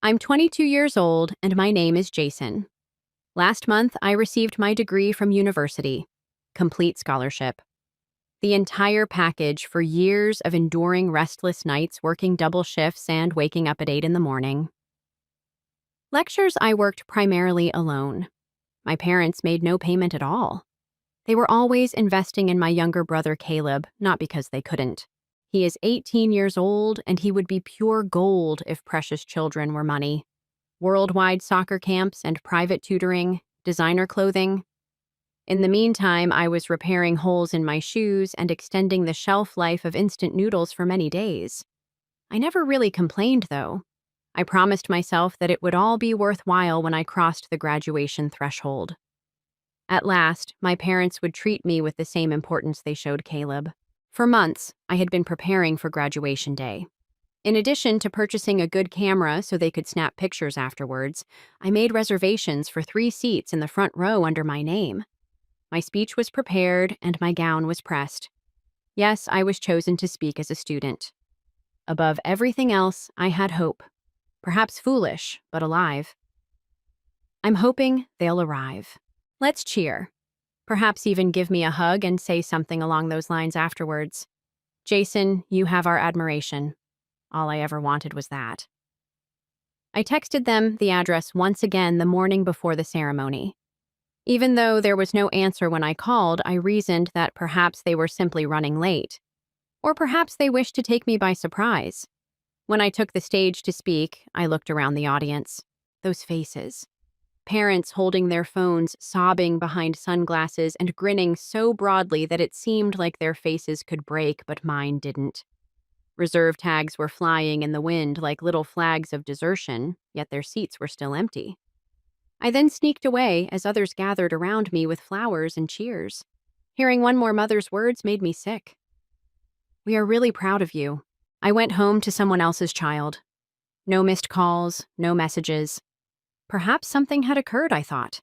I'm 22 years old and my name is Jason. Last month, I received my degree from university, complete scholarship. The entire package for years of enduring restless nights, working double shifts, and waking up at 8 in the morning. Lectures, I worked primarily alone. My parents made no payment at all. They were always investing in my younger brother Caleb, not because they couldn't. He is 18 years old, and he would be pure gold if precious children were money. Worldwide soccer camps and private tutoring, designer clothing. In the meantime, I was repairing holes in my shoes and extending the shelf life of instant noodles for many days. I never really complained, though. I promised myself that it would all be worthwhile when I crossed the graduation threshold. At last, my parents would treat me with the same importance they showed Caleb. For months, I had been preparing for graduation day. In addition to purchasing a good camera so they could snap pictures afterwards, I made reservations for 3 seats in the front row under my name. My speech was prepared and my gown was pressed. Yes, I was chosen to speak as a student. Above everything else, I had hope. Perhaps foolish, but alive. I'm hoping they'll arrive. Let's cheer. Perhaps even give me a hug and say something along those lines afterwards. Jason, you have our admiration. All I ever wanted was that. I texted them the address once again the morning before the ceremony. Even though there was no answer when I called, I reasoned that perhaps they were simply running late. Or perhaps they wished to take me by surprise. When I took the stage to speak, I looked around the audience. Those faces. Parents holding their phones, sobbing behind sunglasses, and grinning so broadly that it seemed like their faces could break, but mine didn't. Reserve tags were flying in the wind like little flags of desertion, yet their seats were still empty. I then sneaked away as others gathered around me with flowers and cheers. Hearing one more mother's words made me sick. We are really proud of you. I went home to someone else's child. No missed calls, no messages. Perhaps something had occurred, I thought.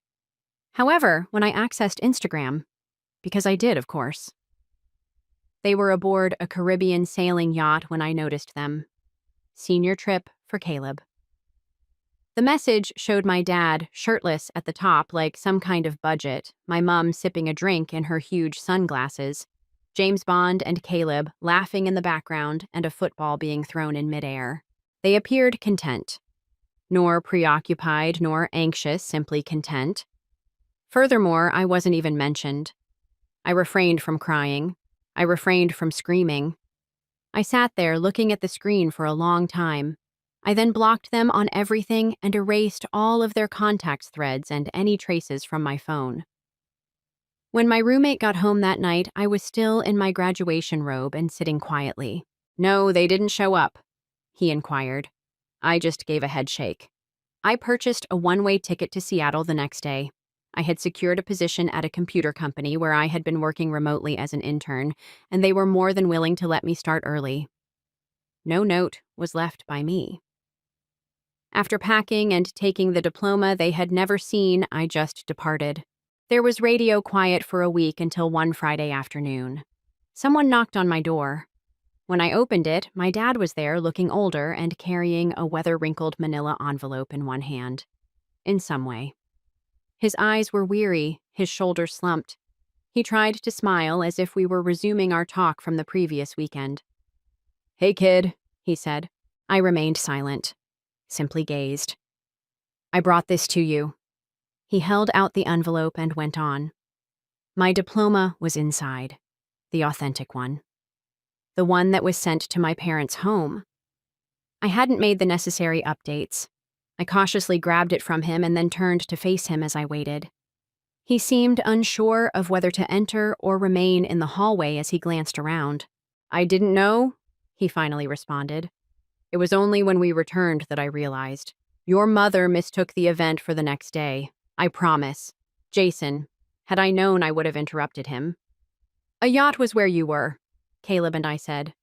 However, when I accessed Instagram, because I did, of course, they were aboard a Caribbean sailing yacht when I noticed them. Senior trip for Caleb. The message showed my dad shirtless at the top like some kind of budget, my mom sipping a drink in her huge sunglasses, James Bond and Caleb laughing in the background, and a football being thrown in midair. They appeared content. Nor preoccupied nor anxious, simply content. Furthermore, I wasn't even mentioned. I refrained from crying. I refrained from screaming. I sat there looking at the screen for a long time. I then blocked them on everything and erased all of their contacts threads and any traces from my phone. When my roommate got home that night, I was still in my graduation robe and sitting quietly. "No, they didn't show up," he inquired. I just gave a head shake. I purchased a one-way ticket to Seattle the next day. I had secured a position at a computer company where I had been working remotely as an intern, and they were more than willing to let me start early. No note was left by me. After packing and taking the diploma they had never seen, I just departed. There was radio quiet for a week until one Friday afternoon. Someone knocked on my door. When I opened it, my dad was there looking older and carrying a weather-wrinkled manila envelope in one hand. In some way. His eyes were weary, his shoulders slumped. He tried to smile as if we were resuming our talk from the previous weekend. "Hey, kid," he said. I remained silent, simply gazed. "I brought this to you." He held out the envelope and went on. My diploma was inside, the authentic one. The one that was sent to my parents' home. I hadn't made the necessary updates. I cautiously grabbed it from him and then turned to face him as I waited. He seemed unsure of whether to enter or remain in the hallway as he glanced around. "I didn't know," he finally responded. "It was only when we returned that I realized. Your mother mistook the event for the next day. I promise. Jason, had I known, I would have interrupted him." "A yacht was where you were," Caleb and I said.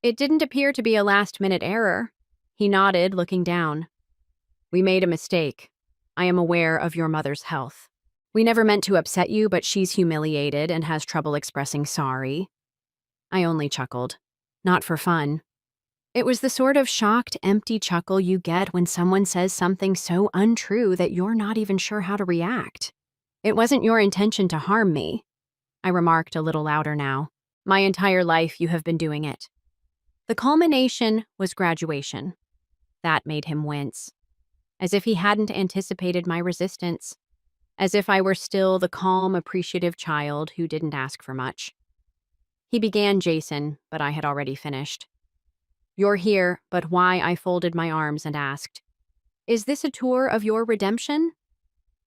"It didn't appear to be a last-minute error." He nodded, looking down. "We made a mistake. I am aware of your mother's health. We never meant to upset you, but she's humiliated and has trouble expressing sorry." I only chuckled. Not for fun. It was the sort of shocked, empty chuckle you get when someone says something so untrue that you're not even sure how to react. It wasn't your intention to harm me, I remarked a little louder now. My entire life you have been doing it. The culmination was graduation. That made him wince. As if he hadn't anticipated my resistance. As if I were still the calm, appreciative child who didn't ask for much. He began, Jason, but I had already finished. You're here, but why? I folded my arms and asked. Is this a tour of your redemption?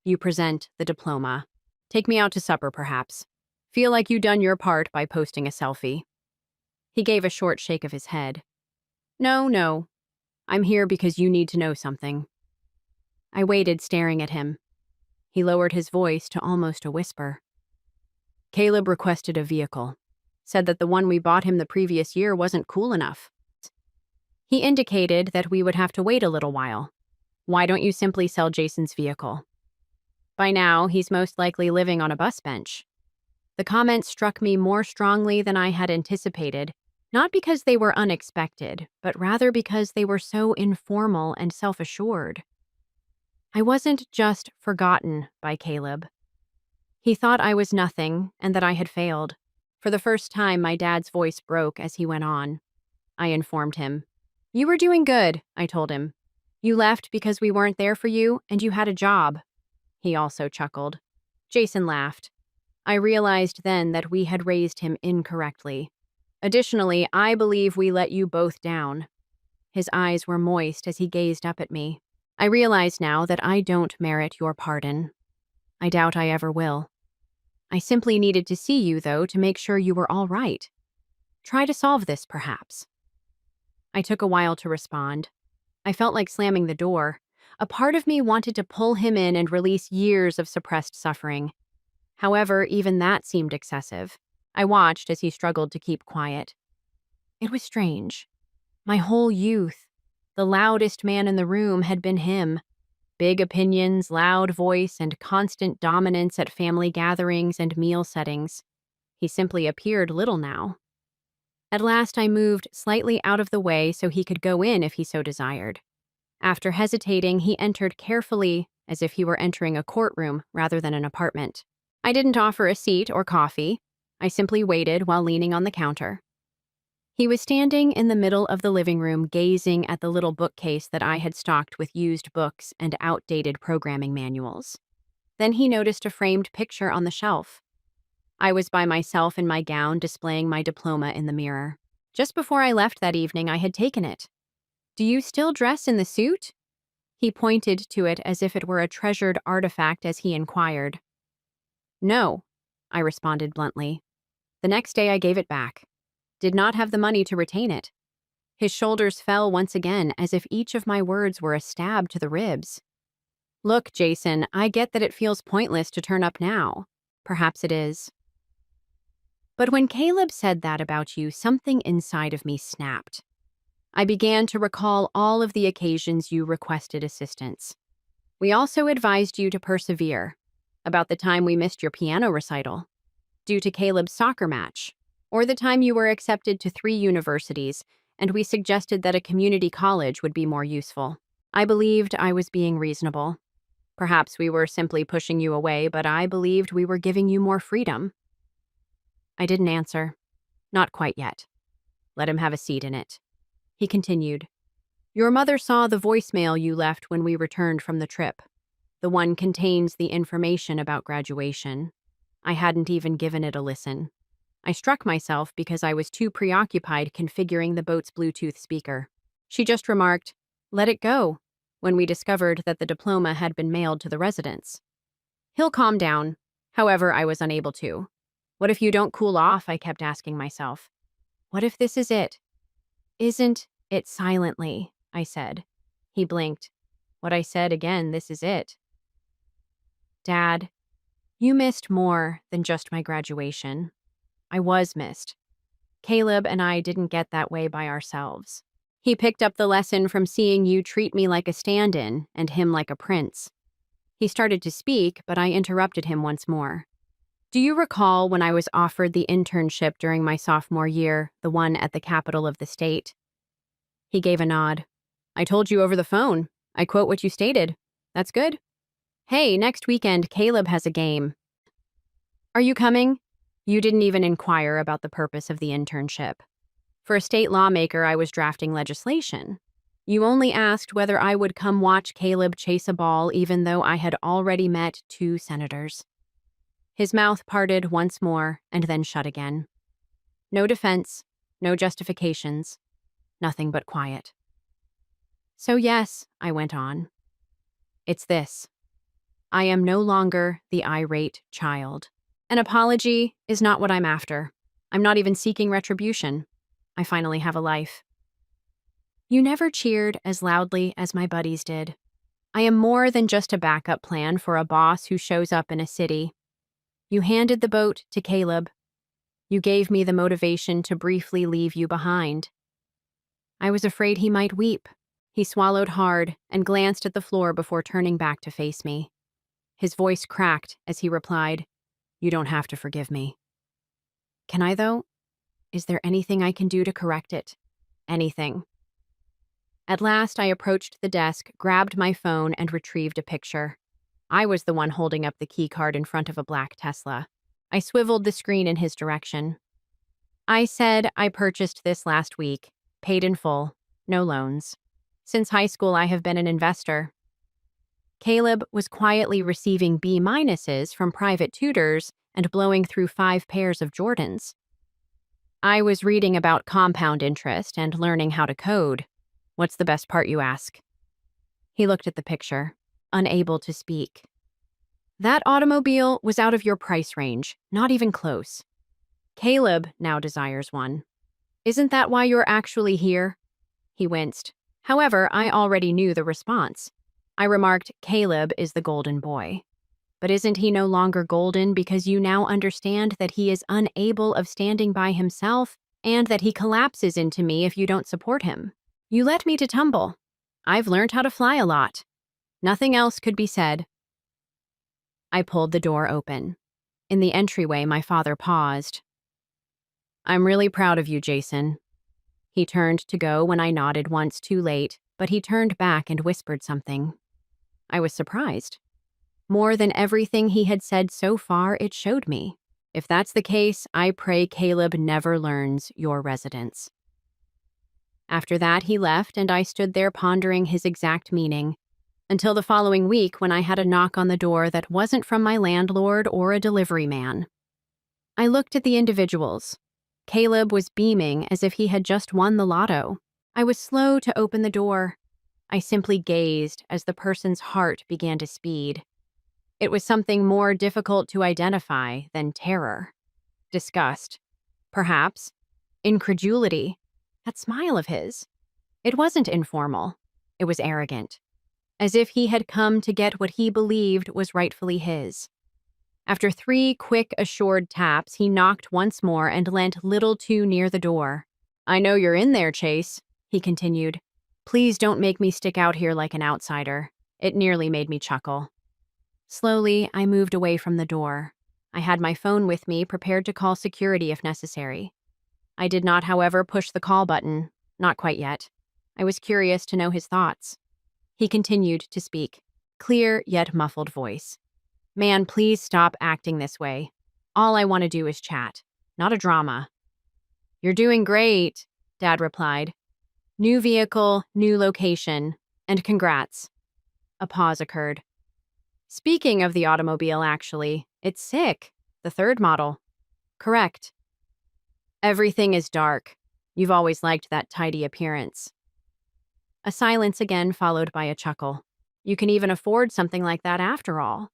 You present the diploma. Take me out to supper, perhaps. Feel like you done your part by posting a selfie. He gave a short shake of his head. No. I'm here because you need to know something. I waited, staring at him. He lowered his voice to almost a whisper. Caleb requested a vehicle. Said that the one we bought him the previous year wasn't cool enough. He indicated that we would have to wait a little while. Why don't you simply sell Jason's vehicle? By now, he's most likely living on a bus bench. The comment struck me more strongly than I had anticipated, not because they were unexpected, but rather because they were so informal and self-assured. I wasn't just forgotten by Caleb. He thought I was nothing and that I had failed. For the first time, my dad's voice broke as he went on. I informed him. You were doing good, I told him. You left because we weren't there for you, and you had a job. He also chuckled. Jason laughed. I realized then that we had raised him incorrectly. Additionally, I believe we let you both down. His eyes were moist as he gazed up at me. I realize now that I don't merit your pardon. I doubt I ever will. I simply needed to see you, though, to make sure you were all right. Try to solve this, perhaps. I took a while to respond. I felt like slamming the door. A part of me wanted to pull him in and release years of suppressed suffering. However, even that seemed excessive. I watched as he struggled to keep quiet. It was strange. My whole youth, the loudest man in the room had been him. Big opinions, loud voice, and constant dominance at family gatherings and meal settings. He simply appeared little now. At last I moved slightly out of the way so he could go in if he so desired. After hesitating, he entered carefully, as if he were entering a courtroom rather than an apartment. I didn't offer a seat or coffee. I simply waited while leaning on the counter. He was standing in the middle of the living room, gazing at the little bookcase that I had stocked with used books and outdated programming manuals. Then he noticed a framed picture on the shelf. I was by myself in my gown, displaying my diploma in the mirror. Just before I left that evening, I had taken it. Do you still dress in the suit? He pointed to it as if it were a treasured artifact as he inquired. No, I responded bluntly. The next day I gave it back. Did not have the money to retain it. His shoulders fell once again as if each of my words were a stab to the ribs. Look, Jason, I get that it feels pointless to turn up now. Perhaps it is. But when Caleb said that about you, something inside of me snapped. I began to recall all of the occasions you requested assistance. We also advised you to persevere. About the time we missed your piano recital, due to Caleb's soccer match, or the time you were accepted to 3 universities, and we suggested that a community college would be more useful. I believed I was being reasonable. Perhaps we were simply pushing you away, but I believed we were giving you more freedom. I didn't answer. Not quite yet. Let him have a seat in it. He continued. Your mother saw the voicemail you left when we returned from the trip. The one contains the information about graduation. I hadn't even given it a listen. I struck myself because I was too preoccupied configuring the boat's Bluetooth speaker. She just remarked, "Let it go," when we discovered that the diploma had been mailed to the residence. He'll calm down. However, I was unable to. What if you don't cool off? I kept asking myself. What if this is it? Isn't it? Silently, I said. He blinked. What I said again, this is it. Dad, you missed more than just my graduation. I was missed. Caleb and I didn't get that way by ourselves. He picked up the lesson from seeing you treat me like a stand-in and him like a prince. He started to speak, but I interrupted him once more. Do you recall when I was offered the internship during my sophomore year, the one at the capital of the state? He gave a nod. I told you over the phone. I quote what you stated. That's good. Hey, next weekend, Caleb has a game. Are you coming? You didn't even inquire about the purpose of the internship. For a state lawmaker, I was drafting legislation. You only asked whether I would come watch Caleb chase a ball, even though I had already met 2 senators. His mouth parted once more and then shut again. No defense, no justifications, nothing but quiet. So yes, I went on. It's this. I am no longer the irate child. An apology is not what I'm after. I'm not even seeking retribution. I finally have a life. You never cheered as loudly as my buddies did. I am more than just a backup plan for a boss who shows up in a city. You handed the boat to Caleb. You gave me the motivation to briefly leave you behind. I was afraid he might weep. He swallowed hard and glanced at the floor before turning back to face me. His voice cracked as he replied, You don't have to forgive me. Can I, though? Is there anything I can do to correct it? Anything. At last, I approached the desk, grabbed my phone, and retrieved a picture. I was the one holding up the keycard in front of a black Tesla. I swiveled the screen in his direction. I said I purchased this last week, paid in full, no loans. Since high school, I have been an investor. Caleb was quietly receiving B-minuses from private tutors and blowing through 5 pairs of Jordans. I was reading about compound interest and learning how to code. What's the best part, you ask? He looked at the picture, unable to speak. That automobile was out of your price range, not even close. Caleb now desires one. Isn't that why you're actually here? He winced. However, I already knew the response. I remarked, Caleb is the golden boy. But isn't he no longer golden because you now understand that he is unable of standing by himself and that he collapses into me if you don't support him? You let me to tumble. I've learned how to fly a lot. Nothing else could be said. I pulled the door open. In the entryway, my father paused. I'm really proud of you, Jason. He turned to go when I nodded once too late, but he turned back and whispered something. I was surprised. More than everything he had said so far, it showed me. If that's the case, I pray Caleb never learns your residence. After that, he left, and I stood there pondering his exact meaning, until the following week when I had a knock on the door that wasn't from my landlord or a delivery man. I looked at the individuals. Caleb was beaming as if he had just won the lotto. I was slow to open the door. I simply gazed as the person's heart began to speed. It was something more difficult to identify than terror. Disgust. Perhaps. Incredulity. That smile of his. It wasn't informal. It was arrogant. As if he had come to get what he believed was rightfully his. After 3 quick, assured taps, he knocked once more and leant little too near the door. I know you're in there, Chase, he continued. Please don't make me stick out here like an outsider. It nearly made me chuckle. Slowly, I moved away from the door. I had my phone with me, prepared to call security if necessary. I did not, however, push the call button. Not quite yet. I was curious to know his thoughts. He continued to speak. Clear yet muffled voice. Man, please stop acting this way. All I want to do is chat, not a drama. You're doing great, Dad replied. New vehicle, new location, and congrats. A pause occurred. Speaking of the automobile, actually, it's sick. The 3rd model. Correct. Everything is dark. You've always liked that tidy appearance. A silence again followed by a chuckle. You can even afford something like that after all.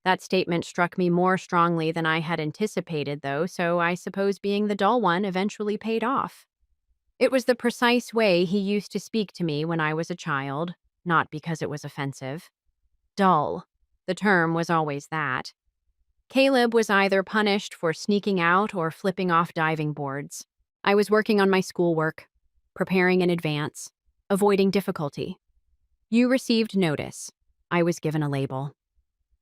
That statement struck me more strongly than I had anticipated, though, so I suppose being the dull one eventually paid off. It was the precise way he used to speak to me when I was a child, not because it was offensive. Dull. The term was always that. Caleb was either punished for sneaking out or flipping off diving boards. I was working on my schoolwork, preparing in advance, avoiding difficulty. You received notice. I was given a label.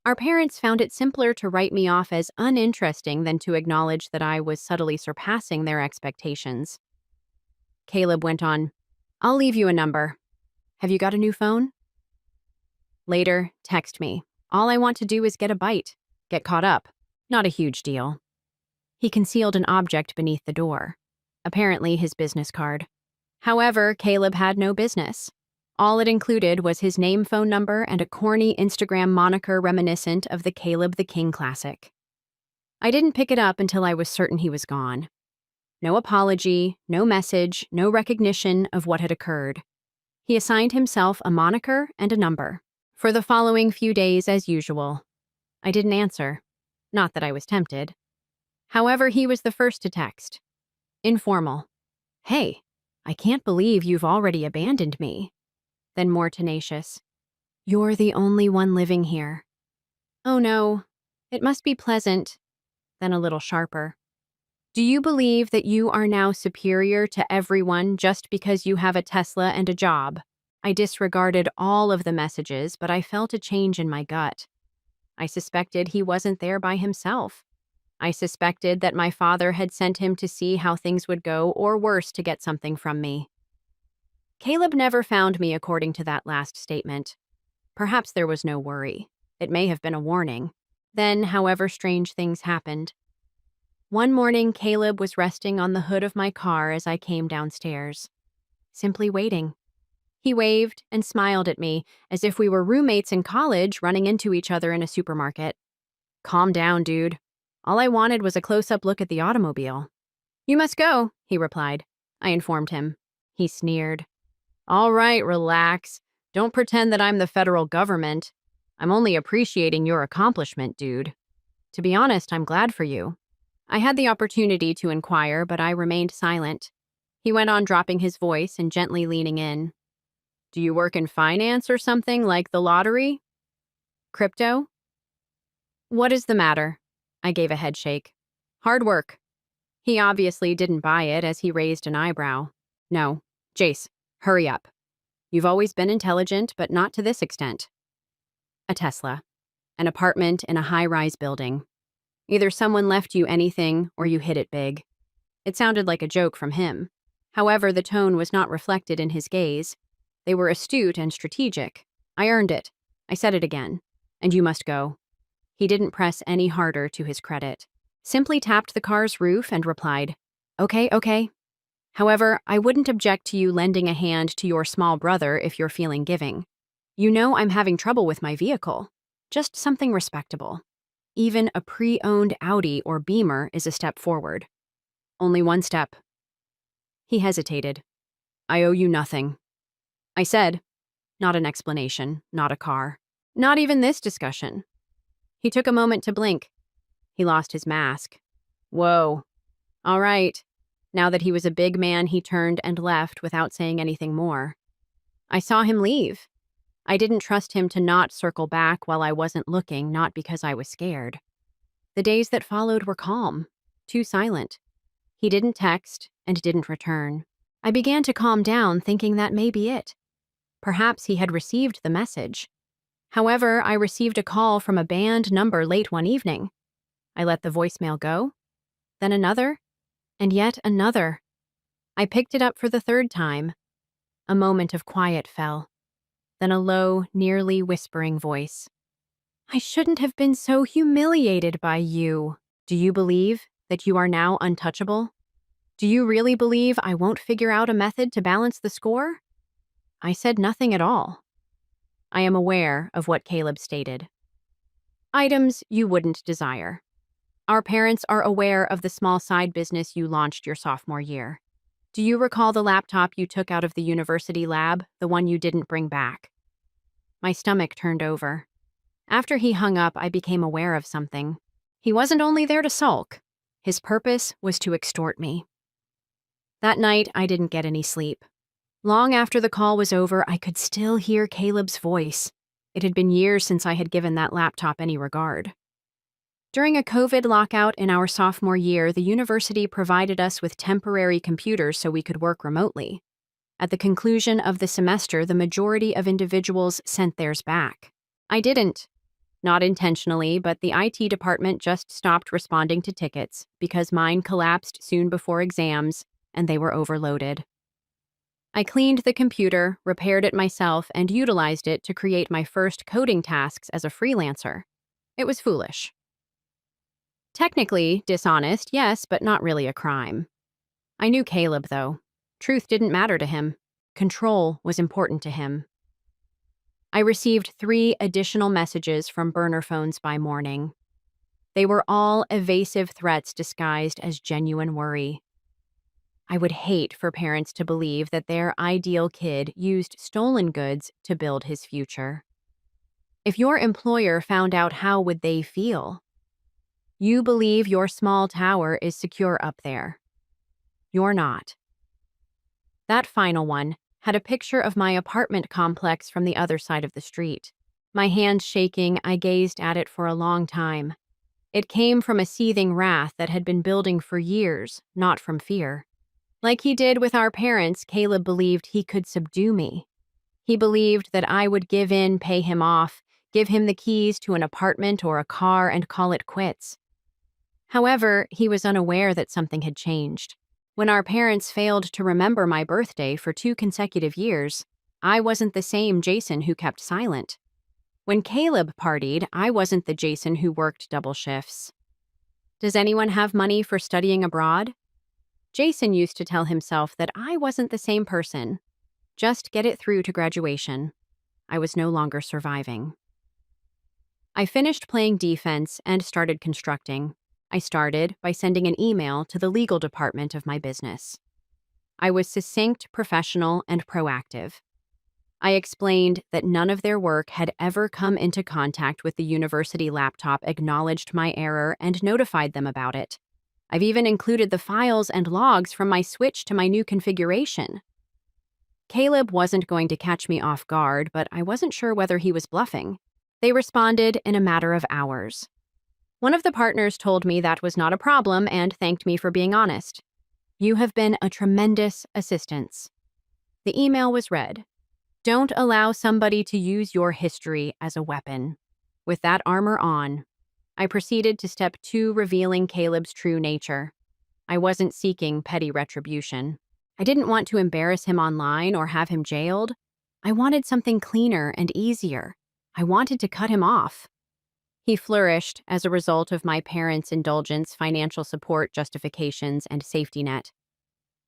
Our parents found it simpler to write me off as uninteresting than to acknowledge that I was subtly surpassing their expectations. Caleb went on, I'll leave you a number. Have you got a new phone? Later, text me. All I want to do is get a bite. Get caught up. Not a huge deal. He concealed an object beneath the door. Apparently his business card. However, Caleb had no business. All it included was his name, phone number, and a corny Instagram moniker reminiscent of the Caleb the King classic. I didn't pick it up until I was certain he was gone. No apology, no message, no recognition of what had occurred. He assigned himself a moniker and a number. For the following few days, as usual. I didn't answer. Not that I was tempted. However, he was the first to text. Informal. Hey, I can't believe you've already abandoned me. Then more tenacious. You're the only one living here. Oh no, it must be pleasant. Then a little sharper. Do you believe that you are now superior to everyone just because you have a Tesla and a job? I disregarded all of the messages, but I felt a change in my gut. I suspected he wasn't there by himself. I suspected that my father had sent him to see how things would go, or worse, to get something from me. Caleb never found me according to that last statement. Perhaps there was no worry. It may have been a warning. Then, however, strange things happened. One morning, Caleb was resting on the hood of my car as I came downstairs. Simply waiting. He waved and smiled at me as if we were roommates in college running into each other in a supermarket. Calm down, dude. All I wanted was a close-up look at the automobile. You must go, he replied. I informed him. He sneered. All right, relax. Don't pretend that I'm the federal government. I'm only appreciating your accomplishment, dude. To be honest, I'm glad for you. I had the opportunity to inquire, but I remained silent. He went on, dropping his voice and gently leaning in. Do you work in finance or something, like the lottery? Crypto? What is the matter? I gave a head shake. Hard work. He obviously didn't buy it as he raised an eyebrow. No. Jace, hurry up. You've always been intelligent, but not to this extent. A Tesla. An apartment in a high-rise building. Either someone left you anything or you hit it big. It sounded like a joke from him. However, the tone was not reflected in his gaze. They were astute and strategic. I earned it. I said it again. And you must go. He didn't press any harder, to his credit. Simply tapped the car's roof and replied, Okay. However, I wouldn't object to you lending a hand to your small brother if you're feeling giving. You know I'm having trouble with my vehicle. Just something respectable. Even a pre-owned Audi or Beamer is a step forward. Only one step. He hesitated. I owe you nothing. I said, not an explanation, not a car, not even this discussion. He took a moment to blink. He lost his mask. Whoa. All right. Now that he was a big man, he turned and left without saying anything more. I saw him leave. I didn't trust him to not circle back while I wasn't looking, not because I was scared. The days that followed were calm, too silent. He didn't text and didn't return. I began to calm down, thinking that may be it. Perhaps he had received the message. However, I received a call from a banned number late one evening. I let the voicemail go, then another, and yet another. I picked it up for the third time. A moment of quiet fell. Then a low, nearly whispering voice. I shouldn't have been so humiliated by you. Do you believe that you are now untouchable? Do you really believe I won't figure out a method to balance the score? I said nothing at all. I am aware of what Caleb stated. Items you wouldn't desire. Our parents are aware of the small side business you launched your sophomore year. Do you recall the laptop you took out of the university lab, the one you didn't bring back? My stomach turned over. After he hung up, I became aware of something. He wasn't only there to sulk. His purpose was to extort me. That night, I didn't get any sleep. Long after the call was over, I could still hear Caleb's voice. It had been years since I had given that laptop any regard. During a COVID lockout in our sophomore year, the university provided us with temporary computers so we could work remotely. At the conclusion of the semester, the majority of individuals sent theirs back. I didn't. Not intentionally, but the IT department just stopped responding to tickets because mine collapsed soon before exams and they were overloaded. I cleaned the computer, repaired it myself, and utilized it to create my first coding tasks as a freelancer. It was foolish. Technically dishonest, yes, but not really a crime. I knew Caleb, though. Truth didn't matter to him. Control was important to him. I received 3 additional messages from burner phones by morning. They were all evasive threats disguised as genuine worry. I would hate for parents to believe that their ideal kid used stolen goods to build his future. If your employer found out, how would they feel? You believe your small tower is secure up there. You're not. That final one had a picture of my apartment complex from the other side of the street. My hands shaking, I gazed at it for a long time. It came from a seething wrath that had been building for years, not from fear. Like he did with our parents, Caleb believed he could subdue me. He believed that I would give in, pay him off, give him the keys to an apartment or a car, and call it quits. However, he was unaware that something had changed. When our parents failed to remember my birthday for 2 consecutive years, I wasn't the same Jason who kept silent. When Caleb partied, I wasn't the Jason who worked double shifts. Does anyone have money for studying abroad? Jason used to tell himself that I wasn't the same person. Just get it through to graduation. I was no longer surviving. I finished playing defense and started constructing. I started by sending an email to the legal department of my business. I was succinct, professional, and proactive. I explained that none of their work had ever come into contact with the university laptop, acknowledged my error, and notified them about it. I've even included the files and logs from my switch to my new configuration. Caleb wasn't going to catch me off guard, but I wasn't sure whether he was bluffing. They responded in a matter of hours. One of the partners told me that was not a problem and thanked me for being honest. You have been a tremendous assistance. The email was read. Don't allow somebody to use your history as a weapon. With that armor on, I proceeded to step 2, revealing Caleb's true nature. I wasn't seeking petty retribution. I didn't want to embarrass him online or have him jailed. I wanted something cleaner and easier. I wanted to cut him off. He flourished as a result of my parents' indulgence, financial support, justifications, and safety net.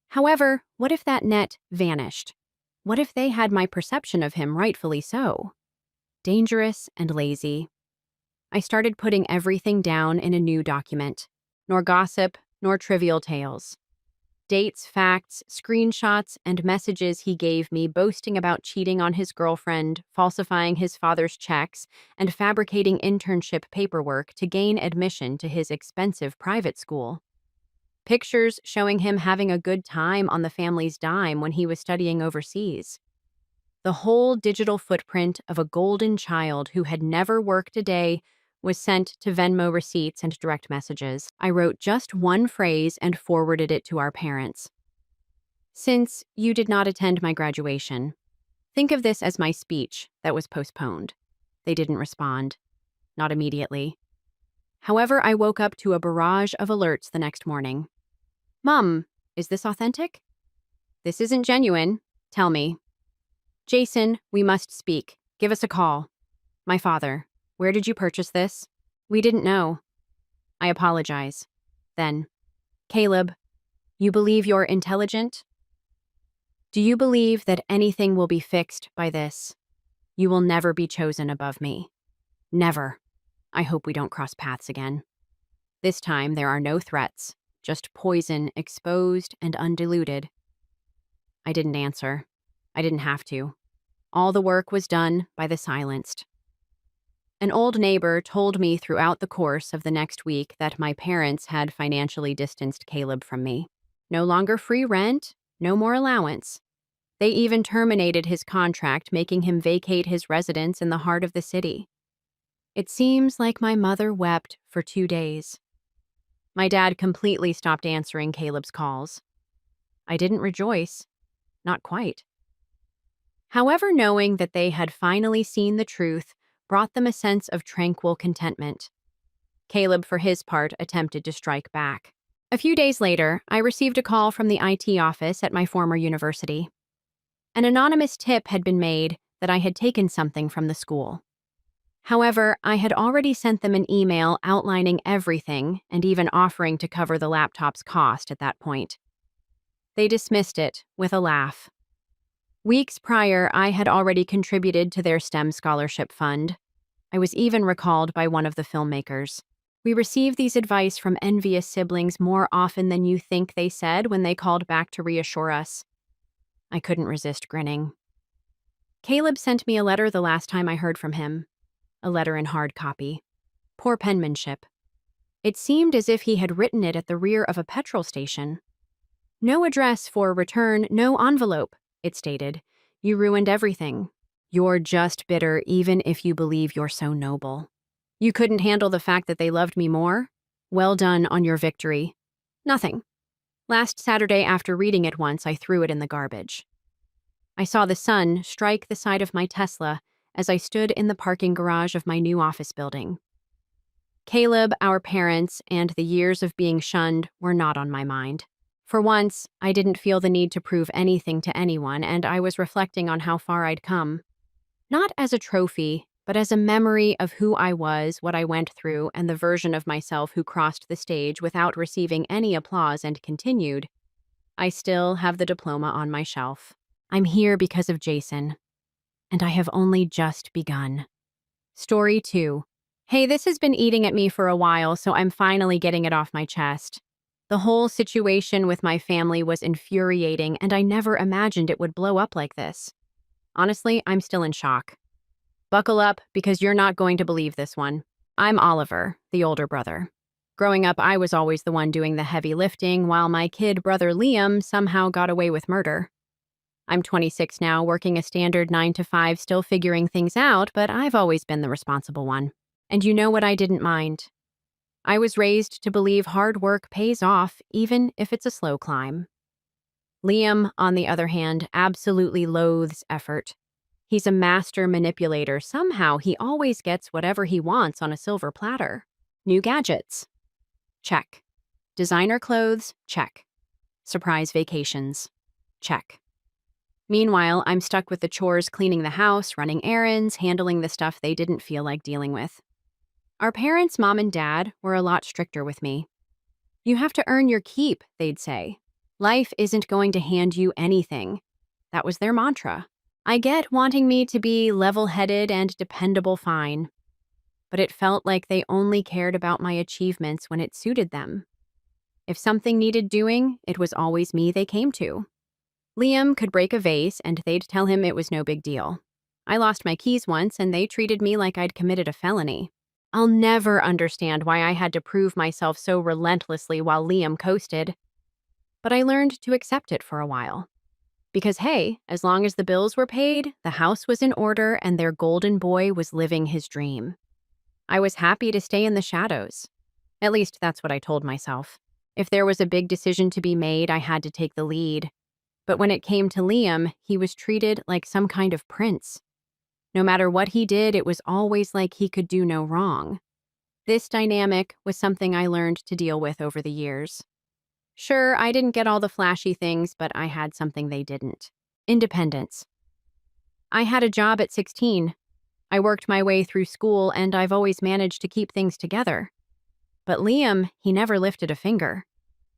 However, what if that net vanished? What if they had my perception of him, rightfully so? Dangerous and lazy. I started putting everything down in a new document. Nor gossip, nor trivial tales. Dates, facts, screenshots, and messages he gave me boasting about cheating on his girlfriend, falsifying his father's checks, and fabricating internship paperwork to gain admission to his expensive private school. Pictures showing him having a good time on the family's dime when he was studying overseas. The whole digital footprint of a golden child who had never worked a day was sent to Venmo receipts and direct messages. I wrote just one phrase and forwarded it to our parents. Since you did not attend my graduation, think of this as my speech that was postponed. They didn't respond. Not immediately. However, I woke up to a barrage of alerts the next morning. Mom, is this authentic? This isn't genuine. Tell me. Jason, we must speak. Give us a call. My father. Where did you purchase this? We didn't know. I apologize. Then, Caleb, you believe you're intelligent? Do you believe that anything will be fixed by this? You will never be chosen above me. Never. I hope we don't cross paths again. This time there are no threats, just poison exposed and undiluted. I didn't answer. I didn't have to. All the work was done by the silenced. An old neighbor told me throughout the course of the next week that my parents had financially distanced Caleb from me. No longer free rent, no more allowance. They even terminated his contract, making him vacate his residence in the heart of the city. It seems like my mother wept for 2 days. My dad completely stopped answering Caleb's calls. I didn't rejoice. Not quite. However, knowing that they had finally seen the truth brought them a sense of tranquil contentment. Caleb, for his part, attempted to strike back. A few days later, I received a call from the IT office at my former university. An anonymous tip had been made that I had taken something from the school. However, I had already sent them an email outlining everything and even offering to cover the laptop's cost at that point. They dismissed it with a laugh. Weeks prior, I had already contributed to their STEM scholarship fund. I was even recalled by one of the filmmakers. We receive these advice from envious siblings more often than you think, they said when they called back to reassure us. I couldn't resist grinning. Caleb sent me a letter the last time I heard from him. A letter in hard copy. Poor penmanship. It seemed as if he had written it at the rear of a petrol station. No address for return, no envelope, it stated. You ruined everything. You're just bitter even if you believe you're so noble. You couldn't handle the fact that they loved me more? Well done on your victory. Nothing. Last Saturday, after reading it once, I threw it in the garbage. I saw the sun strike the side of my Tesla as I stood in the parking garage of my new office building. Caleb, our parents, and the years of being shunned were not on my mind. For once, I didn't feel the need to prove anything to anyone, and I was reflecting on how far I'd come. Not as a trophy, but as a memory of who I was, what I went through, and the version of myself who crossed the stage without receiving any applause and continued. I still have the diploma on my shelf. I'm here because of Jason, and I have only just begun. Story 2. Hey, this has been eating at me for a while, so I'm finally getting it off my chest. The whole situation with my family was infuriating, and I never imagined it would blow up like this. Honestly, I'm still in shock. Buckle up, because you're not going to believe this one. I'm Oliver, the older brother. Growing up, I was always the one doing the heavy lifting, while my kid brother Liam somehow got away with murder. I'm 26 now, working a standard 9 to 5, still figuring things out, but I've always been the responsible one. And you know what I didn't mind? I was raised to believe hard work pays off, even if it's a slow climb. Liam, on the other hand, absolutely loathes effort. He's a master manipulator. Somehow, he always gets whatever he wants on a silver platter. New gadgets? Check. Designer clothes? Check. Surprise vacations? Check. Meanwhile, I'm stuck with the chores, cleaning the house, running errands, handling the stuff they didn't feel like dealing with. Our parents, mom and dad, were a lot stricter with me. You have to earn your keep, they'd say. Life isn't going to hand you anything. That was their mantra. I get wanting me to be level-headed and dependable fine, but it felt like they only cared about my achievements when it suited them. If something needed doing, it was always me they came to. Liam could break a vase, and they'd tell him it was no big deal. I lost my keys once, and they treated me like I'd committed a felony. I'll never understand why I had to prove myself so relentlessly while Liam coasted. But I learned to accept it for a while. Because hey, as long as the bills were paid, the house was in order, and their golden boy was living his dream. I was happy to stay in the shadows. At least that's what I told myself. If there was a big decision to be made, I had to take the lead. But when it came to Liam, he was treated like some kind of prince. No matter what he did, it was always like he could do no wrong. This dynamic was something I learned to deal with over the years. Sure, I didn't get all the flashy things, but I had something they didn't. Independence. I had a job at 16. I worked my way through school, and I've always managed to keep things together. But Liam, he never lifted a finger.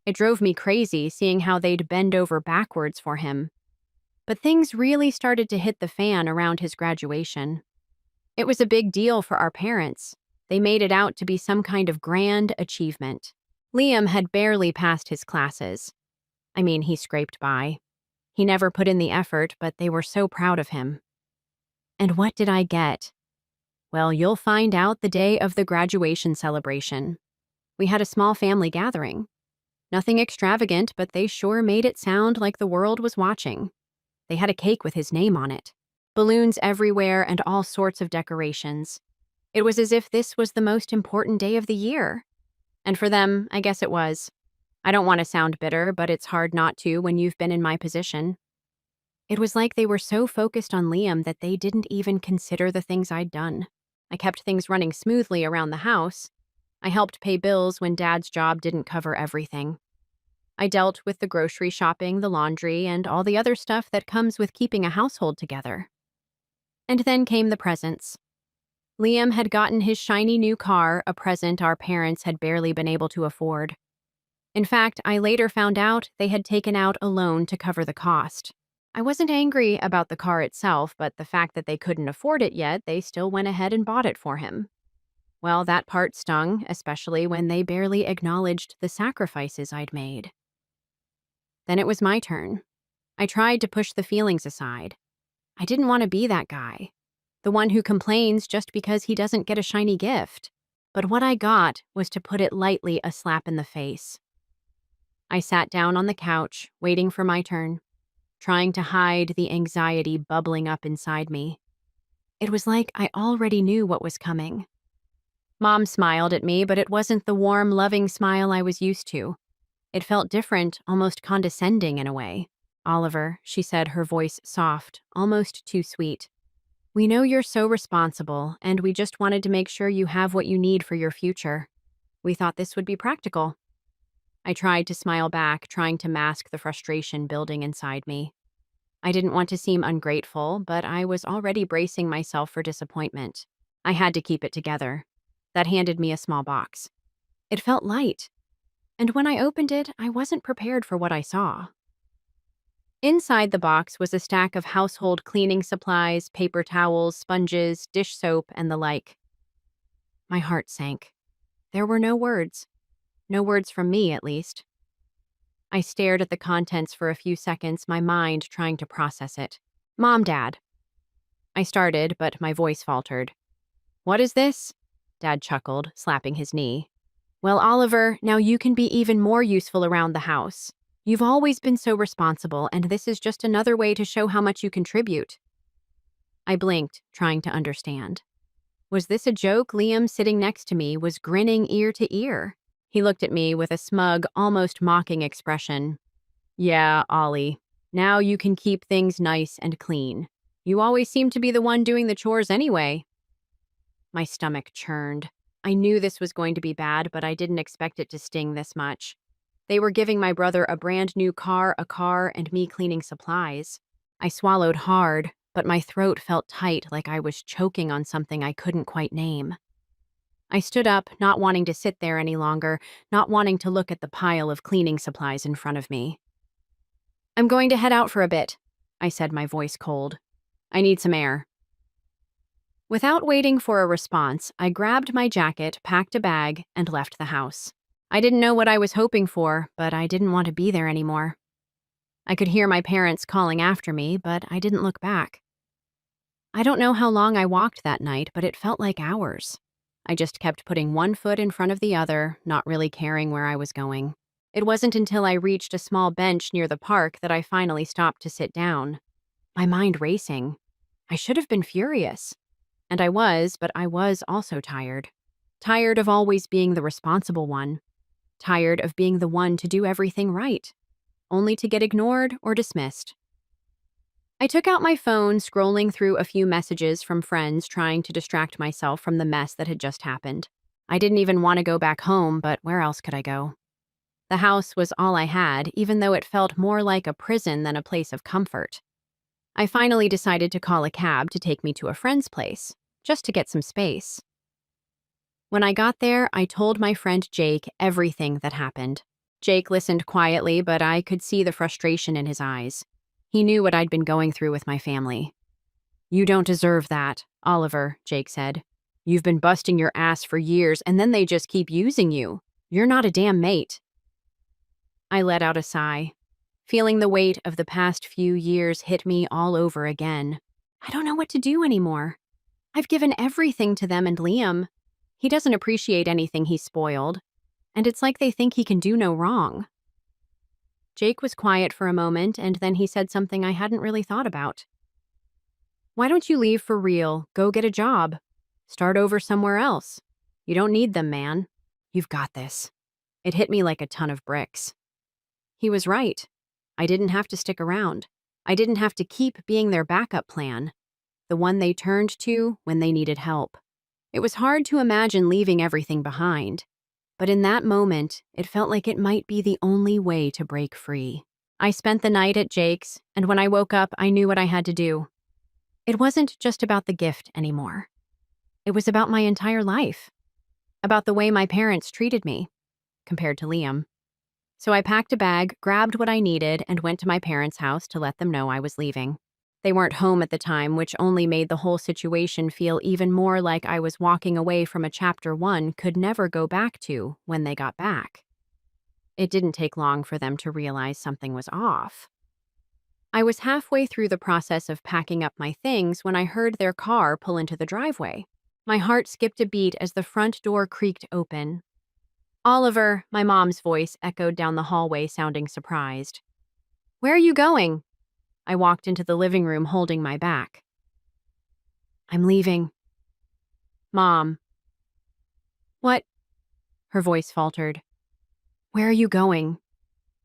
It drove me crazy seeing how they'd bend over backwards for him. But things really started to hit the fan around his graduation. It was a big deal for our parents. They made it out to be some kind of grand achievement. Liam had barely passed his classes. I mean, he scraped by. He never put in the effort, but they were so proud of him. And what did I get? Well, you'll find out the day of the graduation celebration. We had a small family gathering. Nothing extravagant, but they sure made it sound like the world was watching. They had a cake with his name on it, balloons everywhere, and all sorts of decorations. It was as if this was the most important day of the year. And for them, I guess it was. I don't want to sound bitter, but it's hard not to when you've been in my position. It was like they were so focused on Liam that they didn't even consider the things I'd done. I kept things running smoothly around the house. I helped pay bills when Dad's job didn't cover everything. I dealt with the grocery shopping, the laundry, and all the other stuff that comes with keeping a household together. And then came the presents. Liam had gotten his shiny new car, a present our parents had barely been able to afford. In fact, I later found out they had taken out a loan to cover the cost. I wasn't angry about the car itself, but the fact that they couldn't afford it yet, they still went ahead and bought it for him. Well, that part stung, especially when they barely acknowledged the sacrifices I'd made. Then it was my turn. I tried to push the feelings aside. I didn't want to be that guy, the one who complains just because he doesn't get a shiny gift. But what I got was, to put it lightly, a slap in the face. I sat down on the couch, waiting for my turn, trying to hide the anxiety bubbling up inside me. It was like I already knew what was coming. Mom smiled at me, but it wasn't the warm, loving smile I was used to. It felt different, almost condescending in a way. "Oliver," she said, her voice soft, almost too sweet. "We know you're so responsible, and we just wanted to make sure you have what you need for your future. We thought this would be practical." I tried to smile back, trying to mask the frustration building inside me. I didn't want to seem ungrateful, but I was already bracing myself for disappointment. I had to keep it together. That handed me a small box. It felt light, and when I opened it, I wasn't prepared for what I saw. Inside the box was a stack of household cleaning supplies, paper towels, sponges, dish soap, and the like. My heart sank. There were no words. No words from me, at least. I stared at the contents for a few seconds, my mind trying to process it. "Mom, Dad." I started, but my voice faltered. "What is this?" Dad chuckled, slapping his knee. "Well, Oliver, now you can be even more useful around the house. You've always been so responsible, and this is just another way to show how much you contribute." I blinked, trying to understand. Was this a joke? Liam, sitting next to me, was grinning ear to ear. He looked at me with a smug, almost mocking expression. "Yeah, Ollie. Now you can keep things nice and clean. You always seem to be the one doing the chores anyway." My stomach churned. I knew this was going to be bad, but I didn't expect it to sting this much. They were giving my brother a brand new car, and me cleaning supplies. I swallowed hard, but my throat felt tight, like I was choking on something I couldn't quite name. I stood up, not wanting to sit there any longer, not wanting to look at the pile of cleaning supplies in front of me. "I'm going to head out for a bit," I said, my voice cold. "I need some air." Without waiting for a response, I grabbed my jacket, packed a bag, and left the house. I didn't know what I was hoping for, but I didn't want to be there anymore. I could hear my parents calling after me, but I didn't look back. I don't know how long I walked that night, but it felt like hours. I just kept putting one foot in front of the other, not really caring where I was going. It wasn't until I reached a small bench near the park that I finally stopped to sit down. My mind racing. I should have been furious. And I was, but I was also tired. Tired of always being the responsible one. Tired of being the one to do everything right, only to get ignored or dismissed. I took out my phone, scrolling through a few messages from friends, trying to distract myself from the mess that had just happened. I didn't even want to go back home, but where else could I go? The house was all I had, even though it felt more like a prison than a place of comfort. I finally decided to call a cab to take me to a friend's place, just to get some space. When I got there, I told my friend Jake everything that happened. Jake listened quietly, but I could see the frustration in his eyes. He knew what I'd been going through with my family. "You don't deserve that, Oliver," Jake said. "You've been busting your ass for years, and then they just keep using you. You're not a damn mate." I let out a sigh, feeling the weight of the past few years hit me all over again. I don't know what to do anymore. I've given everything to them and Liam. He doesn't appreciate anything he's spoiled, and it's like they think he can do no wrong. Jake was quiet for a moment, and then he said something I hadn't really thought about. "Why don't you leave for real? Go get a job. Start over somewhere else. You don't need them, man. You've got this." It hit me like a ton of bricks. He was right. I didn't have to stick around. I didn't have to keep being their backup plan, the one they turned to when they needed help. It was hard to imagine leaving everything behind. But in that moment, it felt like it might be the only way to break free. I spent the night at Jake's, and when I woke up, I knew what I had to do. It wasn't just about the gift anymore. It was about my entire life, about the way my parents treated me, compared to Liam. So I packed a bag, grabbed what I needed, and went to my parents' house to let them know I was leaving. They weren't home at the time, which only made the whole situation feel even more like I was walking away from a chapter 1 could never go back to when they got back. It didn't take long for them to realize something was off. I was halfway through the process of packing up my things when I heard their car pull into the driveway. My heart skipped a beat as the front door creaked open. "Oliver," my mom's voice echoed down the hallway, sounding surprised. "Where are you going?" I walked into the living room holding my back. "I'm leaving." "Mom." "What?" Her voice faltered. "Where are you going?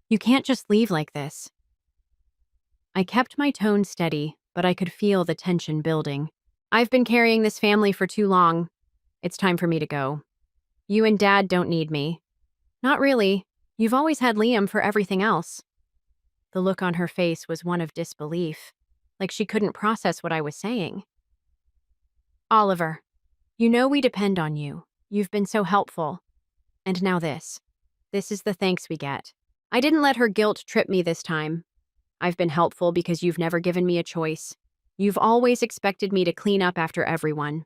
You can't just leave like this." I kept my tone steady, but I could feel the tension building. "I've been carrying this family for too long. It's time for me to go. You and Dad don't need me." "Not really. You've always had Liam for everything else." The look on her face was one of disbelief, like she couldn't process what I was saying. "Oliver, you know we depend on you. You've been so helpful. And now this. This is the thanks we get." I didn't let her guilt trip me this time. "I've been helpful because you've never given me a choice. You've always expected me to clean up after everyone.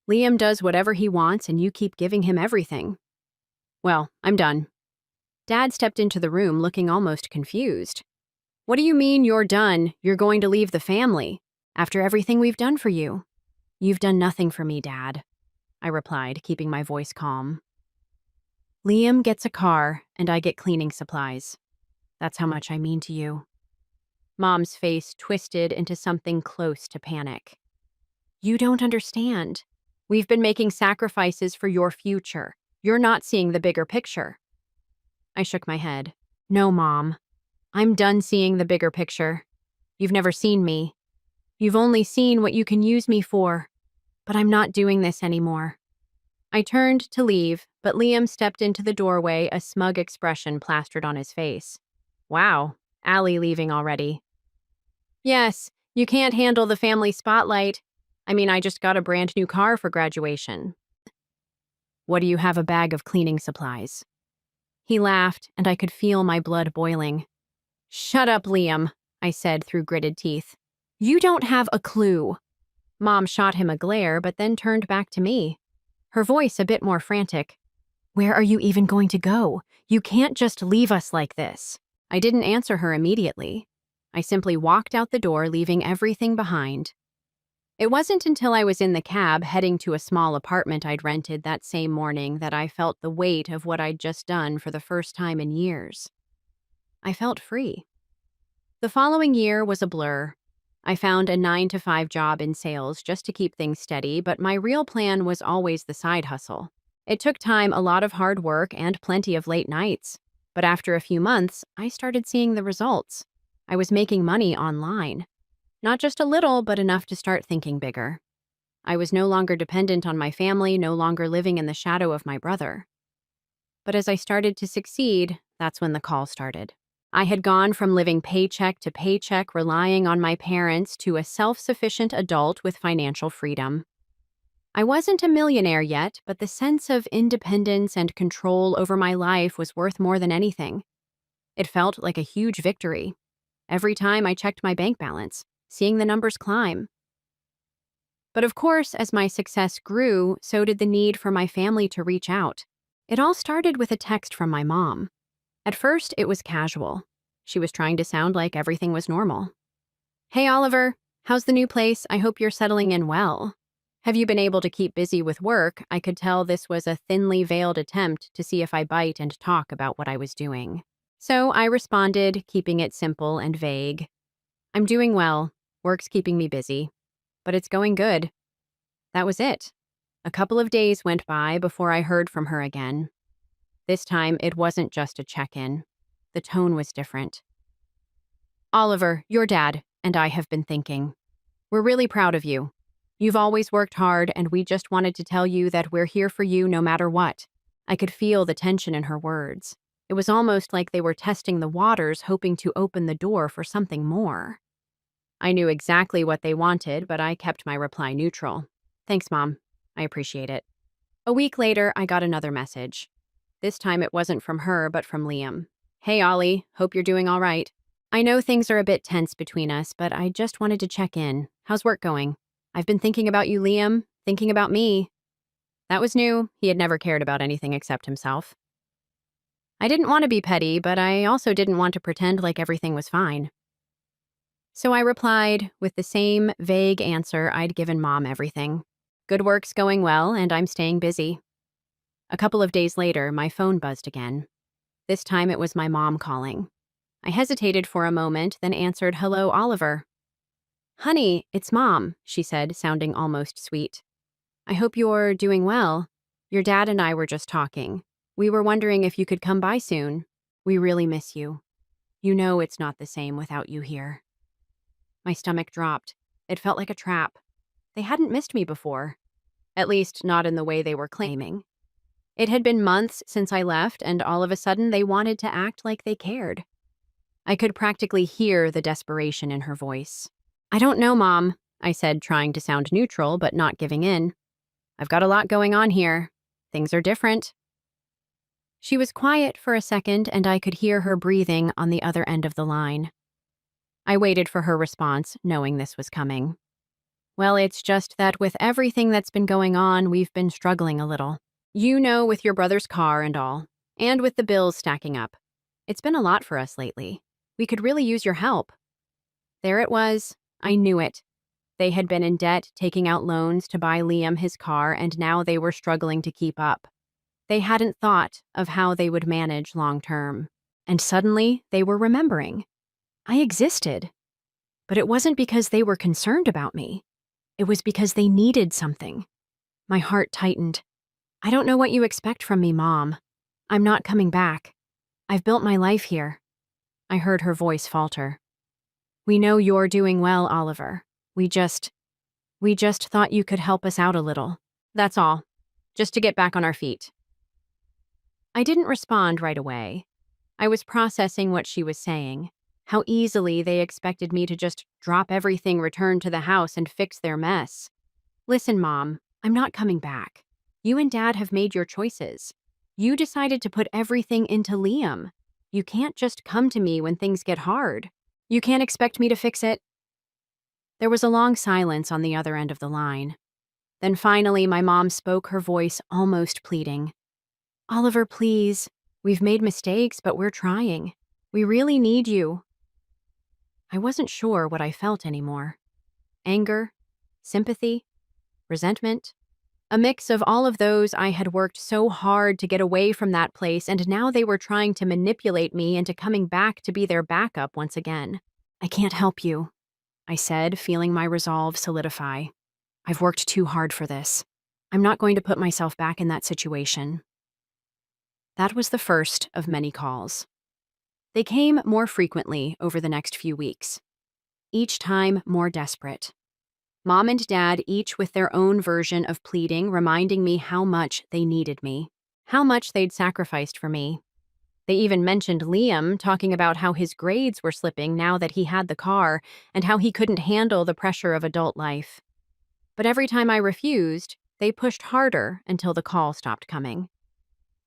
Liam does whatever he wants and you keep giving him everything." "Well, I'm done." Dad stepped into the room looking almost confused. "What do you mean you're done? You're going to leave the family? After everything we've done for you?" "You've done nothing for me, Dad," I replied, keeping my voice calm. "Liam gets a car and I get cleaning supplies. That's how much I mean to you." Mom's face twisted into something close to panic. "You don't understand. We've been making sacrifices for your future. You're not seeing the bigger picture." I shook my head. "No, Mom. I'm done seeing the bigger picture. You've never seen me. You've only seen what you can use me for. But I'm not doing this anymore." I turned to leave, but Liam stepped into the doorway, a smug expression plastered on his face. "Wow, Allie leaving already." "Yes, you can't handle the family spotlight. I mean, I just got a brand new car for graduation." "What do you have a bag of cleaning supplies?" He laughed, and I could feel my blood boiling. "Shut up, Liam," I said through gritted teeth. "You don't have a clue." Mom shot him a glare, but then turned back to me, her voice a bit more frantic. "Where are you even going to go? You can't just leave us like this." I didn't answer her immediately. I simply walked out the door, leaving everything behind. It wasn't until I was in the cab heading to a small apartment I'd rented that same morning that I felt the weight of what I'd just done for the first time in years. I felt free. The following year was a blur. I found a 9-to-5 job in sales just to keep things steady, but my real plan was always the side hustle. It took time, a lot of hard work, and plenty of late nights. But after a few months, I started seeing the results. I was making money online. Not just a little, but enough to start thinking bigger. I was no longer dependent on my family, no longer living in the shadow of my brother. But as I started to succeed, that's when the call started. I had gone from living paycheck to paycheck, relying on my parents, to a self-sufficient adult with financial freedom. I wasn't a millionaire yet, but the sense of independence and control over my life was worth more than anything. It felt like a huge victory. Every time I checked my bank balance, seeing the numbers climb. But of course, as my success grew, so did the need for my family to reach out. It all started with a text from my mom. At first, it was casual. She was trying to sound like everything was normal. "Hey, Oliver, how's the new place? I hope you're settling in well. Have you been able to keep busy with work?" I could tell this was a thinly veiled attempt to see if I bite and talk about what I was doing. So I responded, keeping it simple and vague. "I'm doing well. Work's keeping me busy. But it's going good." That was it. A couple of days went by before I heard from her again. This time, it wasn't just a check-in. The tone was different. "Oliver, your dad and I have been thinking. We're really proud of you. You've always worked hard, and we just wanted to tell you that we're here for you no matter what. I could feel the tension in her words. It was almost like they were testing the waters, hoping to open the door for something more. I knew exactly what they wanted, but I kept my reply neutral. Thanks, Mom. I appreciate it. A week later, I got another message. This time it wasn't from her, but from Liam. Hey, Ollie. Hope you're doing all right. I know things are a bit tense between us, but I just wanted to check in. How's work going? I've been thinking about you, Liam. Thinking about me. That was new. He had never cared about anything except himself. I didn't want to be petty, but I also didn't want to pretend like everything was fine. So I replied with the same vague answer I'd given Mom everything. Good work's going well, and I'm staying busy. A couple of days later, my phone buzzed again. This time it was my mom calling. I hesitated for a moment, then answered, "Hello, Oliver." "Honey, it's Mom," she said, sounding almost sweet. "I hope you're doing well. Your dad and I were just talking. We were wondering if you could come by soon. We really miss you. You know it's not the same without you here." My stomach dropped. It felt like a trap. They hadn't missed me before. At least, not in the way they were claiming. It had been months since I left, and all of a sudden they wanted to act like they cared. I could practically hear the desperation in her voice. "I don't know, Mom," I said, trying to sound neutral but not giving in. "I've got a lot going on here. Things are different." She was quiet for a second, and I could hear her breathing on the other end of the line. I waited for her response, knowing this was coming. "Well, it's just that with everything that's been going on, we've been struggling a little. You know, with your brother's car and all, and with the bills stacking up. It's been a lot for us lately. We could really use your help." There it was. I knew it. They had been in debt, taking out loans to buy Liam his car, and now they were struggling to keep up. They hadn't thought of how they would manage long term. And suddenly, they were remembering. I existed. But it wasn't because they were concerned about me. It was because they needed something. My heart tightened. "I don't know what you expect from me, Mom. I'm not coming back. I've built my life here." I heard her voice falter. "We know you're doing well, Oliver. We just thought you could help us out a little. That's all. Just to get back on our feet." I didn't respond right away. I was processing what she was saying, how easily they expected me to just drop everything, return to the house, and fix their mess. "Listen, Mom, I'm not coming back. You and Dad have made your choices. You decided to put everything into Liam. You can't just come to me when things get hard. You can't expect me to fix it." There was a long silence on the other end of the line. Then finally, my mom spoke, her voice almost pleading. "Oliver, please. We've made mistakes, but we're trying. We really need you." I wasn't sure what I felt anymore. Anger, sympathy, resentment. A mix of all of those. I had worked so hard to get away from that place, and now they were trying to manipulate me into coming back to be their backup once again. "I can't help you," I said, feeling my resolve solidify. "I've worked too hard for this. I'm not going to put myself back in that situation." That was the first of many calls. They came more frequently over the next few weeks, each time more desperate. Mom and Dad, each with their own version of pleading, reminding me how much they needed me, how much they'd sacrificed for me. They even mentioned Liam, talking about how his grades were slipping now that he had the car, and how he couldn't handle the pressure of adult life. But every time I refused, they pushed harder until the call stopped coming.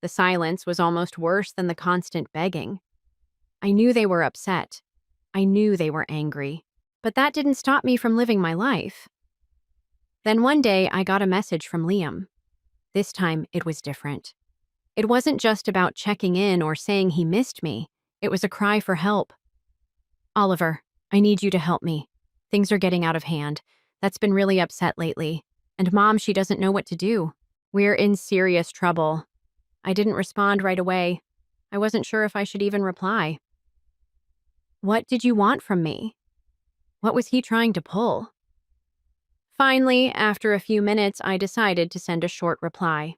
The silence was almost worse than the constant begging. I knew they were upset. I knew they were angry. But that didn't stop me from living my life. Then one day, I got a message from Liam. This time, it was different. It wasn't just about checking in or saying he missed me. It was a cry for help. "Oliver, I need you to help me. Things are getting out of hand. That's been really upset lately. And Mom, she doesn't know what to do. We're in serious trouble." I didn't respond right away. I wasn't sure if I should even reply. What did you want from me? What was he trying to pull? Finally, after a few minutes, I decided to send a short reply.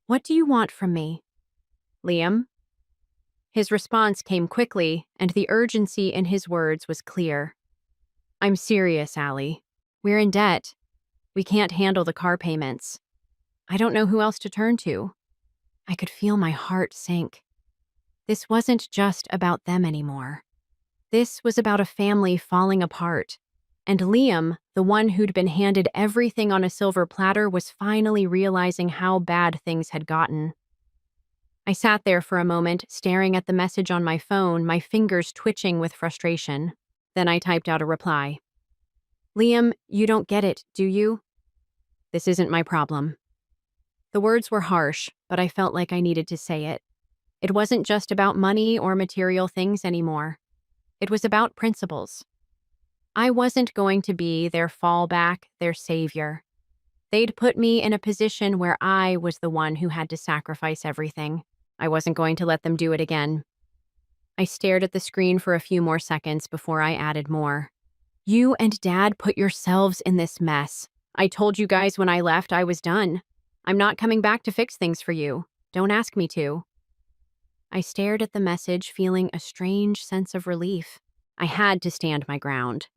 "What do you want from me, Liam?" His response came quickly, and the urgency in his words was clear. "I'm serious, Allie. We're in debt. We can't handle the car payments. I don't know who else to turn to. I could feel my heart sink. This wasn't just about them anymore. This was about a family falling apart. And Liam, the one who'd been handed everything on a silver platter, was finally realizing how bad things had gotten. I sat there for a moment, staring at the message on my phone, my fingers twitching with frustration. Then I typed out a reply. Liam, you don't get it, do you? This isn't my problem. The words were harsh, but I felt like I needed to say it. It wasn't just about money or material things anymore. It was about principles. I wasn't going to be their fallback, their savior. They'd put me in a position where I was the one who had to sacrifice everything. I wasn't going to let them do it again. I stared at the screen for a few more seconds before I added more. You and Dad put yourselves in this mess. I told you guys when I left I was done. I'm not coming back to fix things for you. Don't ask me to. I stared at the message, feeling a strange sense of relief. I had to stand my ground.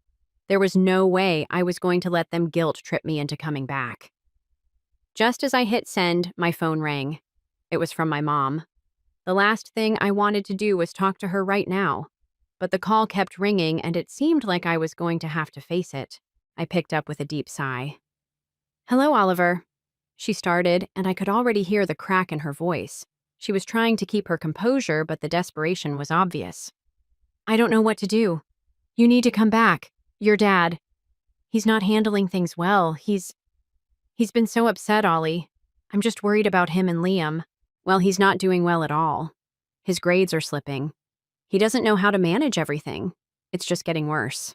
There was no way I was going to let them guilt trip me into coming back. Just as I hit send, my phone rang. It was from my mom. The last thing I wanted to do was talk to her right now. But the call kept ringing, and it seemed like I was going to have to face it. I picked up with a deep sigh. Hello, Oliver. She started, and I could already hear the crack in her voice. She was trying to keep her composure, but the desperation was obvious. I don't know what to do. You need to come back. Your dad. He's not handling things well. He's been so upset, Ollie. I'm just worried about him and Liam. Well, he's not doing well at all. His grades are slipping. He doesn't know how to manage everything. It's just getting worse.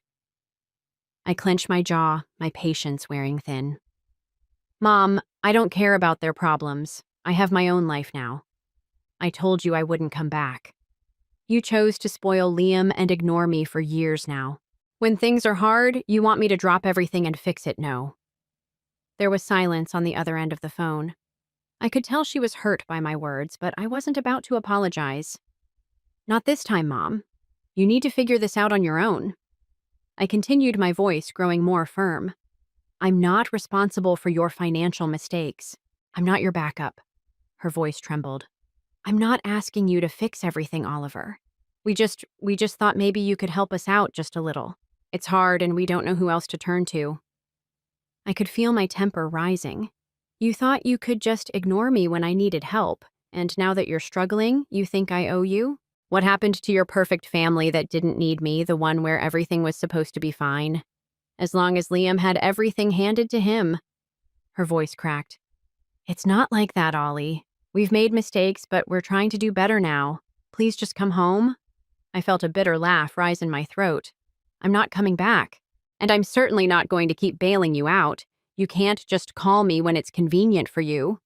I clenched my jaw, my patience wearing thin. Mom, I don't care about their problems. I have my own life now. I told you I wouldn't come back. You chose to spoil Liam and ignore me for years now. When things are hard, you want me to drop everything and fix it, no. There was silence on the other end of the phone. I could tell she was hurt by my words, but I wasn't about to apologize. Not this time, Mom. You need to figure this out on your own. I continued, my voice growing more firm. I'm not responsible for your financial mistakes. I'm not your backup. Her voice trembled. I'm not asking you to fix everything, Oliver. We just thought maybe you could help us out just a little. It's hard and we don't know who else to turn to. I could feel my temper rising. You thought you could just ignore me when I needed help, and now that you're struggling, you think I owe you? What happened to your perfect family that didn't need me, the one where everything was supposed to be fine? As long as Liam had everything handed to him. Her voice cracked. It's not like that, Ollie. We've made mistakes, but we're trying to do better now. Please just come home. I felt a bitter laugh rise in my throat. I'm not coming back. And I'm certainly not going to keep bailing you out. You can't just call me when it's convenient for you.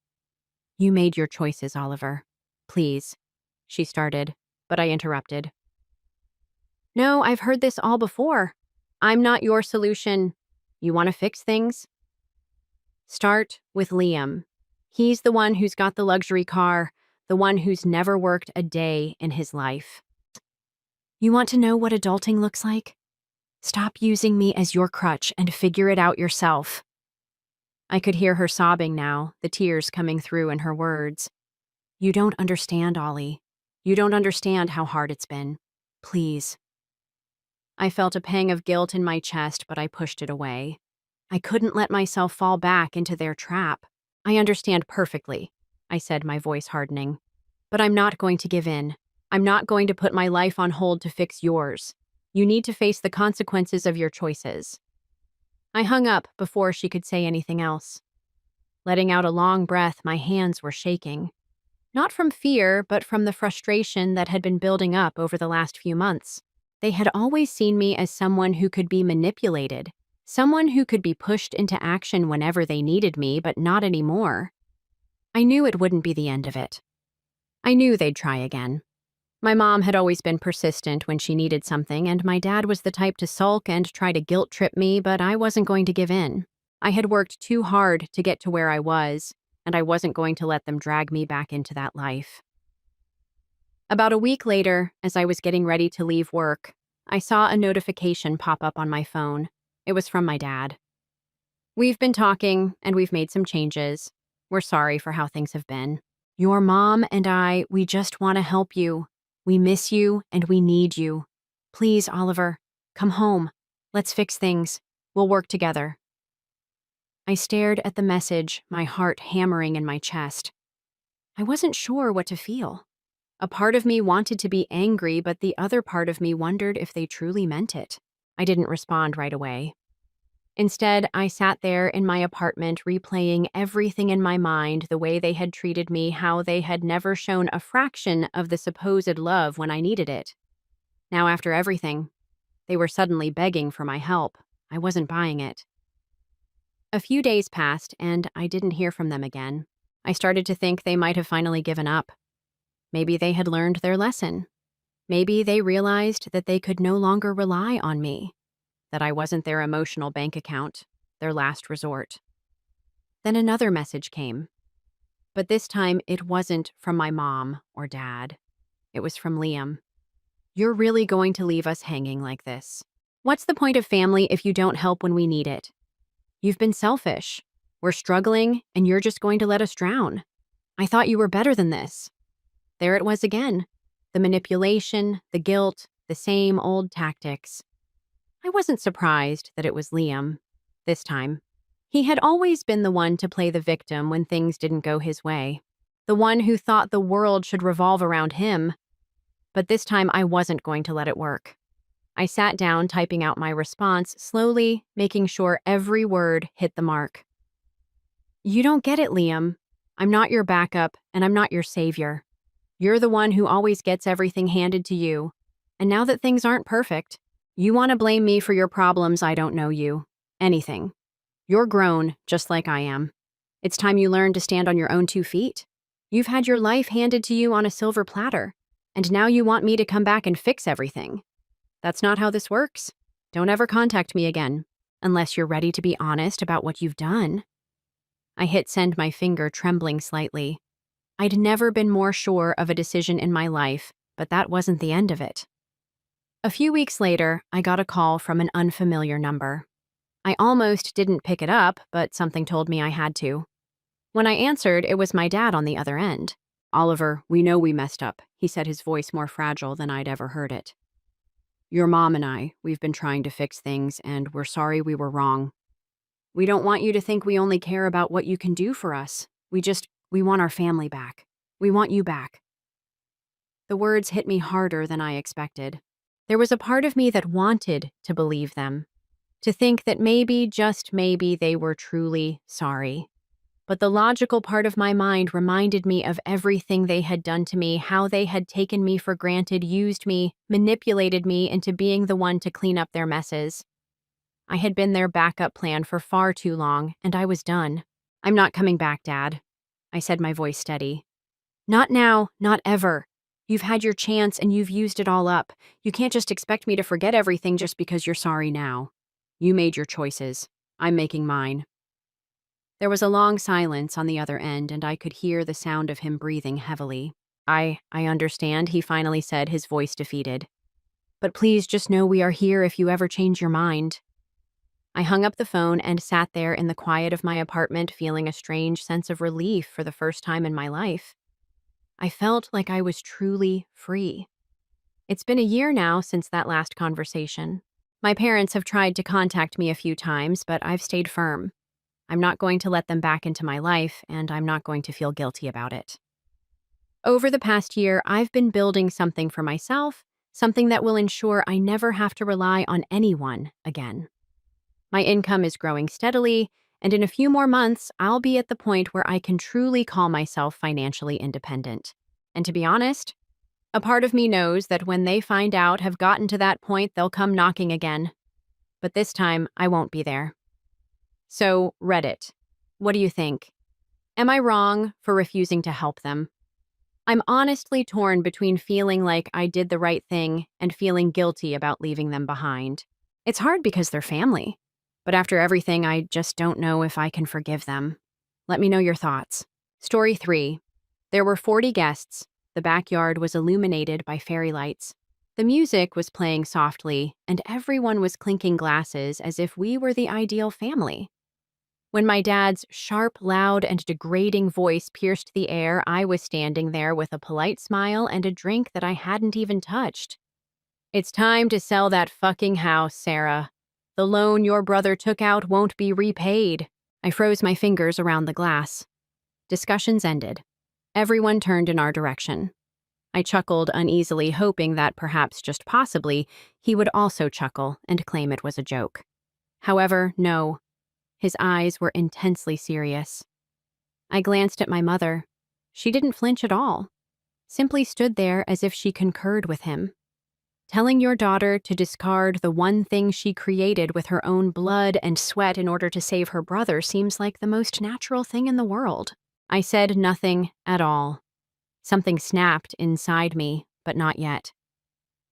You made your choices, Oliver. Please. She started, but I interrupted. No, I've heard this all before. I'm not your solution. You want to fix things? Start with Liam. He's the one who's got the luxury car, the one who's never worked a day in his life. You want to know what adulting looks like? Stop using me as your crutch and figure it out yourself. I could hear her sobbing now, the tears coming through in her words. You don't understand, Ollie. You don't understand how hard it's been. Please. I felt a pang of guilt in my chest, but I pushed it away. I couldn't let myself fall back into their trap. I understand perfectly, I said, my voice hardening. But I'm not going to give in. I'm not going to put my life on hold to fix yours. You need to face the consequences of your choices. I hung up before she could say anything else. Letting out a long breath, my hands were shaking. Not from fear, but from the frustration that had been building up over the last few months. They had always seen me as someone who could be manipulated, someone who could be pushed into action whenever they needed me, but not anymore. I knew it wouldn't be the end of it. I knew they'd try again. My mom had always been persistent when she needed something, and my dad was the type to sulk and try to guilt trip me, but I wasn't going to give in. I had worked too hard to get to where I was, and I wasn't going to let them drag me back into that life. About a week later, as I was getting ready to leave work, I saw a notification pop up on my phone. It was from my dad. We've been talking, and we've made some changes. We're sorry for how things have been. Your mom and I, we just want to help you. We miss you and we need you. Please, Oliver, come home. Let's fix things. We'll work together." I stared at the message, my heart hammering in my chest. I wasn't sure what to feel. A part of me wanted to be angry, but the other part of me wondered if they truly meant it. I didn't respond right away. Instead, I sat there in my apartment replaying everything in my mind, the way they had treated me, how they had never shown a fraction of the supposed love when I needed it. Now, after everything, they were suddenly begging for my help. I wasn't buying it. A few days passed, and I didn't hear from them again. I started to think they might have finally given up. Maybe they had learned their lesson. Maybe they realized that they could no longer rely on me, that I wasn't their emotional bank account, their last resort. Then another message came. But this time, it wasn't from my mom or dad. It was from Liam. "You're really going to leave us hanging like this? What's the point of family if you don't help when we need it? You've been selfish. We're struggling, and you're just going to let us drown. I thought you were better than this." There it was again. The manipulation, the guilt, the same old tactics. I wasn't surprised that it was Liam. This time. He had always been the one to play the victim when things didn't go his way. The one who thought the world should revolve around him. But this time I wasn't going to let it work. I sat down, typing out my response, slowly, making sure every word hit the mark. "You don't get it, Liam. I'm not your backup, and I'm not your savior. You're the one who always gets everything handed to you. And now that things aren't perfect, you want to blame me for your problems. I don't know you. Anything. You're grown, just like I am. It's time you learn to stand on your own 2 feet. You've had your life handed to you on a silver platter, and now you want me to come back and fix everything. That's not how this works. Don't ever contact me again, unless you're ready to be honest about what you've done." I hit send, my finger trembling slightly. I'd never been more sure of a decision in my life, but that wasn't the end of it. A few weeks later, I got a call from an unfamiliar number. I almost didn't pick it up, but something told me I had to. When I answered, it was my dad on the other end. "Oliver, we know we messed up," he said, his voice more fragile than I'd ever heard it. "Your mom and I, we've been trying to fix things, and we're sorry we were wrong. We don't want you to think we only care about what you can do for us. We want our family back. We want you back." The words hit me harder than I expected. There was a part of me that wanted to believe them, to think that maybe, just maybe, they were truly sorry. But the logical part of my mind reminded me of everything they had done to me, how they had taken me for granted, used me, manipulated me into being the one to clean up their messes. I had been their backup plan for far too long, and I was done. "I'm not coming back, Dad," I said, my voice steady. "Not now, not ever. You've had your chance and you've used it all up. You can't just expect me to forget everything just because you're sorry now. You made your choices. I'm making mine." There was a long silence on the other end, and I could hear the sound of him breathing heavily. I understand," he finally said, his voice defeated. "But please just know we are here if you ever change your mind." I hung up the phone and sat there in the quiet of my apartment, feeling a strange sense of relief for the first time in my life. I felt like I was truly free. It's been a year now since that last conversation. My parents have tried to contact me a few times, but I've stayed firm. I'm not going to let them back into my life, and I'm not going to feel guilty about it. Over the past year, I've been building something for myself, something that will ensure I never have to rely on anyone again. My income is growing steadily, and in a few more months, I'll be at the point where I can truly call myself financially independent. And to be honest, a part of me knows that when they find out, have gotten to that point, they'll come knocking again. But this time, I won't be there. So, Reddit, what do you think? Am I wrong for refusing to help them? I'm honestly torn between feeling like I did the right thing and feeling guilty about leaving them behind. It's hard because they're family. But after everything, I just don't know if I can forgive them. Let me know your thoughts. Story 3. There were 40 guests. The backyard was illuminated by fairy lights. The music was playing softly, and everyone was clinking glasses as if we were the ideal family. When my dad's sharp, loud, and degrading voice pierced the air, I was standing there with a polite smile and a drink that I hadn't even touched. "It's time to sell that fucking house, Sarah. The loan your brother took out won't be repaid." I froze my fingers around the glass. Discussions ended. Everyone turned in our direction. I chuckled uneasily, hoping that perhaps, just possibly, he would also chuckle and claim it was a joke. However, no. His eyes were intensely serious. I glanced at my mother. She didn't flinch at all, simply stood there as if she concurred with him. "Telling your daughter to discard the one thing she created with her own blood and sweat in order to save her brother seems like the most natural thing in the world." I said nothing at all. Something snapped inside me, but not yet.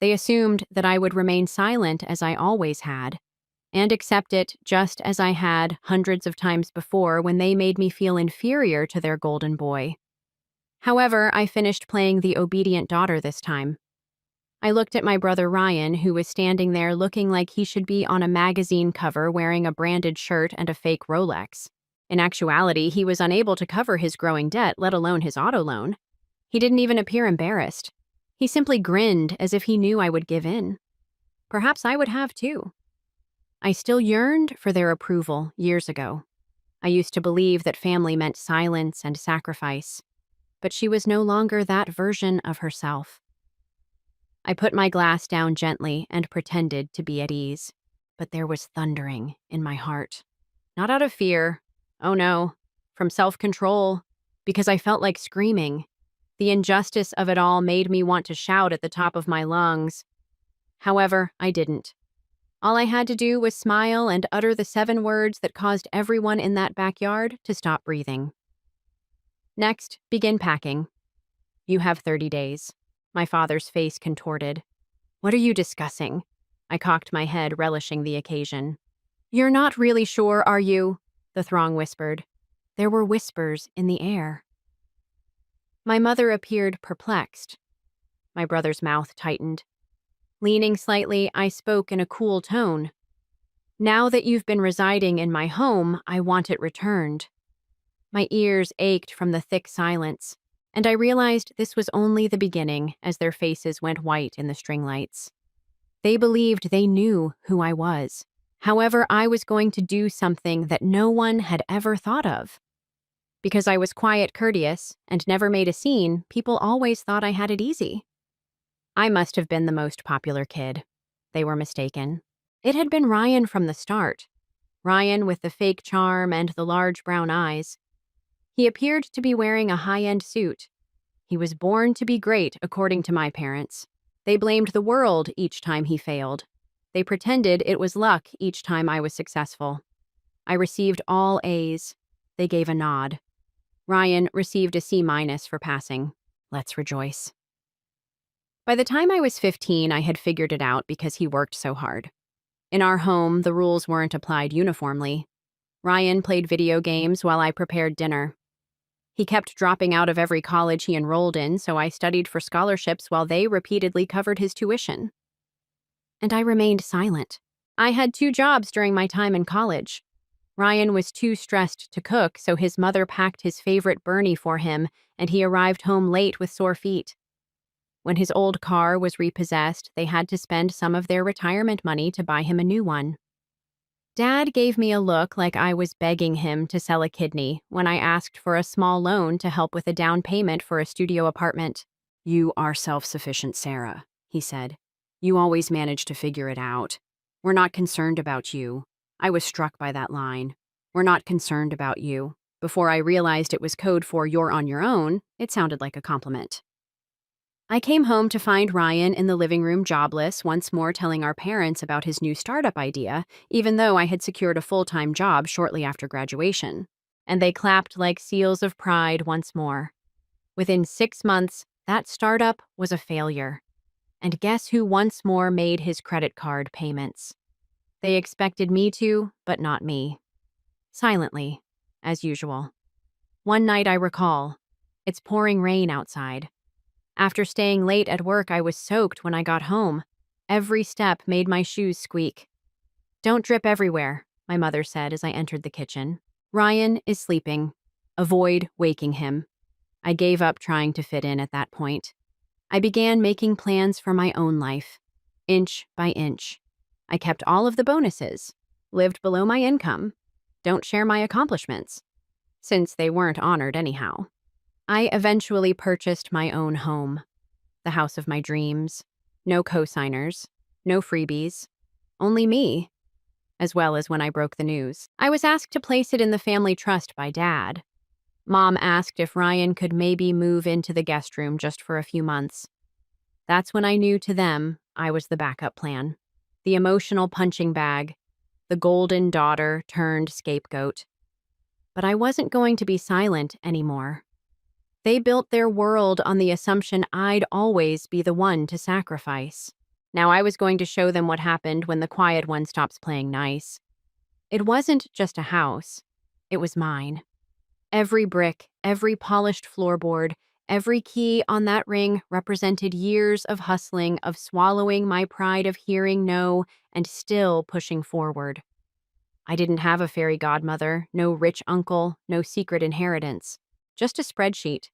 They assumed that I would remain silent as I always had, and accept it just as I had hundreds of times before when they made me feel inferior to their golden boy. However, I finished playing the obedient daughter this time. I looked at my brother Ryan, who was standing there looking like he should be on a magazine cover wearing a branded shirt and a fake Rolex. In actuality, he was unable to cover his growing debt, let alone his auto loan. He didn't even appear embarrassed. He simply grinned as if he knew I would give in. Perhaps I would have too. I still yearned for their approval years ago. I used to believe that family meant silence and sacrifice, but she was no longer that version of herself. I put my glass down gently and pretended to be at ease, but there was thundering in my heart. Not out of fear, oh no, from self-control, because I felt like screaming. The injustice of it all made me want to shout at the top of my lungs. However, I didn't. All I had to do was smile and utter the 7 words that caused everyone in that backyard to stop breathing. "Next, begin packing. You have 30 days. My father's face contorted. "What are you discussing?" I cocked my head, relishing the occasion. "You're not really sure, are you?" the throng whispered. There were whispers in the air. My mother appeared perplexed. My brother's mouth tightened. Leaning slightly, I spoke in a cool tone. "Now that you've been residing in my home, I want it returned." My ears ached from the thick silence, and I realized this was only the beginning as their faces went white in the string lights. They believed they knew who I was. However, I was going to do something that no one had ever thought of. Because I was quiet, courteous, and never made a scene, people always thought I had it easy. I must have been the most popular kid. They were mistaken. It had been Ryan from the start. Ryan with the fake charm and the large brown eyes. He appeared to be wearing a high-end suit. He was born to be great, according to my parents. They blamed the world each time he failed. They pretended it was luck each time I was successful. I received all A's. They gave a nod. Ryan received a C- for passing. Let's rejoice. By the time I was 15, I had figured it out because he worked so hard. In our home, the rules weren't applied uniformly. Ryan played video games while I prepared dinner. He kept dropping out of every college he enrolled in, so I studied for scholarships while they repeatedly covered his tuition. And I remained silent. I had 2 jobs during my time in college. Ryan was too stressed to cook, so his mother packed his favorite Bernie for him, and he arrived home late with sore feet. When his old car was repossessed, they had to spend some of their retirement money to buy him a new one. Dad gave me a look like I was begging him to sell a kidney when I asked for a small loan to help with a down payment for a studio apartment. "You are self-sufficient, Sarah," he said. "You always manage to figure it out. We're not concerned about you." I was struck by that line. "We're not concerned about you." Before I realized it was code for "you're on your own," it sounded like a compliment. I came home to find Ryan in the living room jobless, once more telling our parents about his new startup idea, even though I had secured a full-time job shortly after graduation. And they clapped like seals of pride once more. Within 6 months, that startup was a failure. And guess who once more made his credit card payments? They expected me to, but not me. Silently, as usual. One night I recall. It's pouring rain outside. After staying late at work, I was soaked when I got home. Every step made my shoes squeak. "Don't drip everywhere," my mother said as I entered the kitchen. Ryan is sleeping. Avoid waking him. I gave up trying to fit in at that point. I began making plans for my own life, inch by inch. I kept all of the bonuses, lived below my income, don't share my accomplishments, since they weren't honored anyhow. I eventually purchased my own home, the house of my dreams. No co-signers, no freebies, only me, as well as when I broke the news. I was asked to place it in the family trust by Dad. Mom asked if Ryan could maybe move into the guest room just for a few months. That's when I knew to them I was the backup plan. The emotional punching bag, the golden daughter turned scapegoat. But I wasn't going to be silent anymore. They built their world on the assumption I'd always be the one to sacrifice. Now I was going to show them what happened when the quiet one stops playing nice. It wasn't just a house. It was mine. Every brick, every polished floorboard, every key on that ring represented years of hustling, of swallowing my pride of hearing no and still pushing forward. I didn't have a fairy godmother, no rich uncle, no secret inheritance. Just a spreadsheet.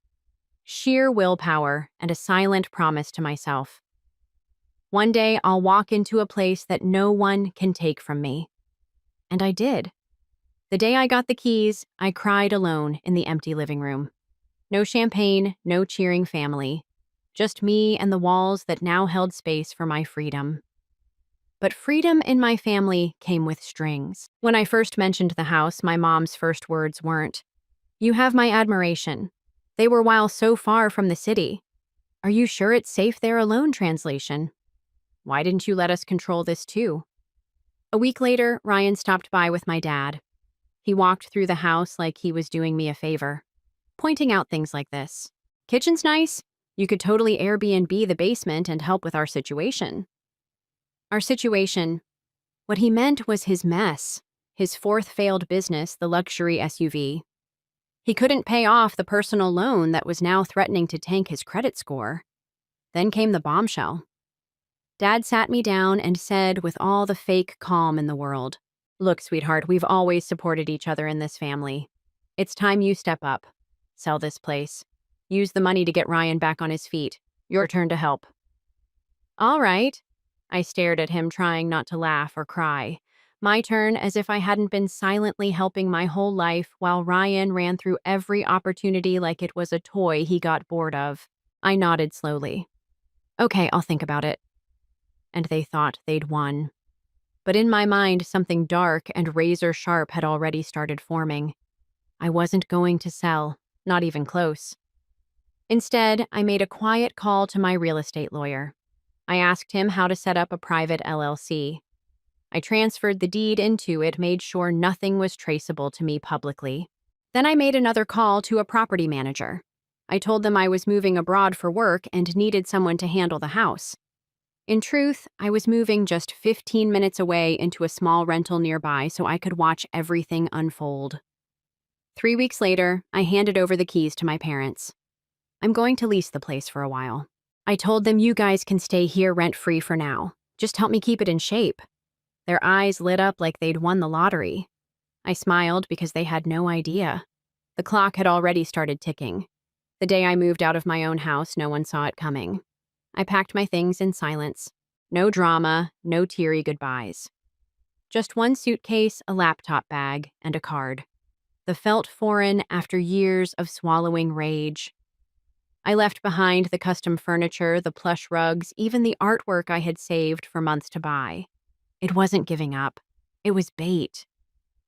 Sheer willpower and a silent promise to myself. One day I'll walk into a place that no one can take from me. And I did. The day I got the keys, I cried alone in the empty living room. No champagne, no cheering family. Just me and the walls that now held space for my freedom. But freedom in my family came with strings. When I first mentioned the house, my mom's first words weren't, "You have my admiration." They were, "While so far from the city. Are you sure it's safe there alone?" translation. Why didn't you let us control this too? A week later, Ryan stopped by with my dad. He walked through the house like he was doing me a favor, pointing out things like this. "Kitchen's nice. You could totally Airbnb the basement and help with our situation." Our situation. What he meant was his mess, his fourth failed business, the luxury SUV. He couldn't pay off the personal loan that was now threatening to tank his credit score. Then came the bombshell. Dad sat me down and said, with all the fake calm in the world, "Look, sweetheart, we've always supported each other in this family. It's time you step up. Sell this place. Use the money to get Ryan back on his feet. Your turn to help." "All right." I stared at him, trying not to laugh or cry. My turn, as if I hadn't been silently helping my whole life while Ryan ran through every opportunity like it was a toy he got bored of. I nodded slowly. "Okay, I'll think about it." And they thought they'd won. But in my mind, something dark and razor sharp had already started forming. I wasn't going to sell, not even close. Instead, I made a quiet call to my real estate lawyer. I asked him how to set up a private LLC. I transferred the deed into it, made sure nothing was traceable to me publicly. Then I made another call to a property manager. I told them I was moving abroad for work and needed someone to handle the house. In truth, I was moving just 15 minutes away into a small rental nearby so I could watch everything unfold. 3 weeks later, I handed over the keys to my parents. I'm going to lease the place for a while. I told them, "You guys can stay here rent-free for now. Just help me keep it in shape." Their eyes lit up like they'd won the lottery. I smiled because they had no idea. The clock had already started ticking. The day I moved out of my own house, no one saw it coming. I packed my things in silence. No drama, no teary goodbyes. Just one suitcase, a laptop bag, and a card. The felt foreign after years of swallowing rage. I left behind the custom furniture, the plush rugs, even the artwork I had saved for months to buy. It wasn't giving up. It was bait.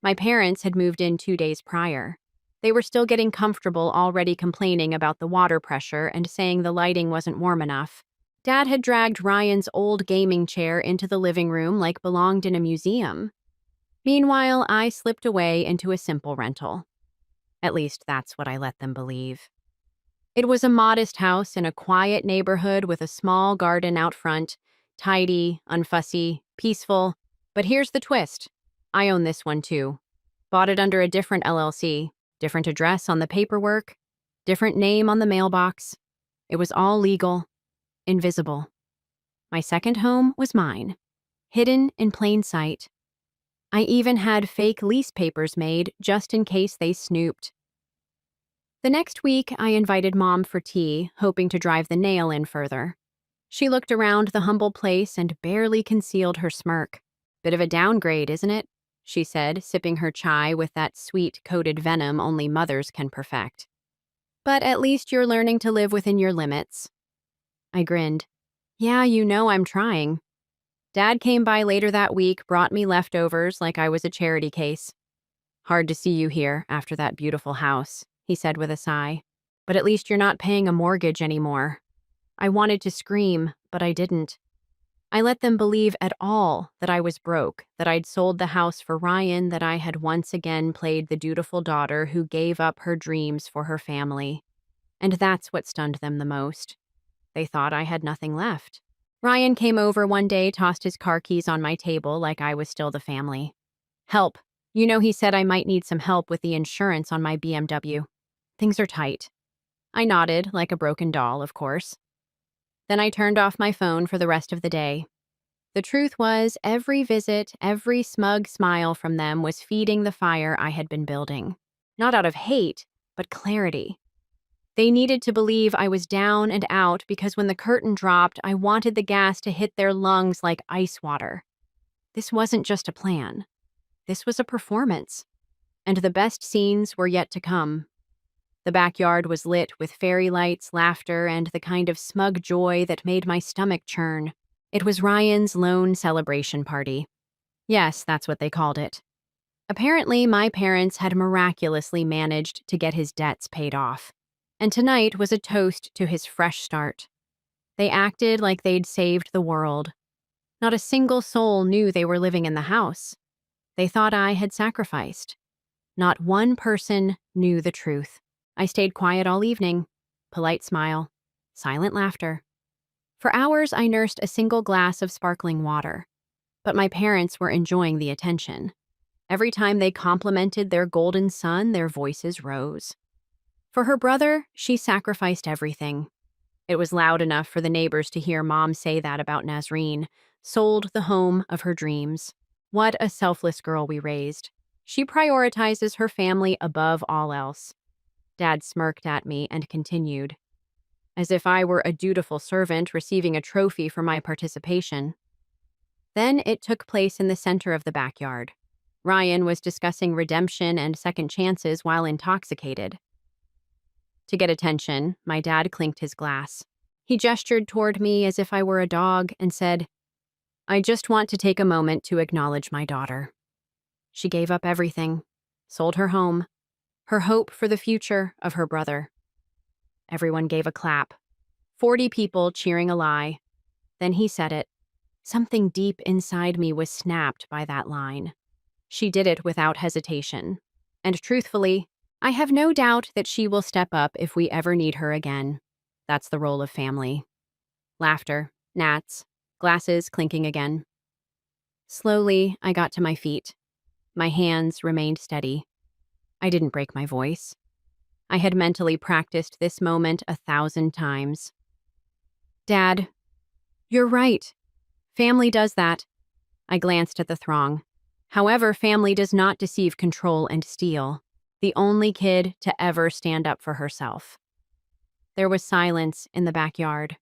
My parents had moved in 2 days prior. They were still getting comfortable, already complaining about the water pressure and saying the lighting wasn't warm enough. Dad had dragged Ryan's old gaming chair into the living room like belonged in a museum. Meanwhile, I slipped away into a simple rental. At least that's what I let them believe. It was a modest house in a quiet neighborhood with a small garden out front, tidy, unfussy, peaceful. But here's the twist. I own this one too. Bought it under a different LLC, different address on the paperwork, different name on the mailbox. It was all legal, invisible. My second home was mine, hidden in plain sight. I even had fake lease papers made just in case they snooped. The next week, I invited Mom for tea, hoping to drive the nail in further. She looked around the humble place and barely concealed her smirk. "Bit of a downgrade, isn't it?" she said, sipping her chai with that sweet, coated venom only mothers can perfect. "But at least you're learning to live within your limits." I grinned. "Yeah, I'm trying." Dad came by later that week, brought me leftovers like I was a charity case. "Hard to see you here after that beautiful house," he said with a sigh. "But at least you're not paying a mortgage anymore." I wanted to scream, but I didn't. I let them believe at all that I was broke, that I'd sold the house for Ryan, that I had once again played the dutiful daughter who gave up her dreams for her family. And that's what stunned them the most. They thought I had nothing left. Ryan came over one day, tossed his car keys on my table like I was still the family. "Help. He said I might need some help with the insurance on my BMW. Things are tight." I nodded, like a broken doll, of course. Then I turned off my phone for the rest of the day. The truth was, every visit, every smug smile from them was feeding the fire I had been building. Not out of hate, but clarity. They needed to believe I was down and out because when the curtain dropped, I wanted the gas to hit their lungs like ice water. This wasn't just a plan. This was a performance. And the best scenes were yet to come. The backyard was lit with fairy lights, laughter, and the kind of smug joy that made my stomach churn. It was Ryan's lone celebration party. Yes, that's what they called it. Apparently, my parents had miraculously managed to get his debts paid off. And tonight was a toast to his fresh start. They acted like they'd saved the world. Not a single soul knew they were living in the house. They thought I had sacrificed. Not one person knew the truth. I stayed quiet all evening. Polite smile. Silent laughter. For hours, I nursed a single glass of sparkling water. But my parents were enjoying the attention. Every time they complimented their golden son, their voices rose. For her brother, she sacrificed everything. It was loud enough for the neighbors to hear Mom say that about Nazreen, sold the home of her dreams. What a selfless girl we raised. She prioritizes her family above all else. Dad smirked at me and continued, as if I were a dutiful servant receiving a trophy for my participation. Then it took place in the center of the backyard. Ryan was discussing redemption and second chances while intoxicated. To get attention, my dad clinked his glass. He gestured toward me as if I were a dog and said, "I just want to take a moment to acknowledge my daughter. She gave up everything, sold her home, her hope for the future of her brother." Everyone gave a clap. 40 people cheering a lie. Then he said it. Something deep inside me was snapped by that line. She did it without hesitation. And truthfully, I have no doubt that she will step up if we ever need her again. That's the role of family. Laughter, gnats, glasses clinking again. Slowly, I got to my feet. My hands remained steady. I didn't break my voice. I had mentally practiced this moment 1,000 times. "Dad, you're right. Family does that." I glanced at the throng. However, family does not deceive, control, and steal. The only kid to ever stand up for herself. There was silence in the backyard.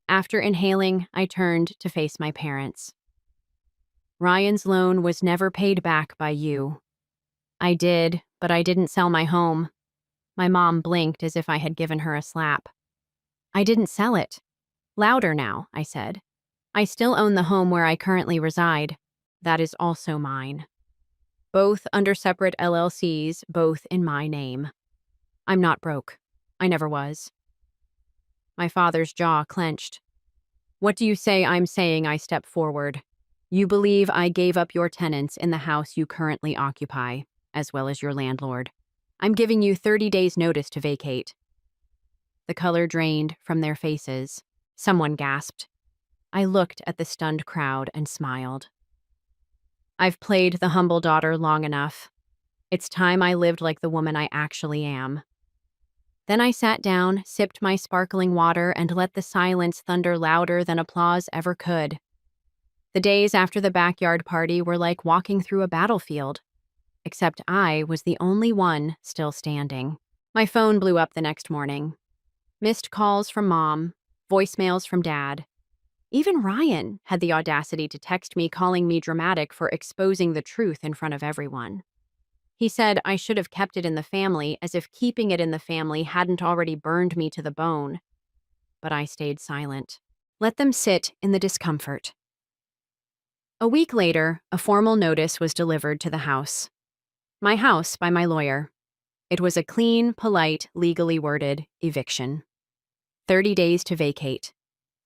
After inhaling, I turned to face my parents. "Ryan's loan was never paid back by you." "I did, but I didn't sell my home." My mom blinked as if I had given her a slap. "I didn't sell it." "Louder now," I said. "I still own the home where I currently reside. That is also mine. Both under separate LLCs, both in my name. I'm not broke. I never was." My father's jaw clenched. "What do you say I'm saying?" I stepped forward. "You believe I gave up your tenants in the house you currently occupy, as well as your landlord. I'm giving you 30 days' notice to vacate." The color drained from their faces. Someone gasped. I looked at the stunned crowd and smiled. I've played the humble daughter long enough. It's time I lived like the woman I actually am. Then I sat down, sipped my sparkling water, and let the silence thunder louder than applause ever could. The days after the backyard party were like walking through a battlefield, except I was the only one still standing. My phone blew up the next morning. Missed calls from Mom, voicemails from Dad. Even Ryan had the audacity to text me calling me dramatic for exposing the truth in front of everyone. He said I should have kept it in the family, as if keeping it in the family hadn't already burned me to the bone. But I stayed silent. Let them sit in the discomfort. A week later, a formal notice was delivered to the house. My house by my lawyer. It was a clean, polite, legally worded eviction. 30 days to vacate.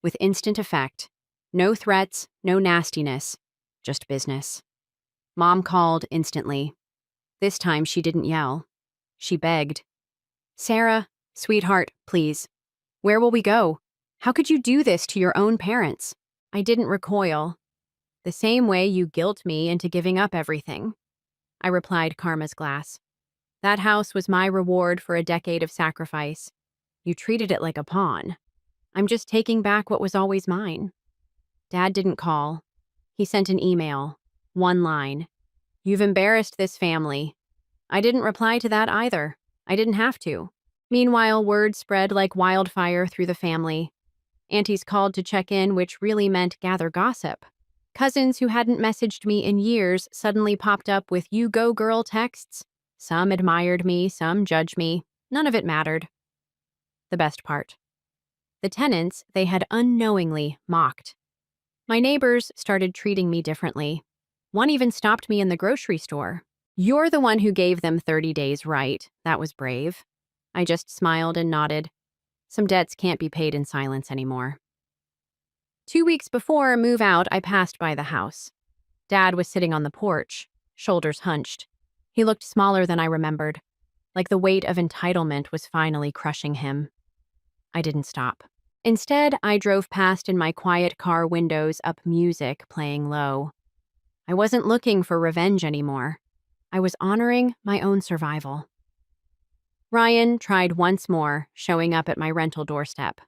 With instant effect. No threats, no nastiness, just business. Mom called instantly. This time she didn't yell. She begged. "Sarah, sweetheart, please. Where will we go? How could you do this to your own parents?" I didn't recoil. "The same way you guilt me into giving up everything," I replied calm as glass. "That house was my reward for a decade of sacrifice. You treated it like a pawn. I'm just taking back what was always mine." Dad didn't call. He sent an email. One line. "You've embarrassed this family." I didn't reply to that either. I didn't have to. Meanwhile, word spread like wildfire through the family. Aunties called to check in, which really meant gather gossip. Cousins who hadn't messaged me in years suddenly popped up with "you go girl" texts. Some admired me, some judged me. None of it mattered. The best part. The tenants they had unknowingly mocked. My neighbors started treating me differently. One even stopped me in the grocery store. "You're the one who gave them 30 days, right?" That was brave. I just smiled and nodded. Some debts can't be paid in silence anymore. 2 weeks before move out, I passed by the house. Dad was sitting on the porch, shoulders hunched. He looked smaller than I remembered, like the weight of entitlement was finally crushing him. I didn't stop. Instead, I drove past in my quiet car windows up music playing low. I wasn't looking for revenge anymore. I was honoring my own survival. Ryan tried once more, showing up at my rental doorstep.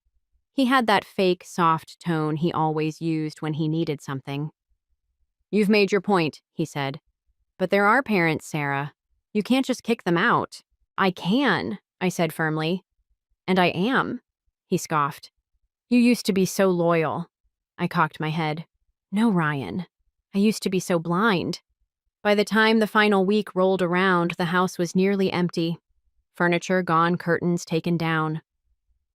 He had that fake, soft tone he always used when he needed something. "You've made your point," he said. "But there are parents, Sarah. You can't just kick them out." "I can," I said firmly. "And I am," he scoffed. "You used to be so loyal." I cocked my head. "No, Ryan. I used to be so blind." By the time the final week rolled around, the house was nearly empty. Furniture gone, curtains taken down.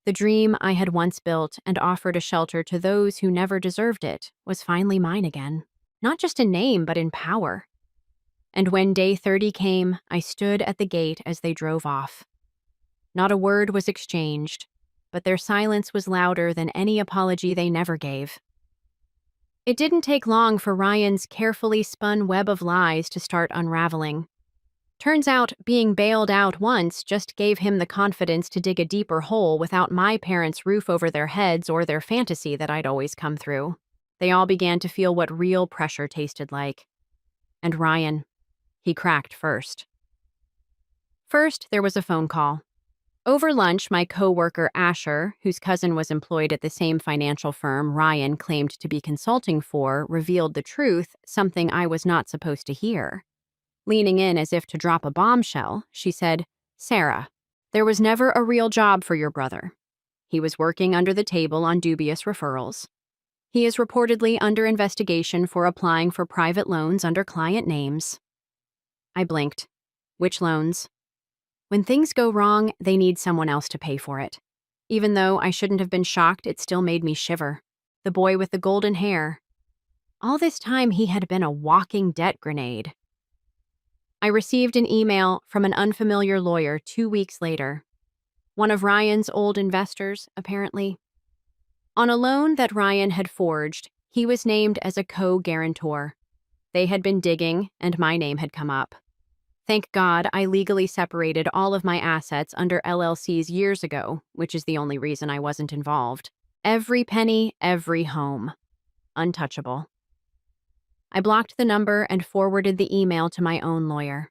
The dream I had once built and offered a shelter to those who never deserved it was finally mine again. Not just in name, but in power. And when day 30 came, I stood at the gate as they drove off. Not a word was exchanged, but their silence was louder than any apology they never gave. It didn't take long for Ryan's carefully spun web of lies to start unraveling. Turns out, being bailed out once just gave him the confidence to dig a deeper hole without my parents' roof over their heads or their fantasy that I'd always come through. They all began to feel what real pressure tasted like. And Ryan, he cracked first. First, there was a phone call. Over lunch, my coworker Asher, whose cousin was employed at the same financial firm Ryan claimed to be consulting for, revealed the truth, something I was not supposed to hear. Leaning in as if to drop a bombshell, she said, "Sarah, there was never a real job for your brother. He was working under the table on dubious referrals. He is reportedly under investigation for applying for private loans under client names." I blinked. Which loans? When things go wrong, they need someone else to pay for it. Even though I shouldn't have been shocked, it still made me shiver. The boy with the golden hair. All this time, he had been a walking debt grenade. I received an email from an unfamiliar lawyer 2 weeks later. One of Ryan's old investors, apparently. On a loan that Ryan had forged, he was named as a co-guarantor. They had been digging, and my name had come up. Thank God I legally separated all of my assets under LLCs years ago, which is the only reason I wasn't involved. Every penny, every home. Untouchable. I blocked the number and forwarded the email to my own lawyer.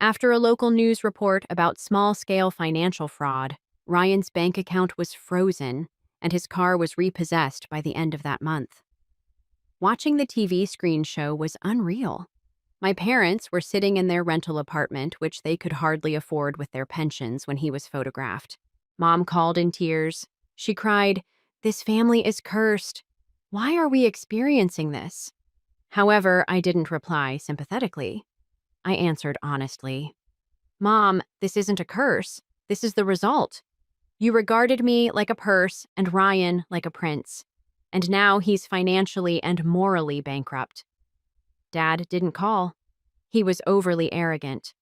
After a local news report about small-scale financial fraud, Ryan's bank account was frozen, and his car was repossessed by the end of that month. Watching the TV screen show was unreal. My parents were sitting in their rental apartment, which they could hardly afford with their pensions, when he was photographed. Mom called in tears. She cried, "This family is cursed. Why are we experiencing this?" However, I didn't reply sympathetically. I answered honestly, "Mom, this isn't a curse. This is the result. You regarded me like a purse and Ryan like a prince. And now he's financially and morally bankrupt." Dad didn't call. He was overly arrogant.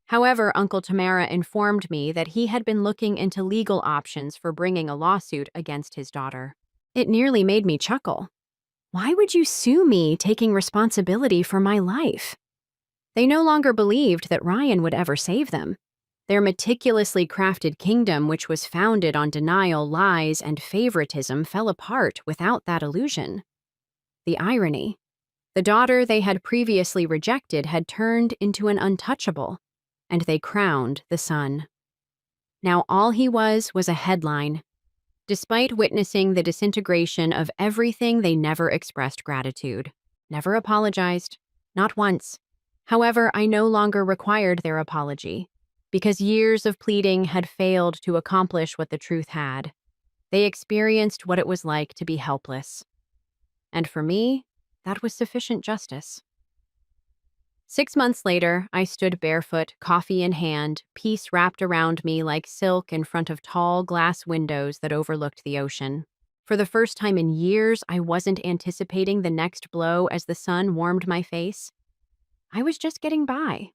However, Uncle Tamara informed me that he had been looking into legal options for bringing a lawsuit against his daughter. It nearly made me chuckle. Why would you sue me taking responsibility for my life? They no longer believed that Ryan would ever save them. Their meticulously crafted kingdom, which was founded on denial, lies, and favoritism, fell apart without that illusion. The irony. The daughter they had previously rejected had turned into an untouchable, and they crowned the son. Now all he was a headline. Despite witnessing the disintegration of everything, they never expressed gratitude, never apologized, not once. However, I no longer required their apology, because years of pleading had failed to accomplish what the truth had. They experienced what it was like to be helpless. And for me, that was sufficient justice. 6 months later, I stood barefoot, coffee in hand, peace wrapped around me like silk in front of tall glass windows that overlooked the ocean. For the first time in years, I wasn't anticipating the next blow as the sun warmed my face. I was just getting by.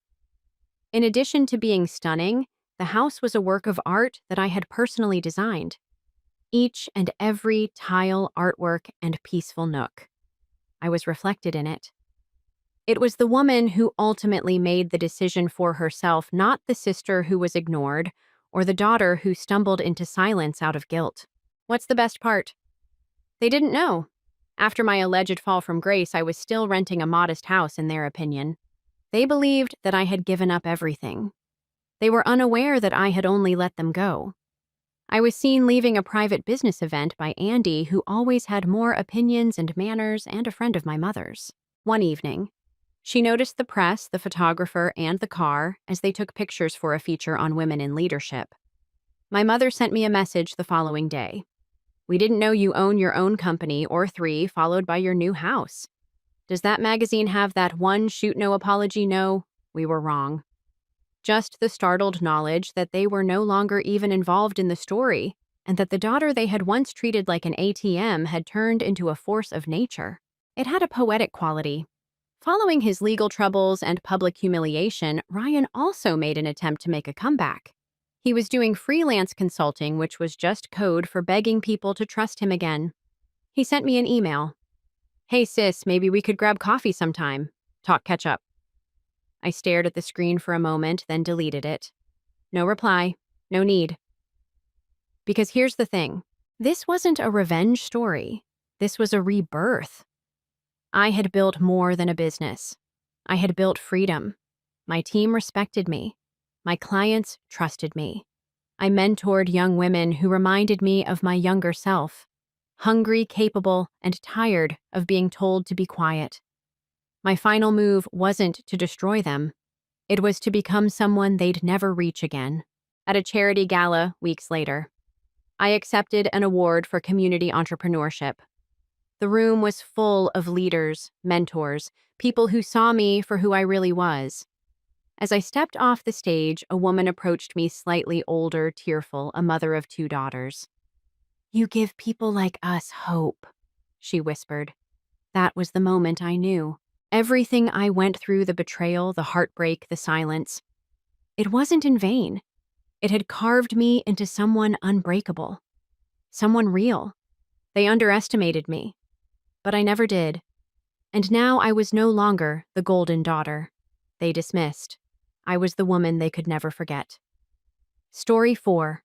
In addition to being stunning, the house was a work of art that I had personally designed. Each and every tile, artwork, and peaceful nook. I was reflected in it. It was the woman who ultimately made the decision for herself, not the sister who was ignored, or the daughter who stumbled into silence out of guilt. What's the best part? They didn't know. After my alleged fall from grace, I was still renting a modest house in their opinion. They believed that I had given up everything. They were unaware that I had only let them go. I was seen leaving a private business event by Andy, who always had more opinions and manners, and a friend of my mother's. One evening, she noticed the press, the photographer, and the car as they took pictures for a feature on women in leadership. My mother sent me a message the following day. "We didn't know you own your own company or 3, followed by your new house. Does that magazine have that one shoot no apology? No, we were wrong." Just the startled knowledge that they were no longer even involved in the story, and that the daughter they had once treated like an ATM had turned into a force of nature. It had a poetic quality. Following his legal troubles and public humiliation, Ryan also made an attempt to make a comeback. He was doing freelance consulting, which was just code for begging people to trust him again. He sent me an email. "Hey sis, maybe we could grab coffee sometime. Talk catch up." I stared at the screen for a moment, then deleted it. No reply, no need. Because here's the thing. This wasn't a revenge story. This was a rebirth. I had built more than a business. I had built freedom. My team respected me. My clients trusted me. I mentored young women who reminded me of my younger self, hungry, capable, and tired of being told to be quiet. My final move wasn't to destroy them. It was to become someone they'd never reach again. At a charity gala weeks later, I accepted an award for community entrepreneurship. The room was full of leaders, mentors, people who saw me for who I really was. As I stepped off the stage, a woman approached me, slightly older, tearful, a mother of 2 daughters. "You give people like us hope," she whispered. That was the moment I knew. Everything I went through, the betrayal, the heartbreak, the silence, it wasn't in vain. It had carved me into someone unbreakable, someone real. They underestimated me, but I never did. And now I was no longer the golden daughter they dismissed. I was the woman they could never forget. Story 4.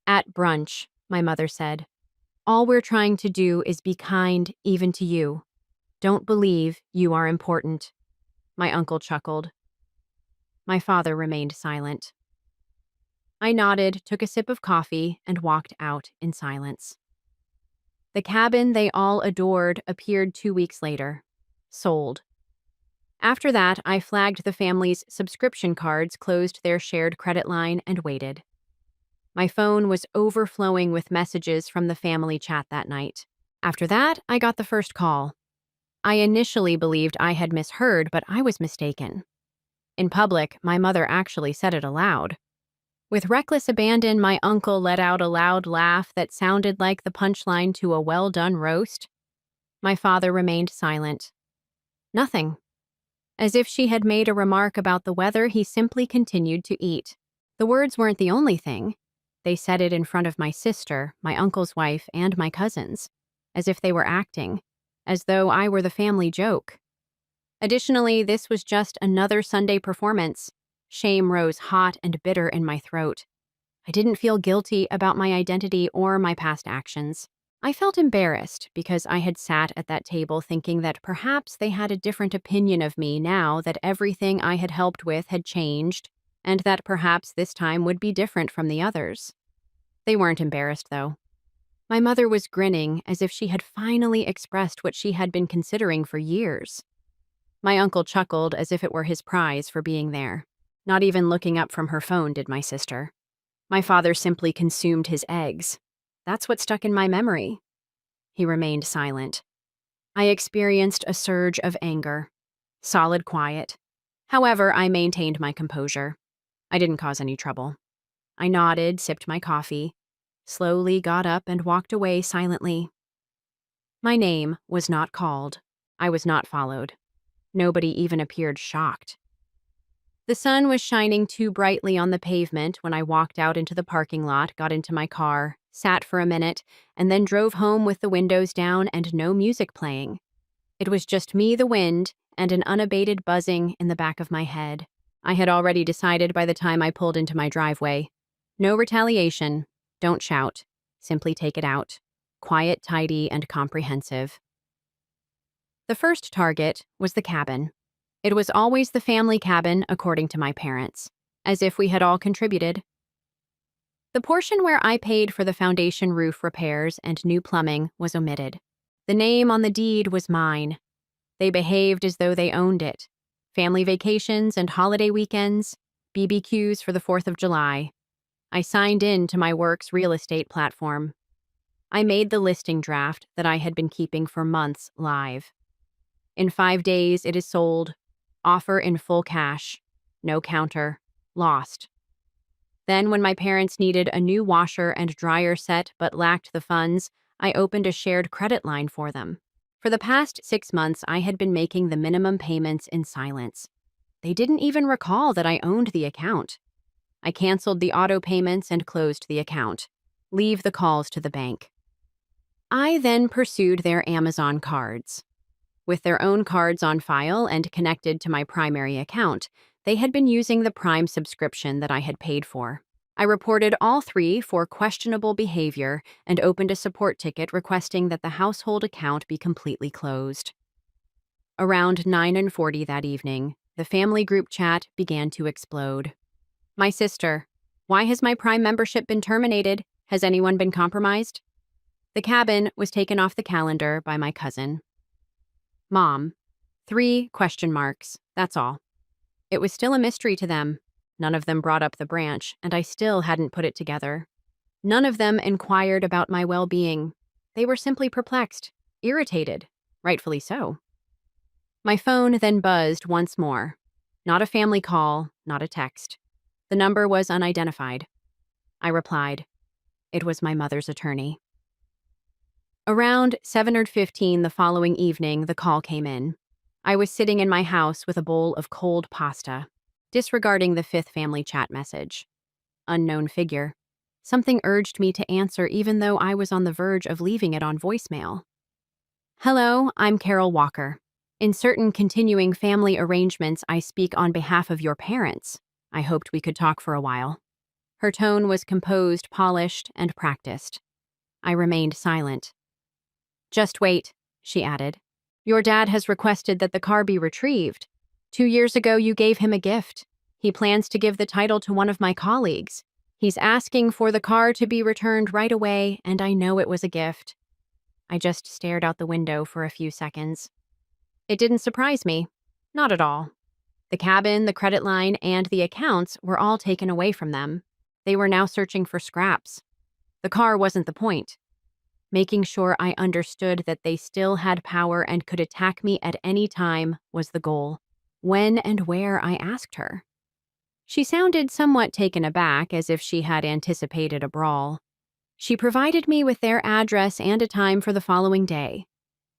At brunch, my mother said, "All we're trying to do is be kind even to you. Don't believe you are important." My uncle chuckled. My father remained silent. I nodded, took a sip of coffee, and walked out in silence. The cabin they all adored appeared 2 weeks later. Sold. After that, I flagged the family's subscription cards, closed their shared credit line, and waited. My phone was overflowing with messages from the family chat that night. After that, I got the first call. I initially believed I had misheard, but I was mistaken. In public, my mother actually said it aloud. With reckless abandon, my uncle let out a loud laugh that sounded like the punchline to a well-done roast. My father remained silent. Nothing. As if she had made a remark about the weather, he simply continued to eat. The words weren't the only thing. They said it in front of my sister, my uncle's wife, and my cousins, as if they were acting, as though I were the family joke. Additionally, this was just another Sunday performance. Shame rose hot and bitter in my throat. I didn't feel guilty about my identity or my past actions. I felt embarrassed because I had sat at that table thinking that perhaps they had a different opinion of me now that everything I had helped with had changed, and that perhaps this time would be different from the others. They weren't embarrassed, though. My mother was grinning as if she had finally expressed what she had been considering for years. My uncle chuckled as if it were his prize for being there. Not even looking up from her phone did my sister. My father simply consumed his eggs. That's what stuck in my memory. He remained silent. I experienced a surge of anger. Solid quiet. However, I maintained my composure. I didn't cause any trouble. I nodded, sipped my coffee, slowly got up and walked away silently. My name was not called. I was not followed. Nobody even appeared shocked. The sun was shining too brightly on the pavement when I walked out into the parking lot, got into my car, sat for a minute, and then drove home with the windows down and no music playing. It was just me, the wind, and an unabated buzzing in the back of my head. I had already decided by the time I pulled into my driveway. No retaliation. Don't shout. Simply take it out. Quiet, tidy, and comprehensive. The first target was the cabin. It was always the family cabin, according to my parents, as if we had all contributed. The portion where I paid for the foundation roof repairs and new plumbing was omitted. The name on the deed was mine. They behaved as though they owned it. Family vacations and holiday weekends, BBQs for the 4th of July. I signed in to my work's real estate platform. I made the listing draft that I had been keeping for months live. In 5 days, it is sold. Offer in full cash. No counter. Lost. Then, when my parents needed a new washer and dryer set but lacked the funds, I opened a shared credit line for them. For the past 6 months, I had been making the minimum payments in silence. They didn't even recall that I owned the account. I canceled the auto payments and closed the account. Leave the calls to the bank. I then pursued their Amazon cards. With their own cards on file and connected to my primary account, they had been using the Prime subscription that I had paid for. I reported all 3 for questionable behavior and opened a support ticket requesting that the household account be completely closed. Around 9:40 that evening, the family group chat began to explode. My sister, why has my Prime membership been terminated? Has anyone been compromised? The cabin was taken off the calendar by my cousin. Mom, 3 question marks, that's all. It was still a mystery to them. None of them brought up the branch, and I still hadn't put it together. None of them inquired about my well-being. They were simply perplexed, irritated, rightfully so. My phone then buzzed once more. Not a family call, not a text. The number was unidentified. I replied. It was my mother's attorney. Around 7:15 the following evening, the call came in. I was sitting in my house with a bowl of cold pasta, disregarding the 5th family chat message. Unknown figure. Something urged me to answer even though I was on the verge of leaving it on voicemail. Hello, I'm Carol Walker. In certain continuing family arrangements, I speak on behalf of your parents. I hoped we could talk for a while. Her tone was composed, polished, and practiced. I remained silent. Just wait, she added. Your dad has requested that the car be retrieved. 2 years ago, you gave him a gift. He plans to give the title to one of my colleagues. He's asking for the car to be returned right away, and I know it was a gift. I just stared out the window for a few seconds. It didn't surprise me. Not at all. The cabin, the credit line, and the accounts were all taken away from them. They were now searching for scraps. The car wasn't the point. Making sure I understood that they still had power and could attack me at any time was the goal. When and where, I asked her. She sounded somewhat taken aback, as if she had anticipated a brawl. She provided me with their address and a time for the following day.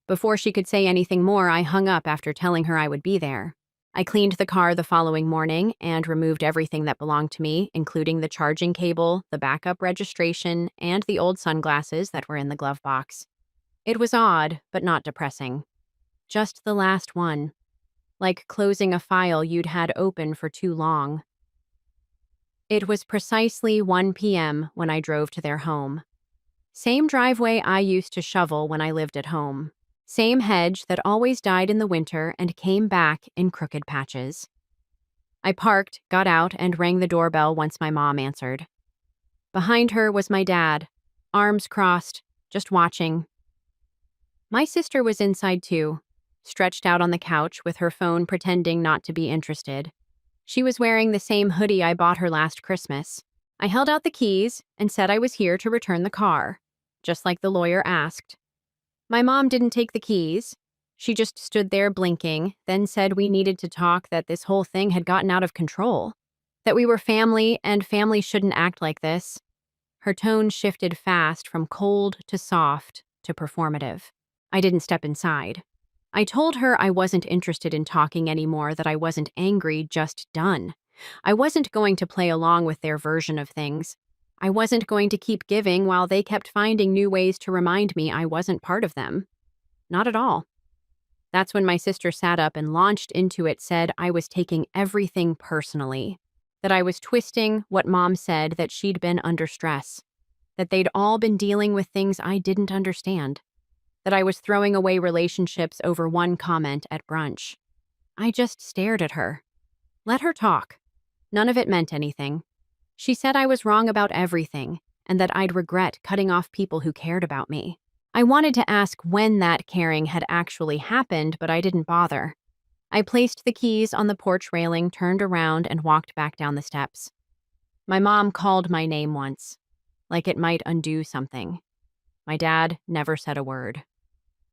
Before she could say anything more, I hung up after telling her I would be there. I cleaned the car the following morning and removed everything that belonged to me, including the charging cable, the backup registration, and the old sunglasses that were in the glove box. It was odd, but not depressing. Just the last one. Like closing a file you'd had open for too long. It was precisely 1 p.m. when I drove to their home. Same driveway I used to shovel when I lived at home. Same hedge that always died in the winter and came back in crooked patches. I parked, got out, and rang the doorbell once my mom answered. Behind her was my dad, arms crossed, just watching. My sister was inside too, stretched out on the couch with her phone pretending not to be interested. She was wearing the same hoodie I bought her last Christmas. I held out the keys and said I was here to return the car, just like the lawyer asked. My mom didn't take the keys. She just stood there blinking, then said we needed to talk, that this whole thing had gotten out of control, that we were family and family shouldn't act like this. Her tone shifted fast from cold to soft to performative. I didn't step inside. I told her I wasn't interested in talking anymore, that I wasn't angry, just done. I wasn't going to play along with their version of things. I wasn't going to keep giving while they kept finding new ways to remind me I wasn't part of them. Not at all. That's when my sister sat up and launched into it, said I was taking everything personally, that I was twisting what Mom said, that she'd been under stress, that they'd all been dealing with things I didn't understand, that I was throwing away relationships over one comment at brunch. I just stared at her. Let her talk. None of it meant anything. She said I was wrong about everything, and that I'd regret cutting off people who cared about me. I wanted to ask when that caring had actually happened, but I didn't bother. I placed the keys on the porch railing, turned around, and walked back down the steps. My mom called my name once, like it might undo something. My dad never said a word.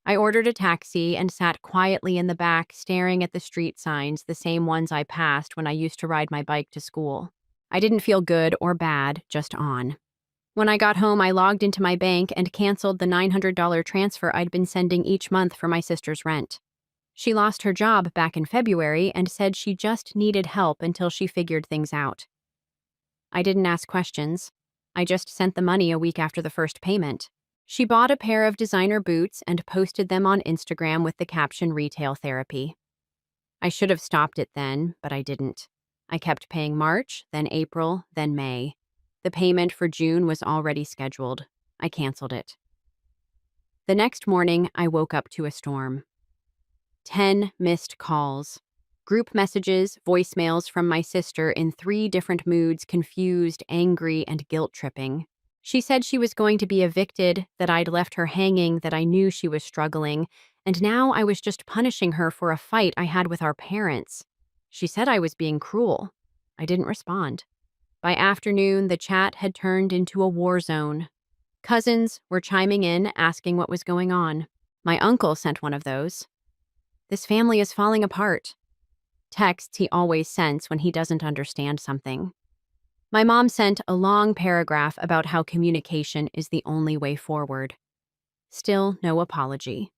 I ordered a taxi and sat quietly in the back, staring at the street signs, the same ones I passed when I used to ride my bike to school. I didn't feel good or bad, just on. When I got home, I logged into my bank and canceled the $900 transfer I'd been sending each month for my sister's rent. She lost her job back in February and said she just needed help until she figured things out. I didn't ask questions. I just sent the money a week after the first payment. She bought a pair of designer boots and posted them on Instagram with the caption "Retail Therapy." I should have stopped it then, but I didn't. I kept paying March, then April, then May. The payment for June was already scheduled. I canceled it. The next morning, I woke up to a storm. 10 missed calls. Group messages, voicemails from my sister in 3 different moods: confused, angry, and guilt-tripping. She said she was going to be evicted, that I'd left her hanging, that I knew she was struggling, and now I was just punishing her for a fight I had with our parents. She said I was being cruel. I didn't respond. By afternoon, the chat had turned into a war zone. Cousins were chiming in, asking what was going on. My uncle sent one of those. "This family is falling apart." Texts he always sends when he doesn't understand something. My mom sent a long paragraph about how communication is the only way forward. Still no apology.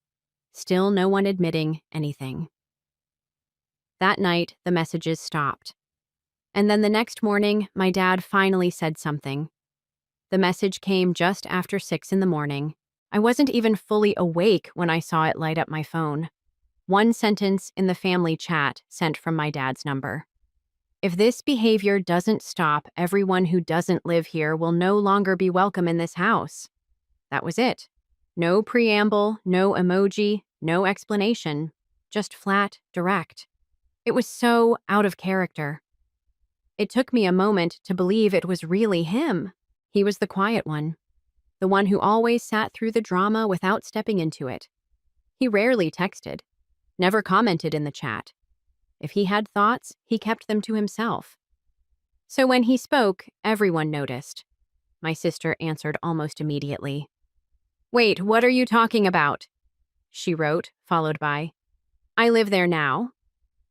Still no one admitting anything. That night, the messages stopped. And then the next morning, my dad finally said something. The message came just after 6 in the morning. I wasn't even fully awake when I saw it light up my phone. One sentence in the family chat sent from my dad's number. "If this behavior doesn't stop, everyone who doesn't live here will no longer be welcome in this house." That was it. No preamble, no emoji, no explanation. Just flat, direct. It was so out of character. It took me a moment to believe it was really him. He was the quiet one. the one who always sat through the drama without stepping into it. He rarely texted, never commented in the chat. If he had thoughts, he kept them to himself. So when he spoke, everyone noticed. My sister answered almost immediately. "Wait, what are you talking about?" she wrote, followed by, "I live there now."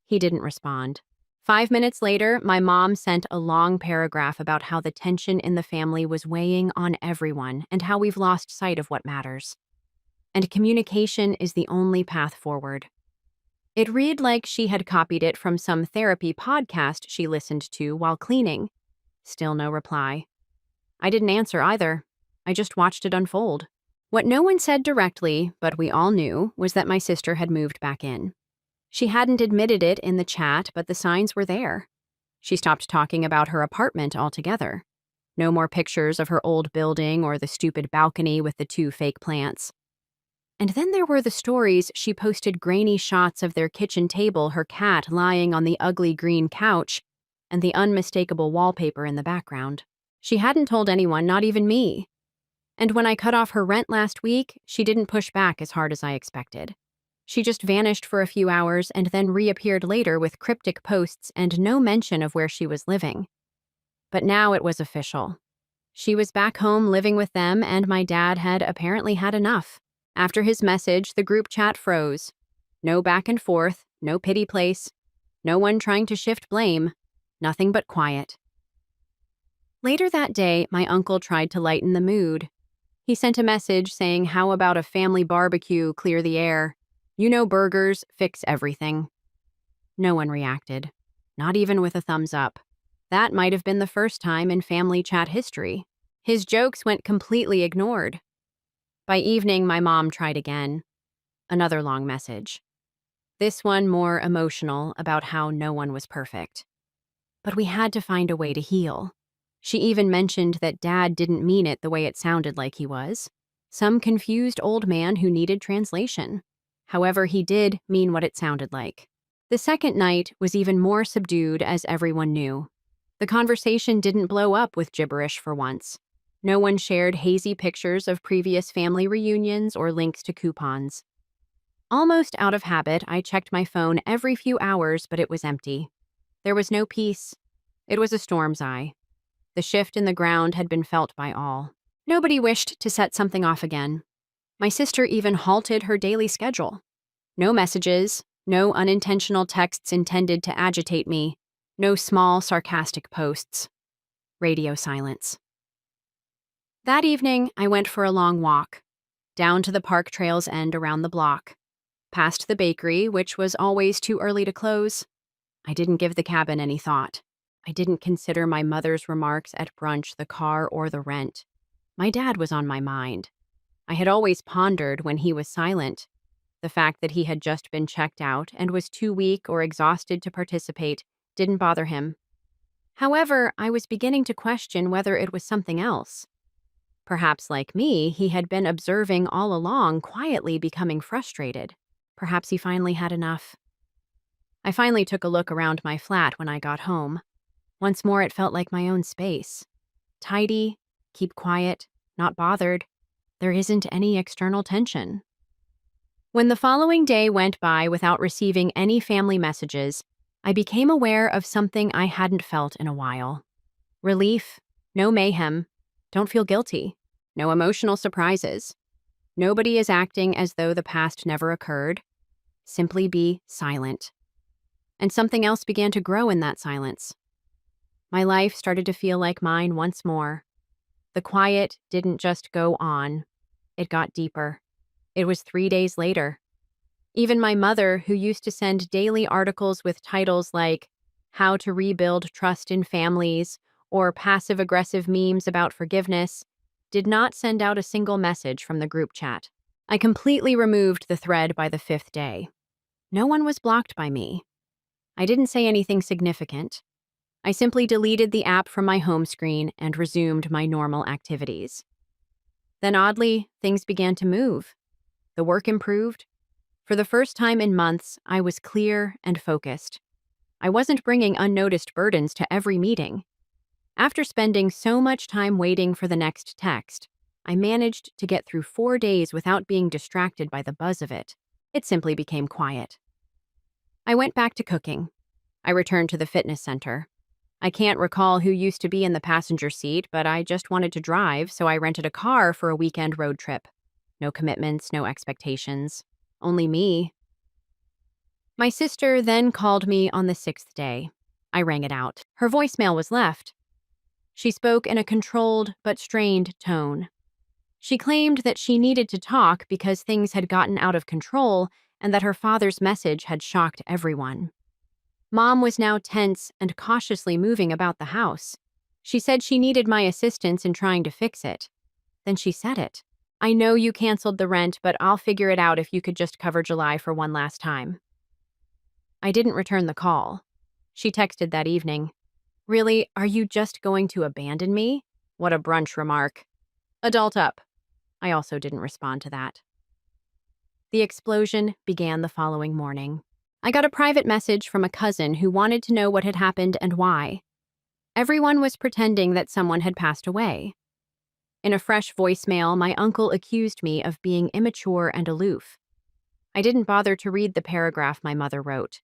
He didn't respond. 5 minutes later, my mom sent a long paragraph about how the tension in the family was weighing on everyone and how we've lost sight of what matters. And communication is the only path forward. It read like she had copied it from some therapy podcast she listened to while cleaning. Still no reply. I didn't answer either. I just watched it unfold. What no one said directly, but we all knew, was that my sister had moved back in. She hadn't admitted it in the chat, but the signs were there. She stopped talking about her apartment altogether. No more pictures of her old building or the stupid balcony with the 2 fake plants. And then there were the stories she posted grainy shots of their kitchen table, her cat lying on the ugly green couch, and the unmistakable wallpaper in the background. She hadn't told anyone, not even me. And when I cut off her rent last week, she didn't push back as hard as I expected. She just vanished for a few hours and then reappeared later with cryptic posts and no mention of where she was living. But now it was official. She was back home living with them, and my dad had apparently had enough. After his message, the group chat froze. No back and forth, no pity place, no one trying to shift blame, nothing but quiet. Later that day, my uncle tried to lighten the mood. He sent a message saying, "How about a family barbecue, clear the air? You know, burgers fix everything." No one reacted, not even with a thumbs up. That might have been the first time in family chat history. His jokes went completely ignored. By evening, my mom tried again. Another long message. This one more emotional, about how no one was perfect. But we had to find a way to heal. She even mentioned that Dad didn't mean it the way it sounded like he was. Some confused old man who needed translation. However, he did mean what it sounded like. The second night was even more subdued, as everyone knew. The conversation didn't blow up with gibberish for once. No one shared hazy pictures of previous family reunions or links to coupons. Almost out of habit, I checked my phone every few hours, but it was empty. There was no peace. It was a storm's eye. The shift in the ground had been felt by all. Nobody wished to set something off again. My sister even halted her daily schedule. No messages, no unintentional texts intended to agitate me, no small, sarcastic posts. Radio silence. That evening, I went for a long walk, down to the park trail's end around the block, past the bakery, which was always too early to close. I didn't give the cabin any thought. I didn't consider my mother's remarks at brunch, the car, or the rent. My dad was on my mind. I had always pondered when he was silent. The fact that he had just been checked out and was too weak or exhausted to participate didn't bother him. However, I was beginning to question whether it was something else. Perhaps, like me, he had been observing all along, quietly becoming frustrated. Perhaps he finally had enough. I finally took a look around my flat when I got home. Once more, it felt like my own space. Tidy, keep quiet, not bothered. There isn't any external tension. When the following day went by without receiving any family messages, I became aware of something I hadn't felt in a while. Relief, no mayhem, don't feel guilty, no emotional surprises. Nobody is acting as though the past never occurred. Simply be silent. And something else began to grow in that silence. My life started to feel like mine once more. The quiet didn't just go on, it got deeper. It was 3 days later. Even my mother, who used to send daily articles with titles like "How to Rebuild Trust in Families" or passive-aggressive memes about forgiveness, did not send out a single message from the group chat. I completely removed the thread by the 5th day. No one was blocked by me. I didn't say anything significant. I simply deleted the app from my home screen and resumed my normal activities. Then oddly, things began to move. The work improved. For the first time in months, I was clear and focused. I wasn't bringing unnoticed burdens to every meeting. After spending so much time waiting for the next text, I managed to get through 4 days without being distracted by the buzz of it. It simply became quiet. I went back to cooking. I returned to the fitness center. I can't recall who used to be in the passenger seat, but I just wanted to drive, so I rented a car for a weekend road trip. No commitments, no expectations. Only me. My sister then called me on the 6th day. I rang it out. Her voicemail was left. She spoke in a controlled but strained tone. She claimed that she needed to talk because things had gotten out of control and that her father's message had shocked everyone. Mom was now tense and cautiously moving about the house. She said she needed my assistance in trying to fix it. Then she said it. I know you canceled the rent, but I'll figure it out if you could just cover July for one last time. I didn't return the call. She texted that evening. Really, are you just going to abandon me? What a brunch remark. Adult up. I also didn't respond to that. The explosion began the following morning. I got a private message from a cousin who wanted to know what had happened and why. Everyone was pretending that someone had passed away. In a fresh voicemail, my uncle accused me of being immature and aloof. I didn't bother to read the paragraph my mother wrote.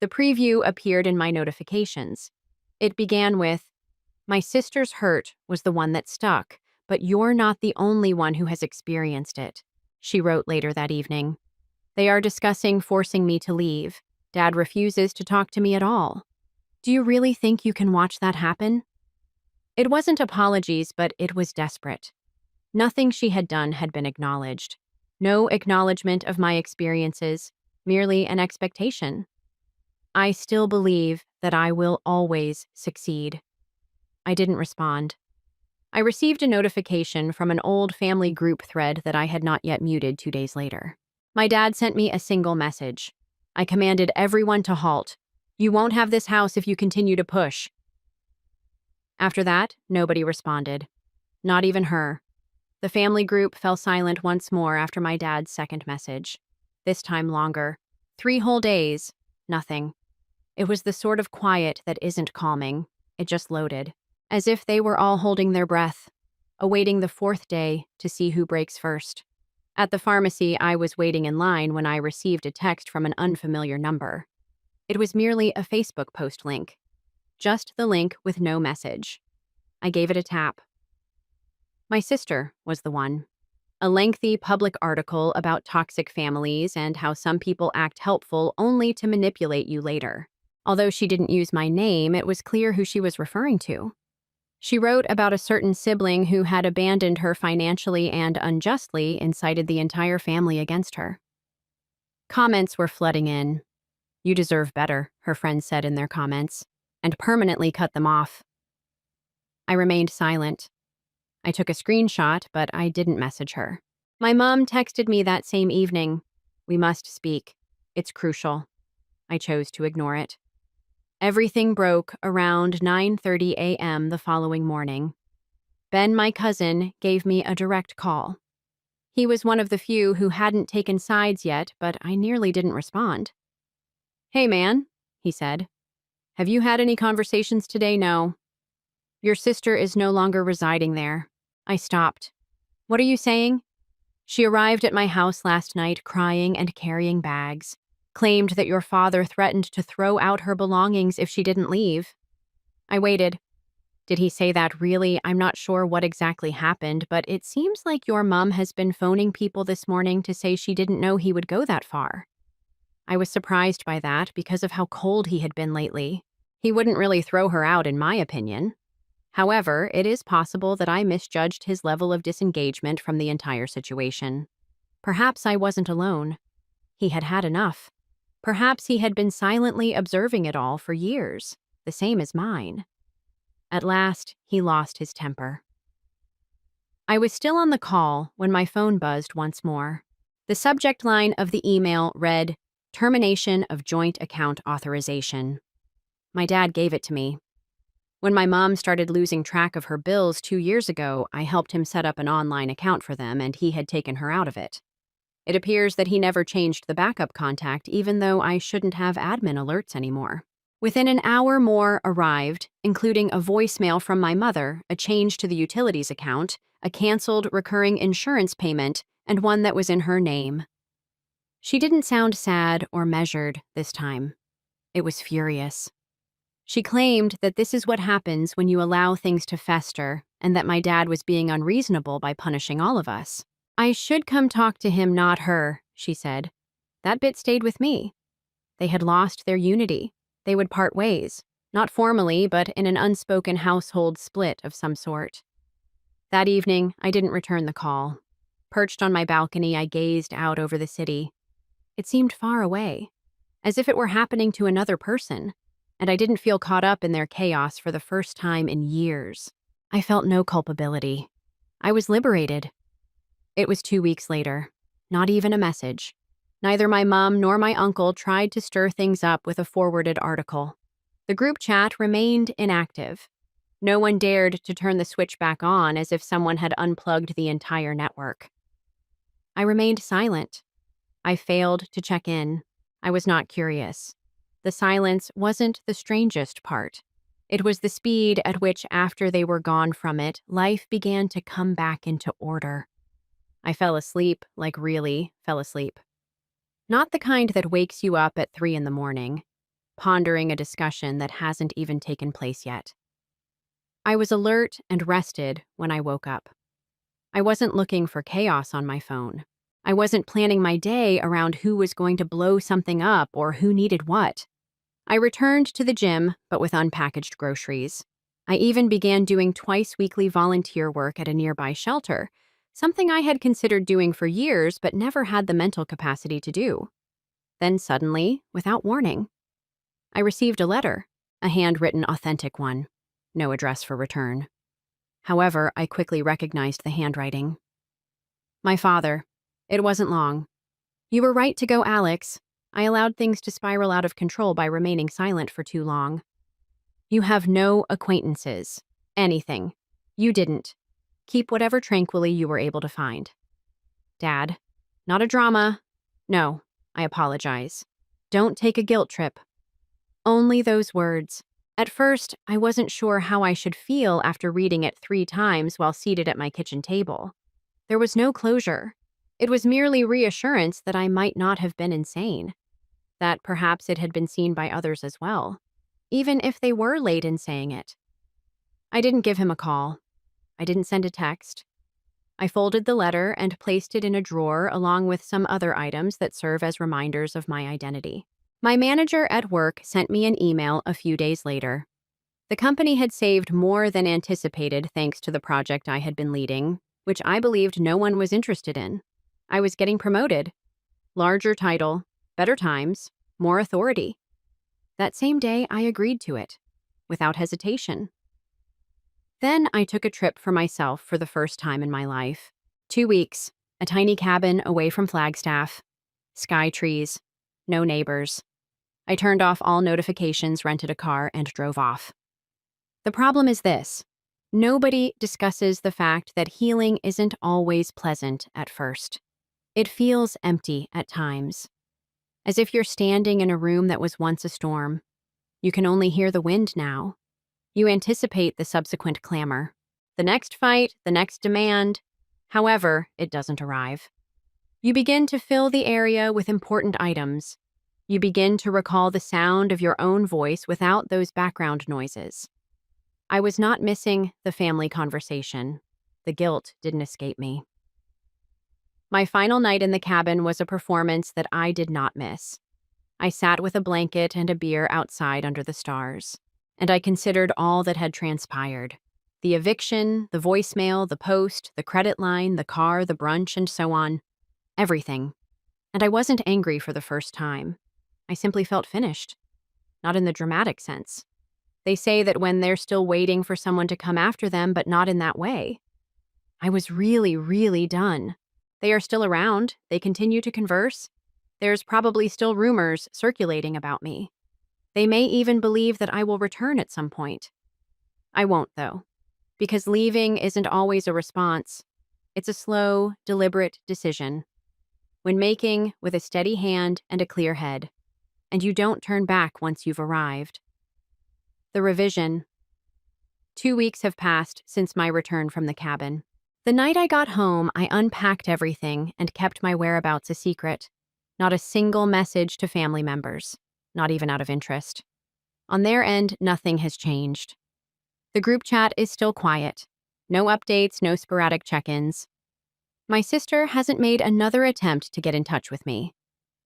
The preview appeared in my notifications. It began with, "My sister's hurt was the one that stuck, but you're not the only one who has experienced it," she wrote later that evening. "They are discussing forcing me to leave. Dad refuses to talk to me at all. Do you really think you can watch that happen?" It wasn't apologies, but it was desperate. Nothing she had done had been acknowledged. No acknowledgement of my experiences, merely an expectation. I still believe that I will always succeed. I didn't respond. I received a notification from an old family group thread that I had not yet muted 2 days later. My dad sent me a single message. I commanded everyone to halt. "You won't have this house if you continue to push." After that, nobody responded. Not even her. The family group fell silent once more after my dad's second message. This time longer. 3 whole days. Nothing. It was the sort of quiet that isn't calming. It just loaded. As if they were all holding their breath, awaiting the 4th day to see who breaks first. At the pharmacy, I was waiting in line when I received a text from an unfamiliar number. It was merely a Facebook post link. Just the link with no message. I gave it a tap. My sister was the one. A lengthy public article about toxic families and how some people act helpful only to manipulate you later. Although she didn't use my name, it was clear who she was referring to. She wrote about a certain sibling who had abandoned her financially and unjustly incited the entire family against her. Comments were flooding in. "You deserve better," her friends said in their comments, and permanently cut them off. I remained silent. I took a screenshot, but I didn't message her. My mom texted me that same evening. "We must speak. It's crucial." I chose to ignore it. Everything broke around 9:30 a.m. the following morning. Ben, my cousin, gave me a direct call. He was one of the few who hadn't taken sides yet, but I nearly didn't respond. "Hey, man," he said. "Have you had any conversations today?" "No." "Your sister is no longer residing there." I stopped. "What are you saying?" "She arrived at my house last night crying and carrying bags. Claimed that your father threatened to throw out her belongings if she didn't leave." I waited. "Did he say that really? I'm not sure what exactly happened, but it seems like your mom has been phoning people this morning to say she didn't know he would go that far." I was surprised by that because of how cold he had been lately. He wouldn't really throw her out, in my opinion. However, it is possible that I misjudged his level of disengagement from the entire situation. Perhaps I wasn't alone. He had had enough. Perhaps he had been silently observing it all for years, the same as mine. At last, he lost his temper. I was still on the call when my phone buzzed once more. The subject line of the email read, "Termination of joint account authorization." My dad gave it to me. When my mom started losing track of her bills 2 years ago, I helped him set up an online account for them, and he had taken her out of it. It appears that he never changed the backup contact, even though I shouldn't have admin alerts anymore. Within an hour, more arrived, including a voicemail from my mother, a change to the utilities account, a canceled recurring insurance payment, and one that was in her name. She didn't sound sad or measured this time. It was furious. She claimed that this is what happens when you allow things to fester, and that my dad was being unreasonable by punishing all of us. I should come talk to him, not her, she said. That bit stayed with me. They had lost their unity. They would part ways, not formally, but in an unspoken household split of some sort. That evening, I didn't return the call. Perched on my balcony, I gazed out over the city. It seemed far away, as if it were happening to another person, and I didn't feel caught up in their chaos for the first time in years. I felt no culpability. I was liberated. It was 2 weeks later. Not even a message. Neither my mom nor my uncle tried to stir things up with a forwarded article. The group chat remained inactive. No one dared to turn the switch back on as if someone had unplugged the entire network. I remained silent. I failed to check in. I was not curious. The silence wasn't the strangest part. It was the speed at which, after they were gone from it, life began to come back into order. I fell asleep, like really fell asleep. Not the kind that wakes you up at 3 a.m, pondering a discussion that hasn't even taken place yet. I was alert and rested when I woke up. I wasn't looking for chaos on my phone. I wasn't planning my day around who was going to blow something up or who needed what. I returned to the gym, but with unpackaged groceries. I even began doing twice-weekly volunteer work at a nearby shelter, something I had considered doing for years but never had the mental capacity to do. Then suddenly, without warning, I received a letter, a handwritten, authentic one. No address for return. However, I quickly recognized the handwriting. My father. It wasn't long. You were right to go, Alex. I allowed things to spiral out of control by remaining silent for too long. You have no acquaintances. Anything. You didn't. Keep whatever tranquilly you were able to find. Dad. Not a drama. No, I apologize. Don't take a guilt trip. Only those words. At first, I wasn't sure how I should feel after reading it 3 times while seated at my kitchen table. There was no closure. It was merely reassurance that I might not have been insane. That perhaps it had been seen by others as well, even if they were late in saying it. I didn't give him a call. I didn't send a text. I folded the letter and placed it in a drawer along with some other items that serve as reminders of my identity. My manager at work sent me an email a few days later. The company had saved more than anticipated thanks to the project I had been leading, which I believed no one was interested in. I was getting promoted. Larger title, better times, more authority. That same day, I agreed to it, without hesitation. Then I took a trip for myself for the first time in my life. 2 weeks, a tiny cabin away from Flagstaff, sky trees, no neighbors. I turned off all notifications, rented a car, and drove off. The problem is this. Nobody discusses the fact that healing isn't always pleasant at first. It feels empty at times, as if you're standing in a room that was once a storm. You can only hear the wind now. You anticipate the subsequent clamor, the next fight, the next demand. However, it doesn't arrive. You begin to fill the area with important items. You begin to recall the sound of your own voice without those background noises. I was not missing the family conversation. The guilt didn't escape me. My final night in the cabin was a performance that I did not miss. I sat with a blanket and a beer outside under the stars, and I considered all that had transpired. The eviction, the voicemail, the post, the credit line, the car, the brunch, and so on. Everything. And I wasn't angry for the first time. I simply felt finished. Not in the dramatic sense. They say that when they're still waiting for someone to come after them, but not in that way. I was really, really done. They are still around. They continue to converse. There's probably still rumors circulating about me. They may even believe that I will return at some point. I won't, though, because leaving isn't always a response. It's a slow, deliberate decision. When making with a steady hand and a clear head. and you don't turn back once you've arrived. The revision. 2 weeks have passed since my return from the cabin. The night I got home, I unpacked everything and kept my whereabouts a secret. Not a single message to family members, not even out of interest. On their end, nothing has changed. The group chat is still quiet. No updates, no sporadic check-ins. My sister hasn't made another attempt to get in touch with me.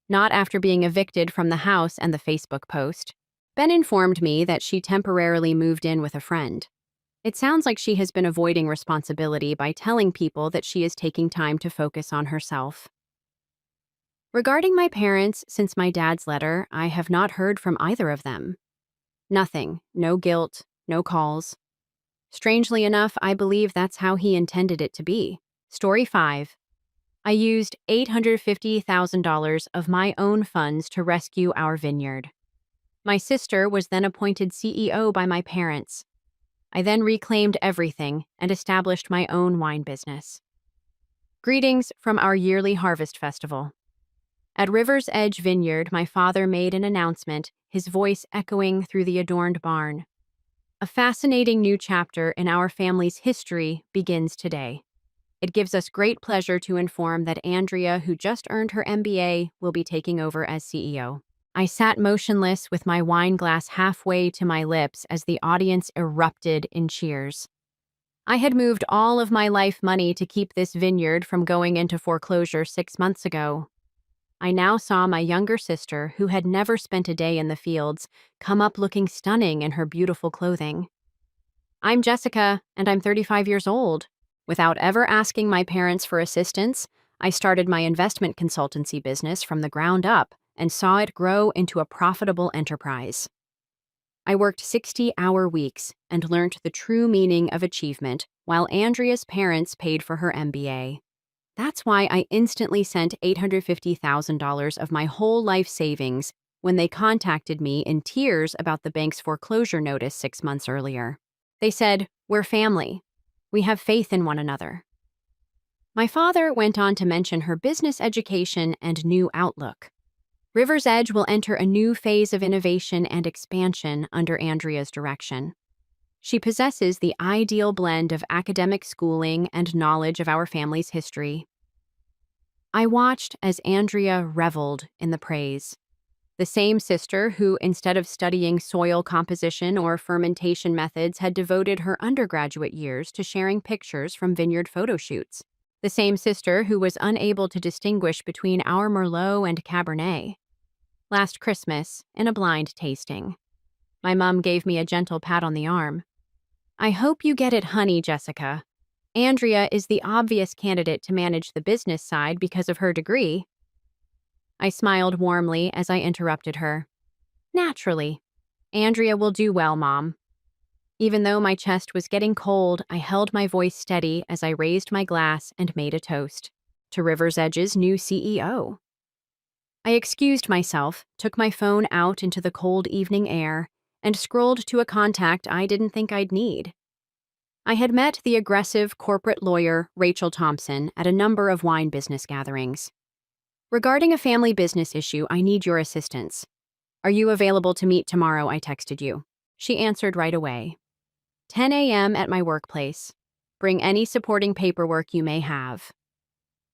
Not after being evicted from the house and the Facebook post. Ben informed me that she temporarily moved in with a friend. It sounds like she has been avoiding responsibility by telling people that she is taking time to focus on herself. Regarding my parents, since my dad's letter, I have not heard from either of them. Nothing, no guilt, no calls. Strangely enough, I believe that's how he intended it to be. Story 5. I used $850,000 of my own funds to rescue our vineyard. My sister was then appointed CEO by my parents. I then reclaimed everything and established my own wine business. Greetings from our yearly harvest festival. At River's Edge Vineyard, my father made an announcement, his voice echoing through the adorned barn. A fascinating new chapter in our family's history begins today. It gives us great pleasure to inform that Andrea, who just earned her MBA, will be taking over as CEO. I sat motionless with my wine glass halfway to my lips as the audience erupted in cheers. I had moved all of my life money to keep this vineyard from going into foreclosure 6 months ago. I now saw my younger sister, who had never spent a day in the fields, come up looking stunning in her beautiful clothing. I'm Jessica, and I'm 35 years old. Without ever asking my parents for assistance, I started my investment consultancy business from the ground up and saw it grow into a profitable enterprise. I worked 60-hour weeks and learned the true meaning of achievement while Andrea's parents paid for her MBA. That's why I instantly sent $850,000 of my whole life savings when they contacted me in tears about the bank's foreclosure notice 6 months earlier. They said, "We're family. We have faith in one another." My father went on to mention her business education and new outlook. River's Edge will enter a new phase of innovation and expansion under Andrea's direction. She possesses the ideal blend of academic schooling and knowledge of our family's history. I watched as Andrea reveled in the praise. The same sister who, instead of studying soil composition or fermentation methods, had devoted her undergraduate years to sharing pictures from vineyard photo shoots. The same sister who was unable to distinguish between our Merlot and Cabernet. Last Christmas, in a blind tasting, my mom gave me a gentle pat on the arm. "I hope you get it, honey, Jessica. Andrea is the obvious candidate to manage the business side because of her degree." I smiled warmly as I interrupted her. "Naturally. Andrea will do well, Mom." Even though my chest was getting cold, I held my voice steady as I raised my glass and made a toast to River's Edge's new CEO. I excused myself, took my phone out into the cold evening air, and scrolled to a contact I didn't think I'd need. I had met the aggressive corporate lawyer, Rachel Thompson, at a number of wine business gatherings. "Regarding a family business issue, I need your assistance. Are you available to meet tomorrow?" I texted you. She answered right away. 10 a.m. at my workplace. Bring any supporting paperwork you may have.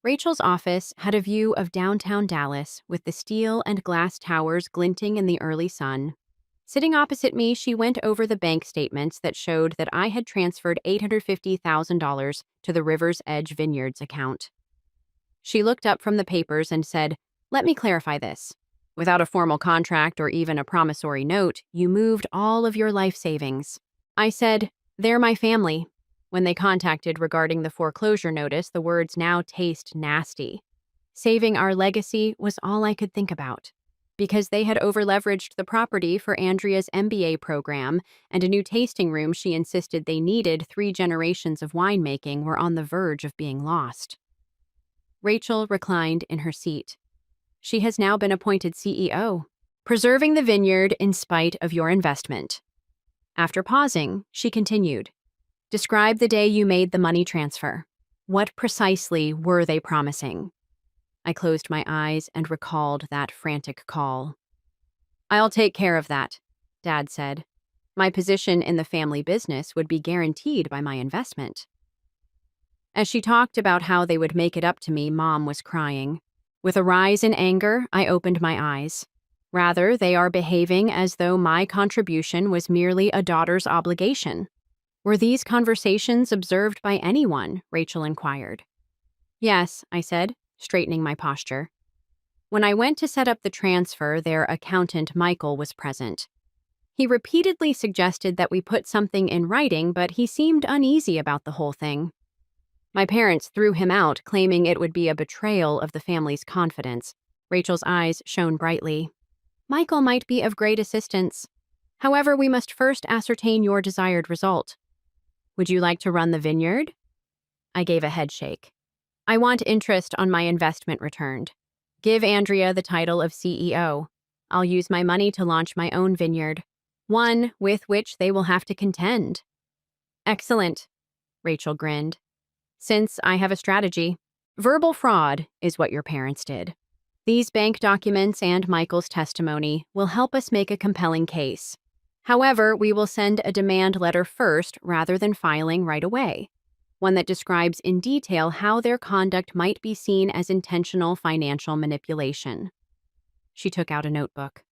Rachel's office had a view of downtown Dallas with the steel and glass towers glinting in the early sun. Sitting opposite me, she went over the bank statements that showed that I had transferred $850,000 to the River's Edge Vineyards account. She looked up from the papers and said, "Let me clarify this. Without a formal contract or even a promissory note, you moved all of your life savings." I said, "They're my family." When they contacted regarding the foreclosure notice, the words now taste nasty. Saving our legacy was all I could think about. Because they had overleveraged the property for Andrea's MBA program and a new tasting room she insisted they needed, 3 generations of winemaking were on the verge of being lost. Rachel reclined in her seat. "She has now been appointed CEO, preserving the vineyard in spite of your investment." After pausing, she continued, "Describe the day you made the money transfer. What precisely were they promising?" I closed my eyes and recalled that frantic call. I'll take care of that, Dad said. My position in the family business would be guaranteed by my investment. As she talked about how they would make it up to me, Mom was crying. With a rise in anger, I opened my eyes. Rather, they are behaving as though my contribution was merely a daughter's obligation. Were these conversations observed by anyone? Rachel inquired. Yes, I said, straightening my posture. When I went to set up the transfer, their accountant, Michael, was present. He repeatedly suggested that we put something in writing, but he seemed uneasy about the whole thing. My parents threw him out, claiming it would be a betrayal of the family's confidence. Rachel's eyes shone brightly. Michael might be of great assistance. However, we must first ascertain your desired result. Would you like to run the vineyard? I gave a headshake. I want interest on my investment returned. Give Andrea the title of CEO. I'll use my money to launch my own vineyard, one with which they will have to contend. Excellent, Rachel grinned. Since I have a strategy, verbal fraud is what your parents did. These bank documents and Michael's testimony will help us make a compelling case. However, we will send a demand letter first rather than filing right away, one that describes in detail how their conduct might be seen as intentional financial manipulation. She took out a notebook.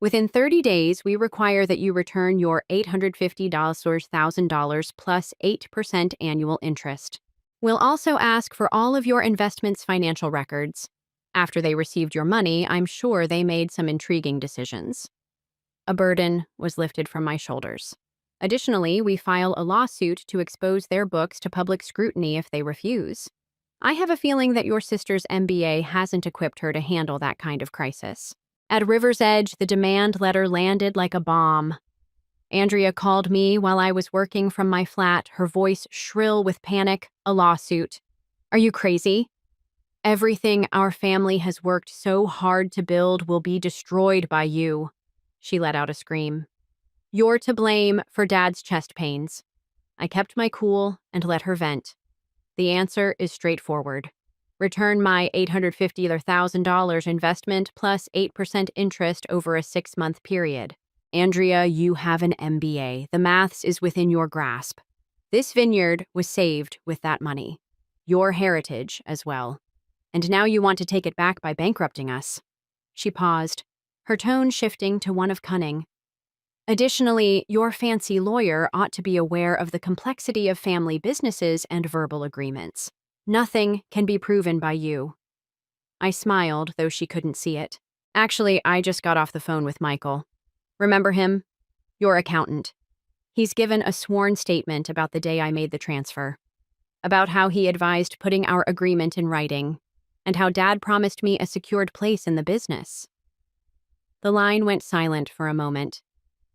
Within 30 days, we require that you return your $850,000 plus 8% annual interest. We'll also ask for all of your investments' financial records. After they received your money, I'm sure they made some intriguing decisions. A burden was lifted from my shoulders. Additionally, we file a lawsuit to expose their books to public scrutiny if they refuse. I have a feeling that your sister's MBA hasn't equipped her to handle that kind of crisis. At River's Edge, the demand letter landed like a bomb. Andrea called me while I was working from my flat, her voice shrill with panic. A lawsuit. Are you crazy? Everything our family has worked so hard to build will be destroyed by you. She let out a scream. You're to blame for Dad's chest pains. I kept my cool and let her vent. The answer is straightforward. Return my $850,000 investment plus 8% interest over a 6-month period. Andrea, you have an MBA. The maths is within your grasp. This vineyard was saved with that money. Your heritage as well. And now you want to take it back by bankrupting us. She paused, her tone shifting to one of cunning. Additionally, your fancy lawyer ought to be aware of the complexity of family businesses and verbal agreements. Nothing can be proven by you. I smiled, though she couldn't see it. Actually, I just got off the phone with Michael. Remember him? Your accountant. He's given a sworn statement about the day I made the transfer, about how he advised putting our agreement in writing, and how Dad promised me a secured place in the business. The line went silent for a moment.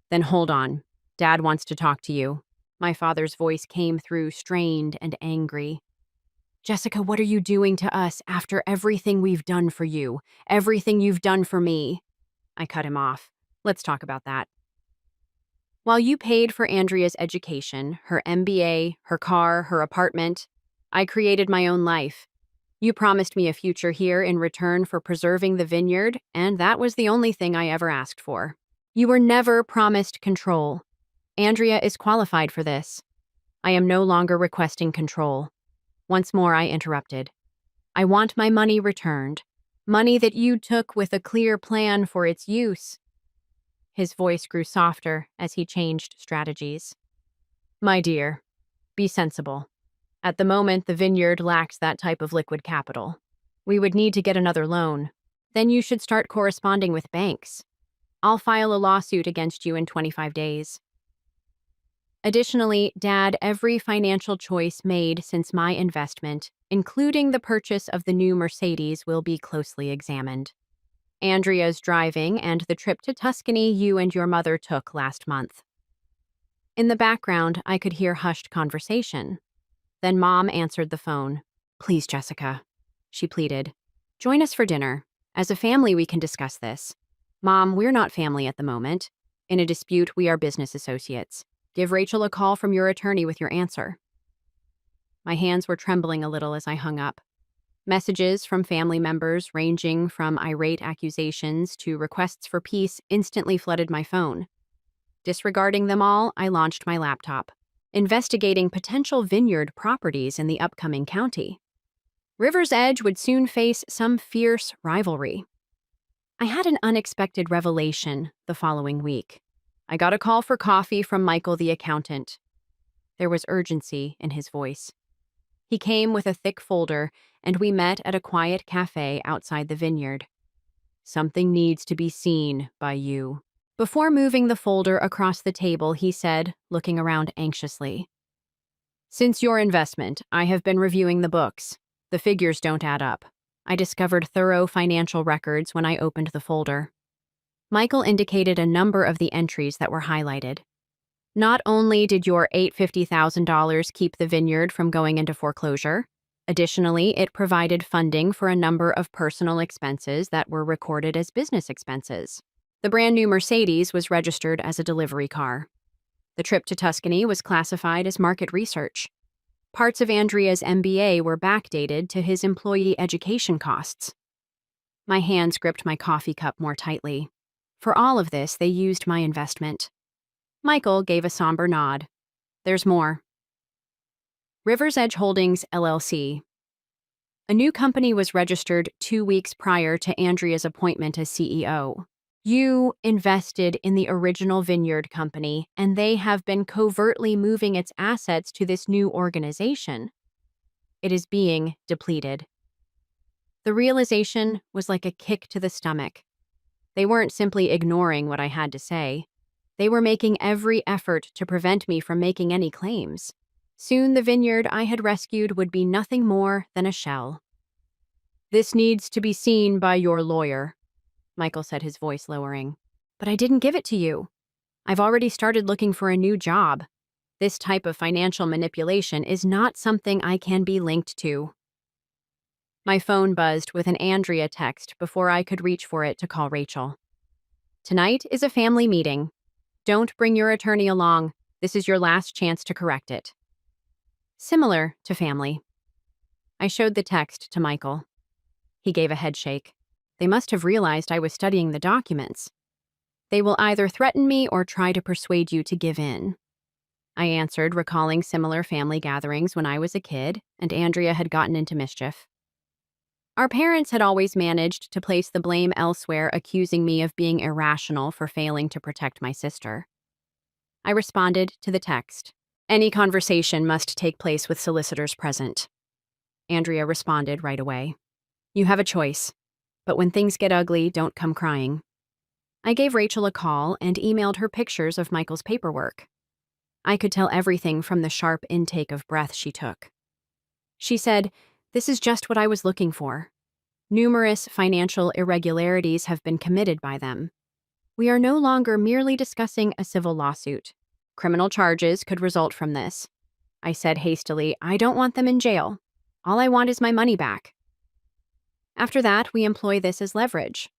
Then hold on. Dad wants to talk to you. My father's voice came through, strained and angry. Jessica, what are you doing to us after everything we've done for you? Everything you've done for me? I cut him off. Let's talk about that. While you paid for Andrea's education, her MBA, her car, her apartment, I created my own life. You promised me a future here in return for preserving the vineyard, and that was the only thing I ever asked for. You were never promised control. Andrea is qualified for this. I am no longer requesting control. Once more, I interrupted. I want my money returned. Money that you took with a clear plan for its use. His voice grew softer as he changed strategies. My dear, be sensible. At the moment, the vineyard lacks that type of liquid capital. We would need to get another loan. Then you should start corresponding with banks. I'll file a lawsuit against you in 25 days. Additionally, Dad, every financial choice made since my investment, including the purchase of the new Mercedes, will be closely examined. Andrea's driving and the trip to Tuscany you and your mother took last month. In the background, I could hear hushed conversation. Then Mom answered the phone. Please, Jessica, she pleaded. Join us for dinner. As a family, we can discuss this. Mom, we're not family at the moment. In a dispute, we are business associates. Give Rachel a call from your attorney with your answer. My hands were trembling a little as I hung up. Messages from family members, ranging from irate accusations to requests for peace, instantly flooded my phone. Disregarding them all, I launched my laptop, investigating potential vineyard properties in the upcoming county. River's Edge would soon face some fierce rivalry. I had an unexpected revelation the following week. I got a call for coffee from Michael, the accountant. There was urgency in his voice. He came with a thick folder, and we met at a quiet cafe outside the vineyard. "Something needs to be seen by you." Before moving the folder across the table, he said, looking around anxiously, "Since your investment, I have been reviewing the books. The figures don't add up." I discovered thorough financial records when I opened the folder. Michael indicated a number of the entries that were highlighted. Not only did your $850,000 keep the vineyard from going into foreclosure, additionally, it provided funding for a number of personal expenses that were recorded as business expenses. The brand new Mercedes was registered as a delivery car. The trip to Tuscany was classified as market research. Parts of Andrea's MBA were backdated to his employee education costs. My hands gripped my coffee cup more tightly. For all of this, they used my investment. Michael gave a somber nod. "There's more." River's Edge Holdings, LLC. A new company was registered 2 weeks prior to Andrea's appointment as CEO. You invested in the original vineyard company, and they have been covertly moving its assets to this new organization. It is being depleted. The realization was like a kick to the stomach. They weren't simply ignoring what I had to say. They were making every effort to prevent me from making any claims. Soon the vineyard I had rescued would be nothing more than a shell. "This needs to be seen by your lawyer," Michael said, his voice lowering. "But I didn't give it to you. I've already started looking for a new job. This type of financial manipulation is not something I can be linked to." My phone buzzed with an Andrea text before I could reach for it to call Rachel. "Tonight is a family meeting. Don't bring your attorney along. This is your last chance to correct it." Similar to family. I showed the text to Michael. He gave a headshake. They must have realized I was studying the documents. "They will either threaten me or try to persuade you to give in." I answered, recalling similar family gatherings when I was a kid and Andrea had gotten into mischief. Our parents had always managed to place the blame elsewhere, accusing me of being irrational for failing to protect my sister. I responded to the text. "Any conversation must take place with solicitors present." Andrea responded right away. "You have a choice, but when things get ugly, don't come crying." I gave Rachel a call and emailed her pictures of Michael's paperwork. I could tell everything from the sharp intake of breath she took. She said, "This is just what I was looking for. Numerous financial irregularities have been committed by them. We are no longer merely discussing a civil lawsuit. Criminal charges could result from this." I said hastily, "I don't want them in jail. All I want is my money back." After that, we employ this as leverage.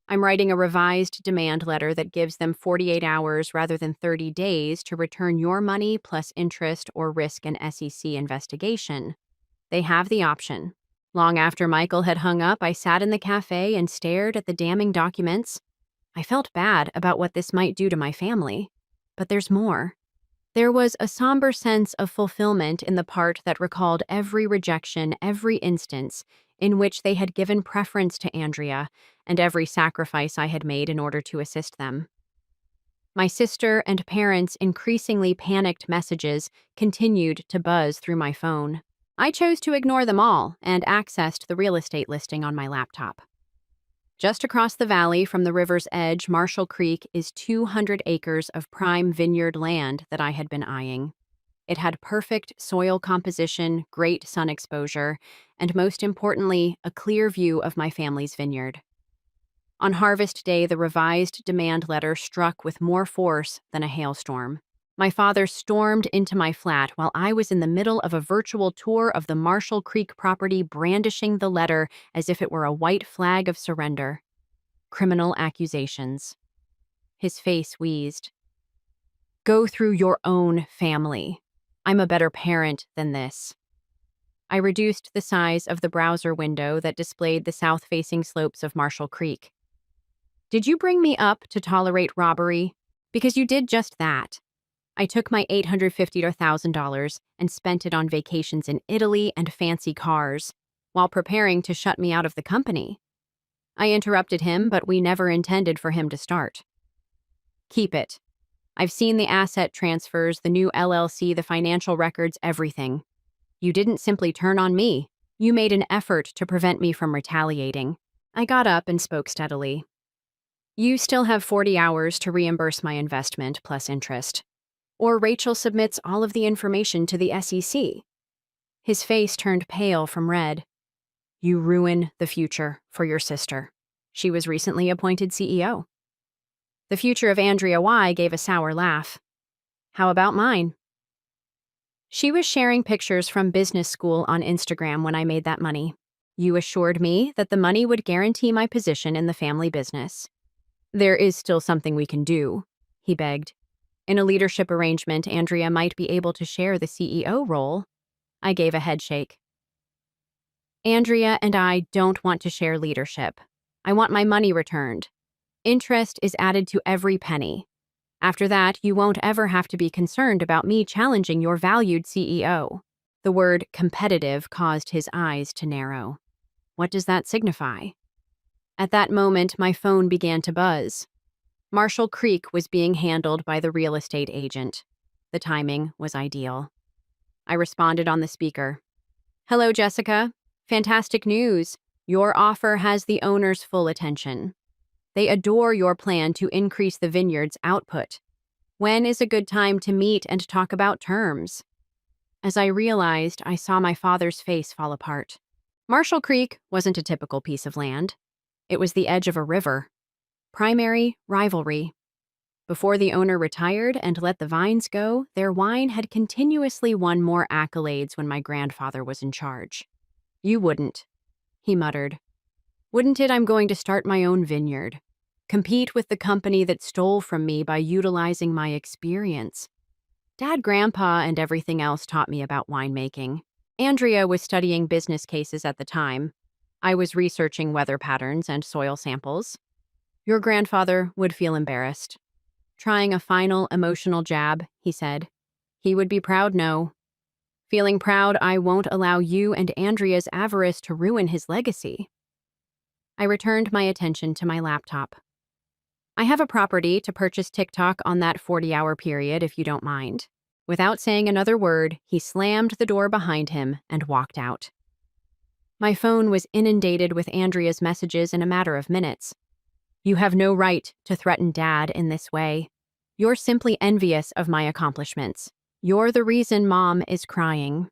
I'm writing a revised demand letter that gives them 48 hours rather than 30 days to return your money plus interest or risk an SEC investigation. They have the option. Long after Michael had hung up, I sat in the cafe and stared at the damning documents. I felt bad about what this might do to my family. But there's more. There was a somber sense of fulfillment in the part that recalled every rejection, every instance in which they had given preference to Andrea, and every sacrifice I had made in order to assist them. My sister and parents' increasingly panicked messages continued to buzz through my phone. I chose to ignore them all and accessed the real estate listing on my laptop. Just across the valley from the river's edge, Marshall Creek is 200 acres of prime vineyard land that I had been eyeing. It had perfect soil composition, great sun exposure, and most importantly, a clear view of my family's vineyard. On harvest day, the revised demand letter struck with more force than a hailstorm. My father stormed into my flat while I was in the middle of a virtual tour of the Marshall Creek property, brandishing the letter as if it were a white flag of surrender. Criminal accusations. His face wheezed. "Go through your own family. I'm a better parent than this." I I reduced the size of the browser window that displayed the south-facing slopes of Marshall Creek. Did you bring me up to tolerate robbery? Because you did just that. I took my $850 or $1,000 and spent it on vacations in Italy and fancy cars, while preparing to shut me out of the company. I interrupted him, but we never intended for him to start. Keep it. I've seen the asset transfers, the new LLC, the financial records, everything. You didn't simply turn on me. You made an effort to prevent me from retaliating. I got up and spoke steadily. You still have 40 hours to reimburse my investment plus interest. Or Rachel submits all of the information to the SEC. His face turned pale from red. You ruin the future for your sister. She was recently appointed CEO. The future of Andrea Y. gave a sour laugh. How about mine? She was sharing pictures from business school on Instagram when I made that money. You assured me that the money would guarantee my position in the family business. There is still something we can do, he begged. In a leadership arrangement, Andrea might be able to share the CEO role. I gave a headshake. Andrea and I don't want to share leadership. I want my money returned. Interest is added to every penny. After that, you won't ever have to be concerned about me challenging your valued CEO. The word competitive caused his eyes to narrow. What does that signify? At that moment, my phone began to buzz. Marshall Creek was being handled by the real estate agent. The timing was ideal. I responded on the speaker. Hello, Jessica. Fantastic news. Your offer has the owner's full attention. They adore your plan to increase the vineyard's output. When is a good time to meet and talk about terms? As I realized, I saw my father's face fall apart. Marshall Creek wasn't a typical piece of land. It was the edge of a river. Primary rivalry. Before the owner retired and let the vines go, their wine had continuously won more accolades when my grandfather was in charge. You wouldn't, he muttered. Wouldn't it? I'm going to start my own vineyard. Compete with the company that stole from me by utilizing my experience. Dad, Grandpa, and everything else taught me about winemaking. Andrea was studying business cases at the time. I was researching weather patterns and soil samples. Your grandfather would feel embarrassed. Trying a final emotional jab, he said. He would be proud, no. Feeling proud, I won't allow you and Andrea's avarice to ruin his legacy. I returned my attention to my laptop. I have a property to purchase TikTok on that 40-hour period, if you don't mind. Without saying another word, he slammed the door behind him and walked out. My phone was inundated with Andrea's messages in a matter of minutes. You have no right to threaten Dad in this way. You're simply envious of my accomplishments. You're the reason Mom is crying.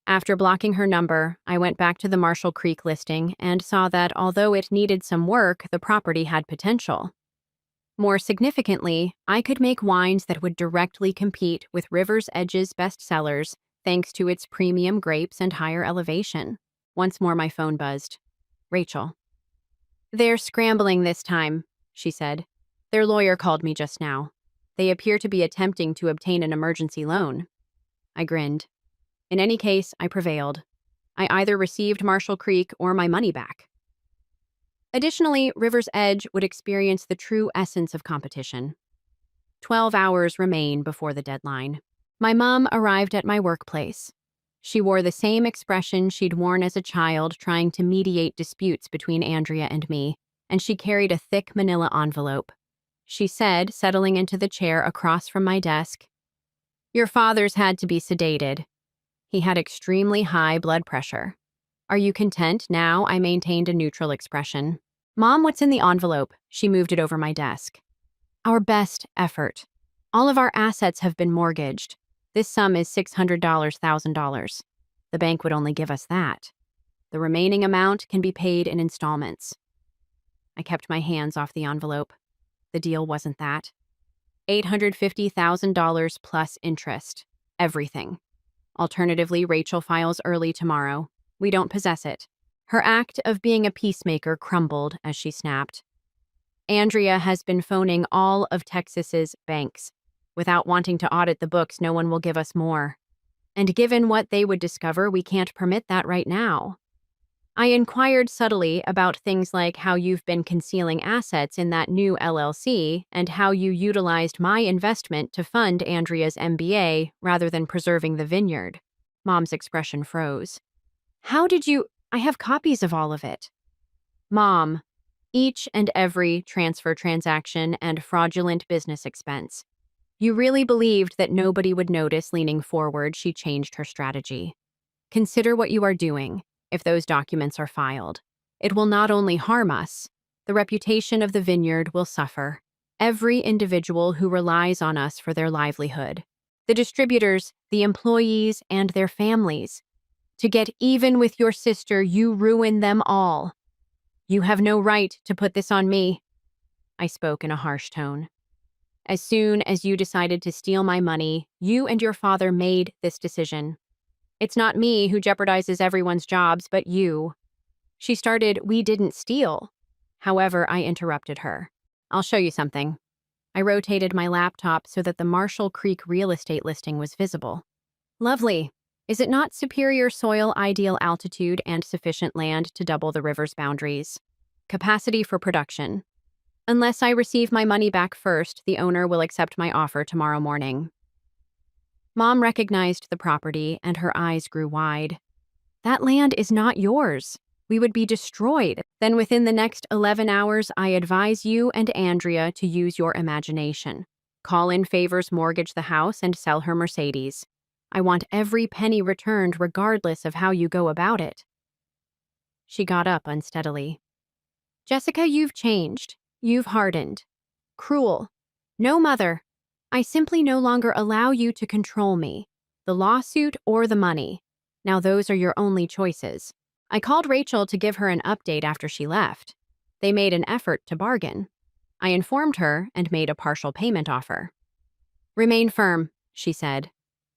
After blocking her number, I went back to the Marshall Creek listing and saw that although it needed some work, the property had potential. More significantly, I could make wines that would directly compete with River's Edge's bestsellers thanks to its premium grapes and higher elevation. Once more my phone buzzed. Rachel. They're scrambling this time, she said. Their lawyer called me just now. They appear to be attempting to obtain an emergency loan. I grinned. In any case, I prevailed. I either received Marshall Creek or my money back. Additionally, River's Edge would experience the true essence of competition. 12 hours remain before the deadline. My mom arrived at my workplace. She wore the same expression she'd worn as a child trying to mediate disputes between Andrea and me, and she carried a thick manila envelope. She said, settling into the chair across from my desk, "Your father's had to be sedated. He had extremely high blood pressure. Are you content now?" I maintained a neutral expression. Mom, what's in the envelope? She moved it over my desk. Our best effort. All of our assets have been mortgaged. This sum is $600,000. The bank would only give us that. The remaining amount can be paid in installments. I kept my hands off the envelope. The deal wasn't that. $850,000 plus interest. Everything. Alternatively, Rachel files early tomorrow. We don't possess it. Her act of being a peacemaker crumbled as she snapped. Andrea has been phoning all of Texas's banks. Without wanting to audit the books, no one will give us more. and given what they would discover, we can't permit that right now. I inquired subtly about things like how you've been concealing assets in that new LLC and how you utilized my investment to fund Andrea's MBA rather than preserving the vineyard. Mom's expression froze. How did you? I have copies of all of it. Mom, each and every transfer transaction and fraudulent business expense. You really believed that nobody would notice. Leaning forward, she changed her strategy. Consider what you are doing. If those documents are filed, it will not only harm us, the reputation of the vineyard will suffer. Every individual who relies on us for their livelihood, the distributors, the employees, and their families. To get even with your sister, you ruin them all. You have no right to put this on me. I spoke in a harsh tone. As soon as you decided to steal my money, you and your father made this decision. It's not me who jeopardizes everyone's jobs, but you. She started, we didn't steal. However, I interrupted her. I'll show you something. I rotated my laptop so that the Marshall Creek real estate listing was visible. Lovely. Is it not superior soil, ideal altitude, and sufficient land to double the river's boundaries? Capacity for production. Unless I receive my money back first, the owner will accept my offer tomorrow morning. Mom recognized the property, and her eyes grew wide. That land is not yours. We would be destroyed. Then within the next 11 hours, I advise you and Andrea to use your imagination. Call in favors, mortgage the house, and sell her Mercedes. I want every penny returned regardless of how you go about it. She got up unsteadily. Jessica, you've changed. You've hardened. Cruel. No, Mother. I simply no longer allow you to control me. The lawsuit or the money. Now those are your only choices. I called Rachel to give her an update after she left. They made an effort to bargain. I informed her and made a partial payment offer. Remain firm, she said.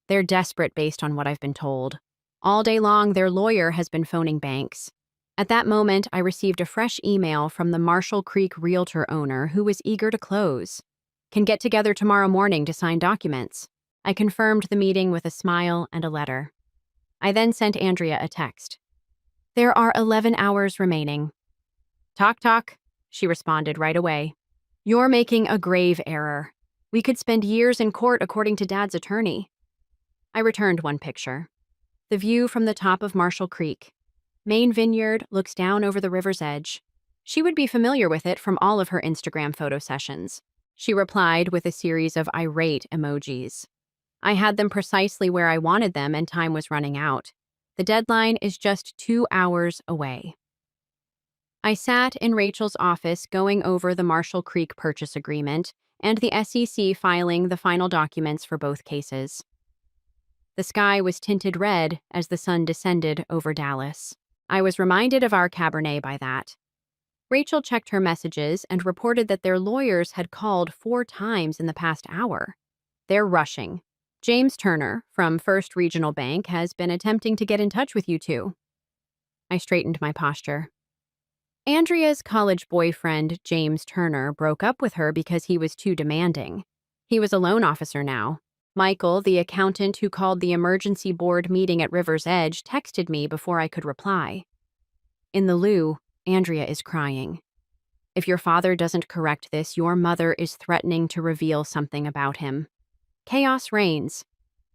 They're desperate based on what I've been told. All day long, their lawyer has been phoning banks. At that moment, I received a fresh email from the Marshall Creek realtor owner who was eager to close. Can get together tomorrow morning to sign documents. I confirmed the meeting with a smile and a letter. I then sent Andrea a text. There are 11 hours remaining. Talk, she responded right away. You're making a grave error. We could spend years in court according to Dad's attorney. I returned one picture. The view from the top of Marshall Creek. Main Vineyard looks down over the river's edge. She would be familiar with it from all of her Instagram photo sessions. She replied with a series of irate emojis. I had them precisely where I wanted them and time was running out. The deadline is just 2 hours away. I sat in Rachel's office going over the Marshall Creek purchase agreement and the SEC filing the final documents for both cases. The sky was tinted red as the sun descended over Dallas. I was reminded of our Cabernet by that. Rachel checked her messages and reported that their lawyers had called 4 times in the past hour. They're rushing. James Turner from First Regional Bank has been attempting to get in touch with you two. I straightened my posture. Andrea's college boyfriend, James Turner, broke up with her because he was too demanding. He was a loan officer now. Michael, the accountant who called the emergency board meeting at River's Edge, texted me before I could reply. In the loo, Andrea is crying. If your father doesn't correct this, your mother is threatening to reveal something about him. Chaos reigns.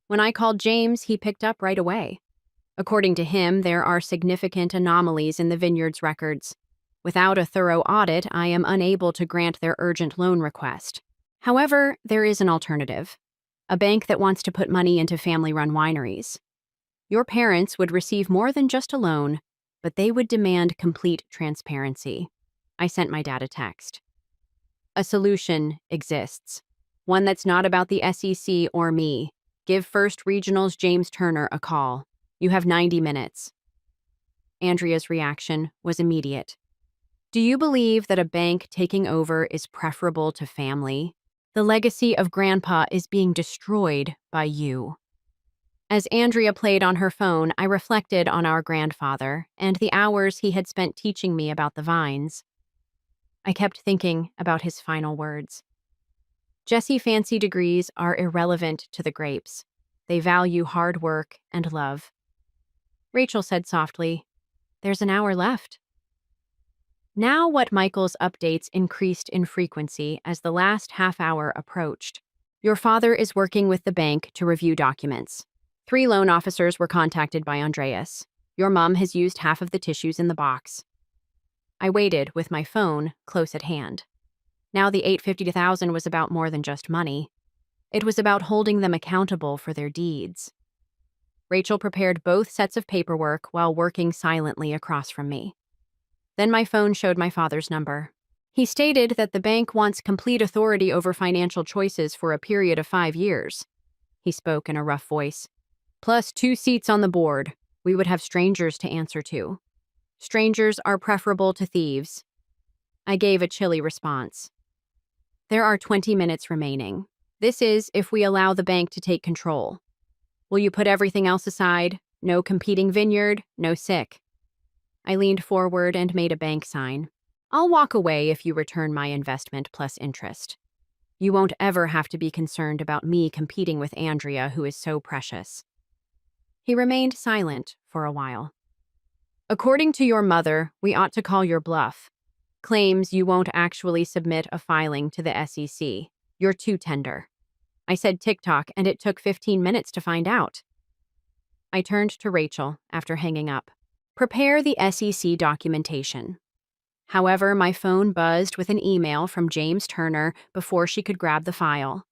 When I called James, he picked up right away. According to him, there are significant anomalies in the vineyard's records. Without a thorough audit, I am unable to grant their urgent loan request. However, there is an alternative. A bank that wants to put money into family-run wineries. Your parents would receive more than just a loan, but they would demand complete transparency. I sent my dad a text. A solution exists. One that's not about the SEC or me. Give First Regional's James Turner a call. You have 90 minutes. Andrea's reaction was immediate. Do you believe that a bank taking over is preferable to family? The legacy of Grandpa is being destroyed by you. As Andrea played on her phone, I reflected on our grandfather and the hours he had spent teaching me about the vines. I kept thinking about his final words. Jesse, fancy degrees are irrelevant to the grapes. They value hard work and love. Rachel said softly, "There's an hour left." Now what Michael's updates increased in frequency as the last half hour approached. Your father is working with the bank to review documents. 3 loan officers were contacted by Andreas. Your mom has used half of the tissues in the box. I waited with my phone close at hand. Now the $850,000 was about more than just money. It was about holding them accountable for their deeds. Rachel prepared both sets of paperwork while working silently across from me. Then my phone showed my father's number. He stated that the bank wants complete authority over financial choices for a period of 5 years. He spoke in a rough voice. Plus 2 seats on the board. We would have strangers to answer to. Strangers are preferable to thieves. I gave a chilly response. There are 20 minutes remaining. This is if we allow the bank to take control. Will you put everything else aside? No competing vineyard, no sick. I leaned forward and made a bank sign. I'll walk away if you return my investment plus interest. You won't ever have to be concerned about me competing with Andrea, who is so precious. He remained silent for a while. According to your mother, we ought to call your bluff. Claims you won't actually submit a filing to the SEC. You're too tender. I said TikTok, and it took 15 minutes to find out. I turned to Rachel after hanging up. Prepare the SEC documentation. However, my phone buzzed with an email from James Turner before she could grab the file.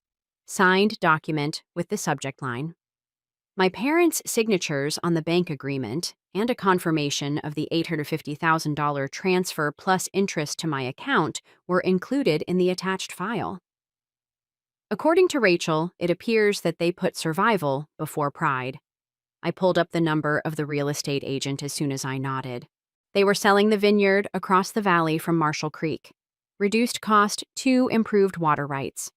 Signed document with the subject line. My parents' signatures on the bank agreement and a confirmation of the $850,000 transfer plus interest to my account were included in the attached file. According to Rachel, it appears that they put survival before pride. I pulled up the number of the real estate agent as soon as I nodded. They were selling the vineyard across the valley from Marshall Creek. Reduced cost, 2 improved water rights.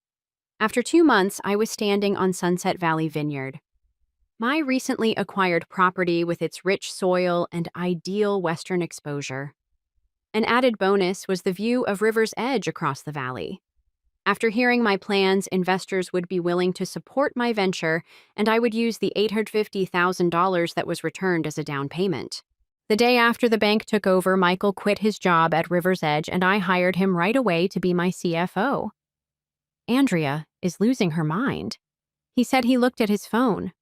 After 2 months, I was standing on Sunset Valley Vineyard. My recently acquired property with its rich soil and ideal western exposure. An added bonus was the view of River's Edge across the valley. After hearing my plans, investors would be willing to support my venture, and I would use the $850,000 that was returned as a down payment. The day after the bank took over, Michael quit his job at River's Edge, and I hired him right away to be my CFO. Andrea is losing her mind. He said he looked at his phone.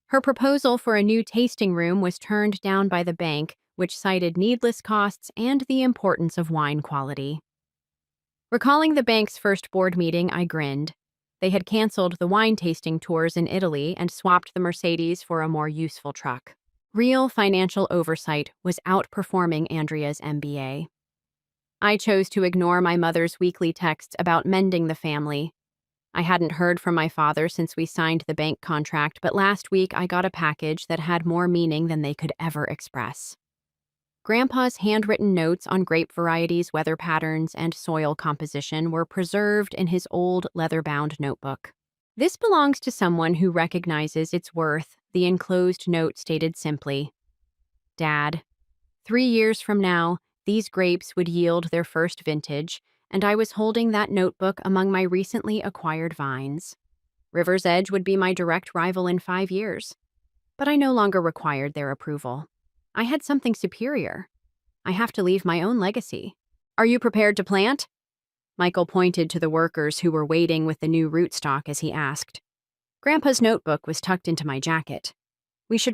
Her proposal for a new tasting room was turned down by the bank, which cited needless costs and the importance of wine quality. Recalling the bank's first board meeting, I grinned. They had canceled the wine tasting tours in Italy and swapped the Mercedes for a more useful truck. Real financial oversight was outperforming Andrea's MBA. I chose to ignore my mother's weekly texts about mending the family. I hadn't heard from my father since we signed the bank contract, but last week I got a package that had more meaning than they could ever express. Grandpa's handwritten notes on grape varieties, weather patterns, and soil composition were preserved in his old leather-bound notebook. This belongs to someone who recognizes its worth, the enclosed note stated simply. Dad, 3 years from now, these grapes would yield their first vintage, and I was holding that notebook among my recently acquired vines. River's Edge would be my direct rival in 5 years. But I no longer required their approval. I had something superior. I have to leave my own legacy. Are you prepared to plant? Michael pointed to the workers who were waiting with the new rootstock as he asked. Grandpa's notebook was tucked into my jacket. We should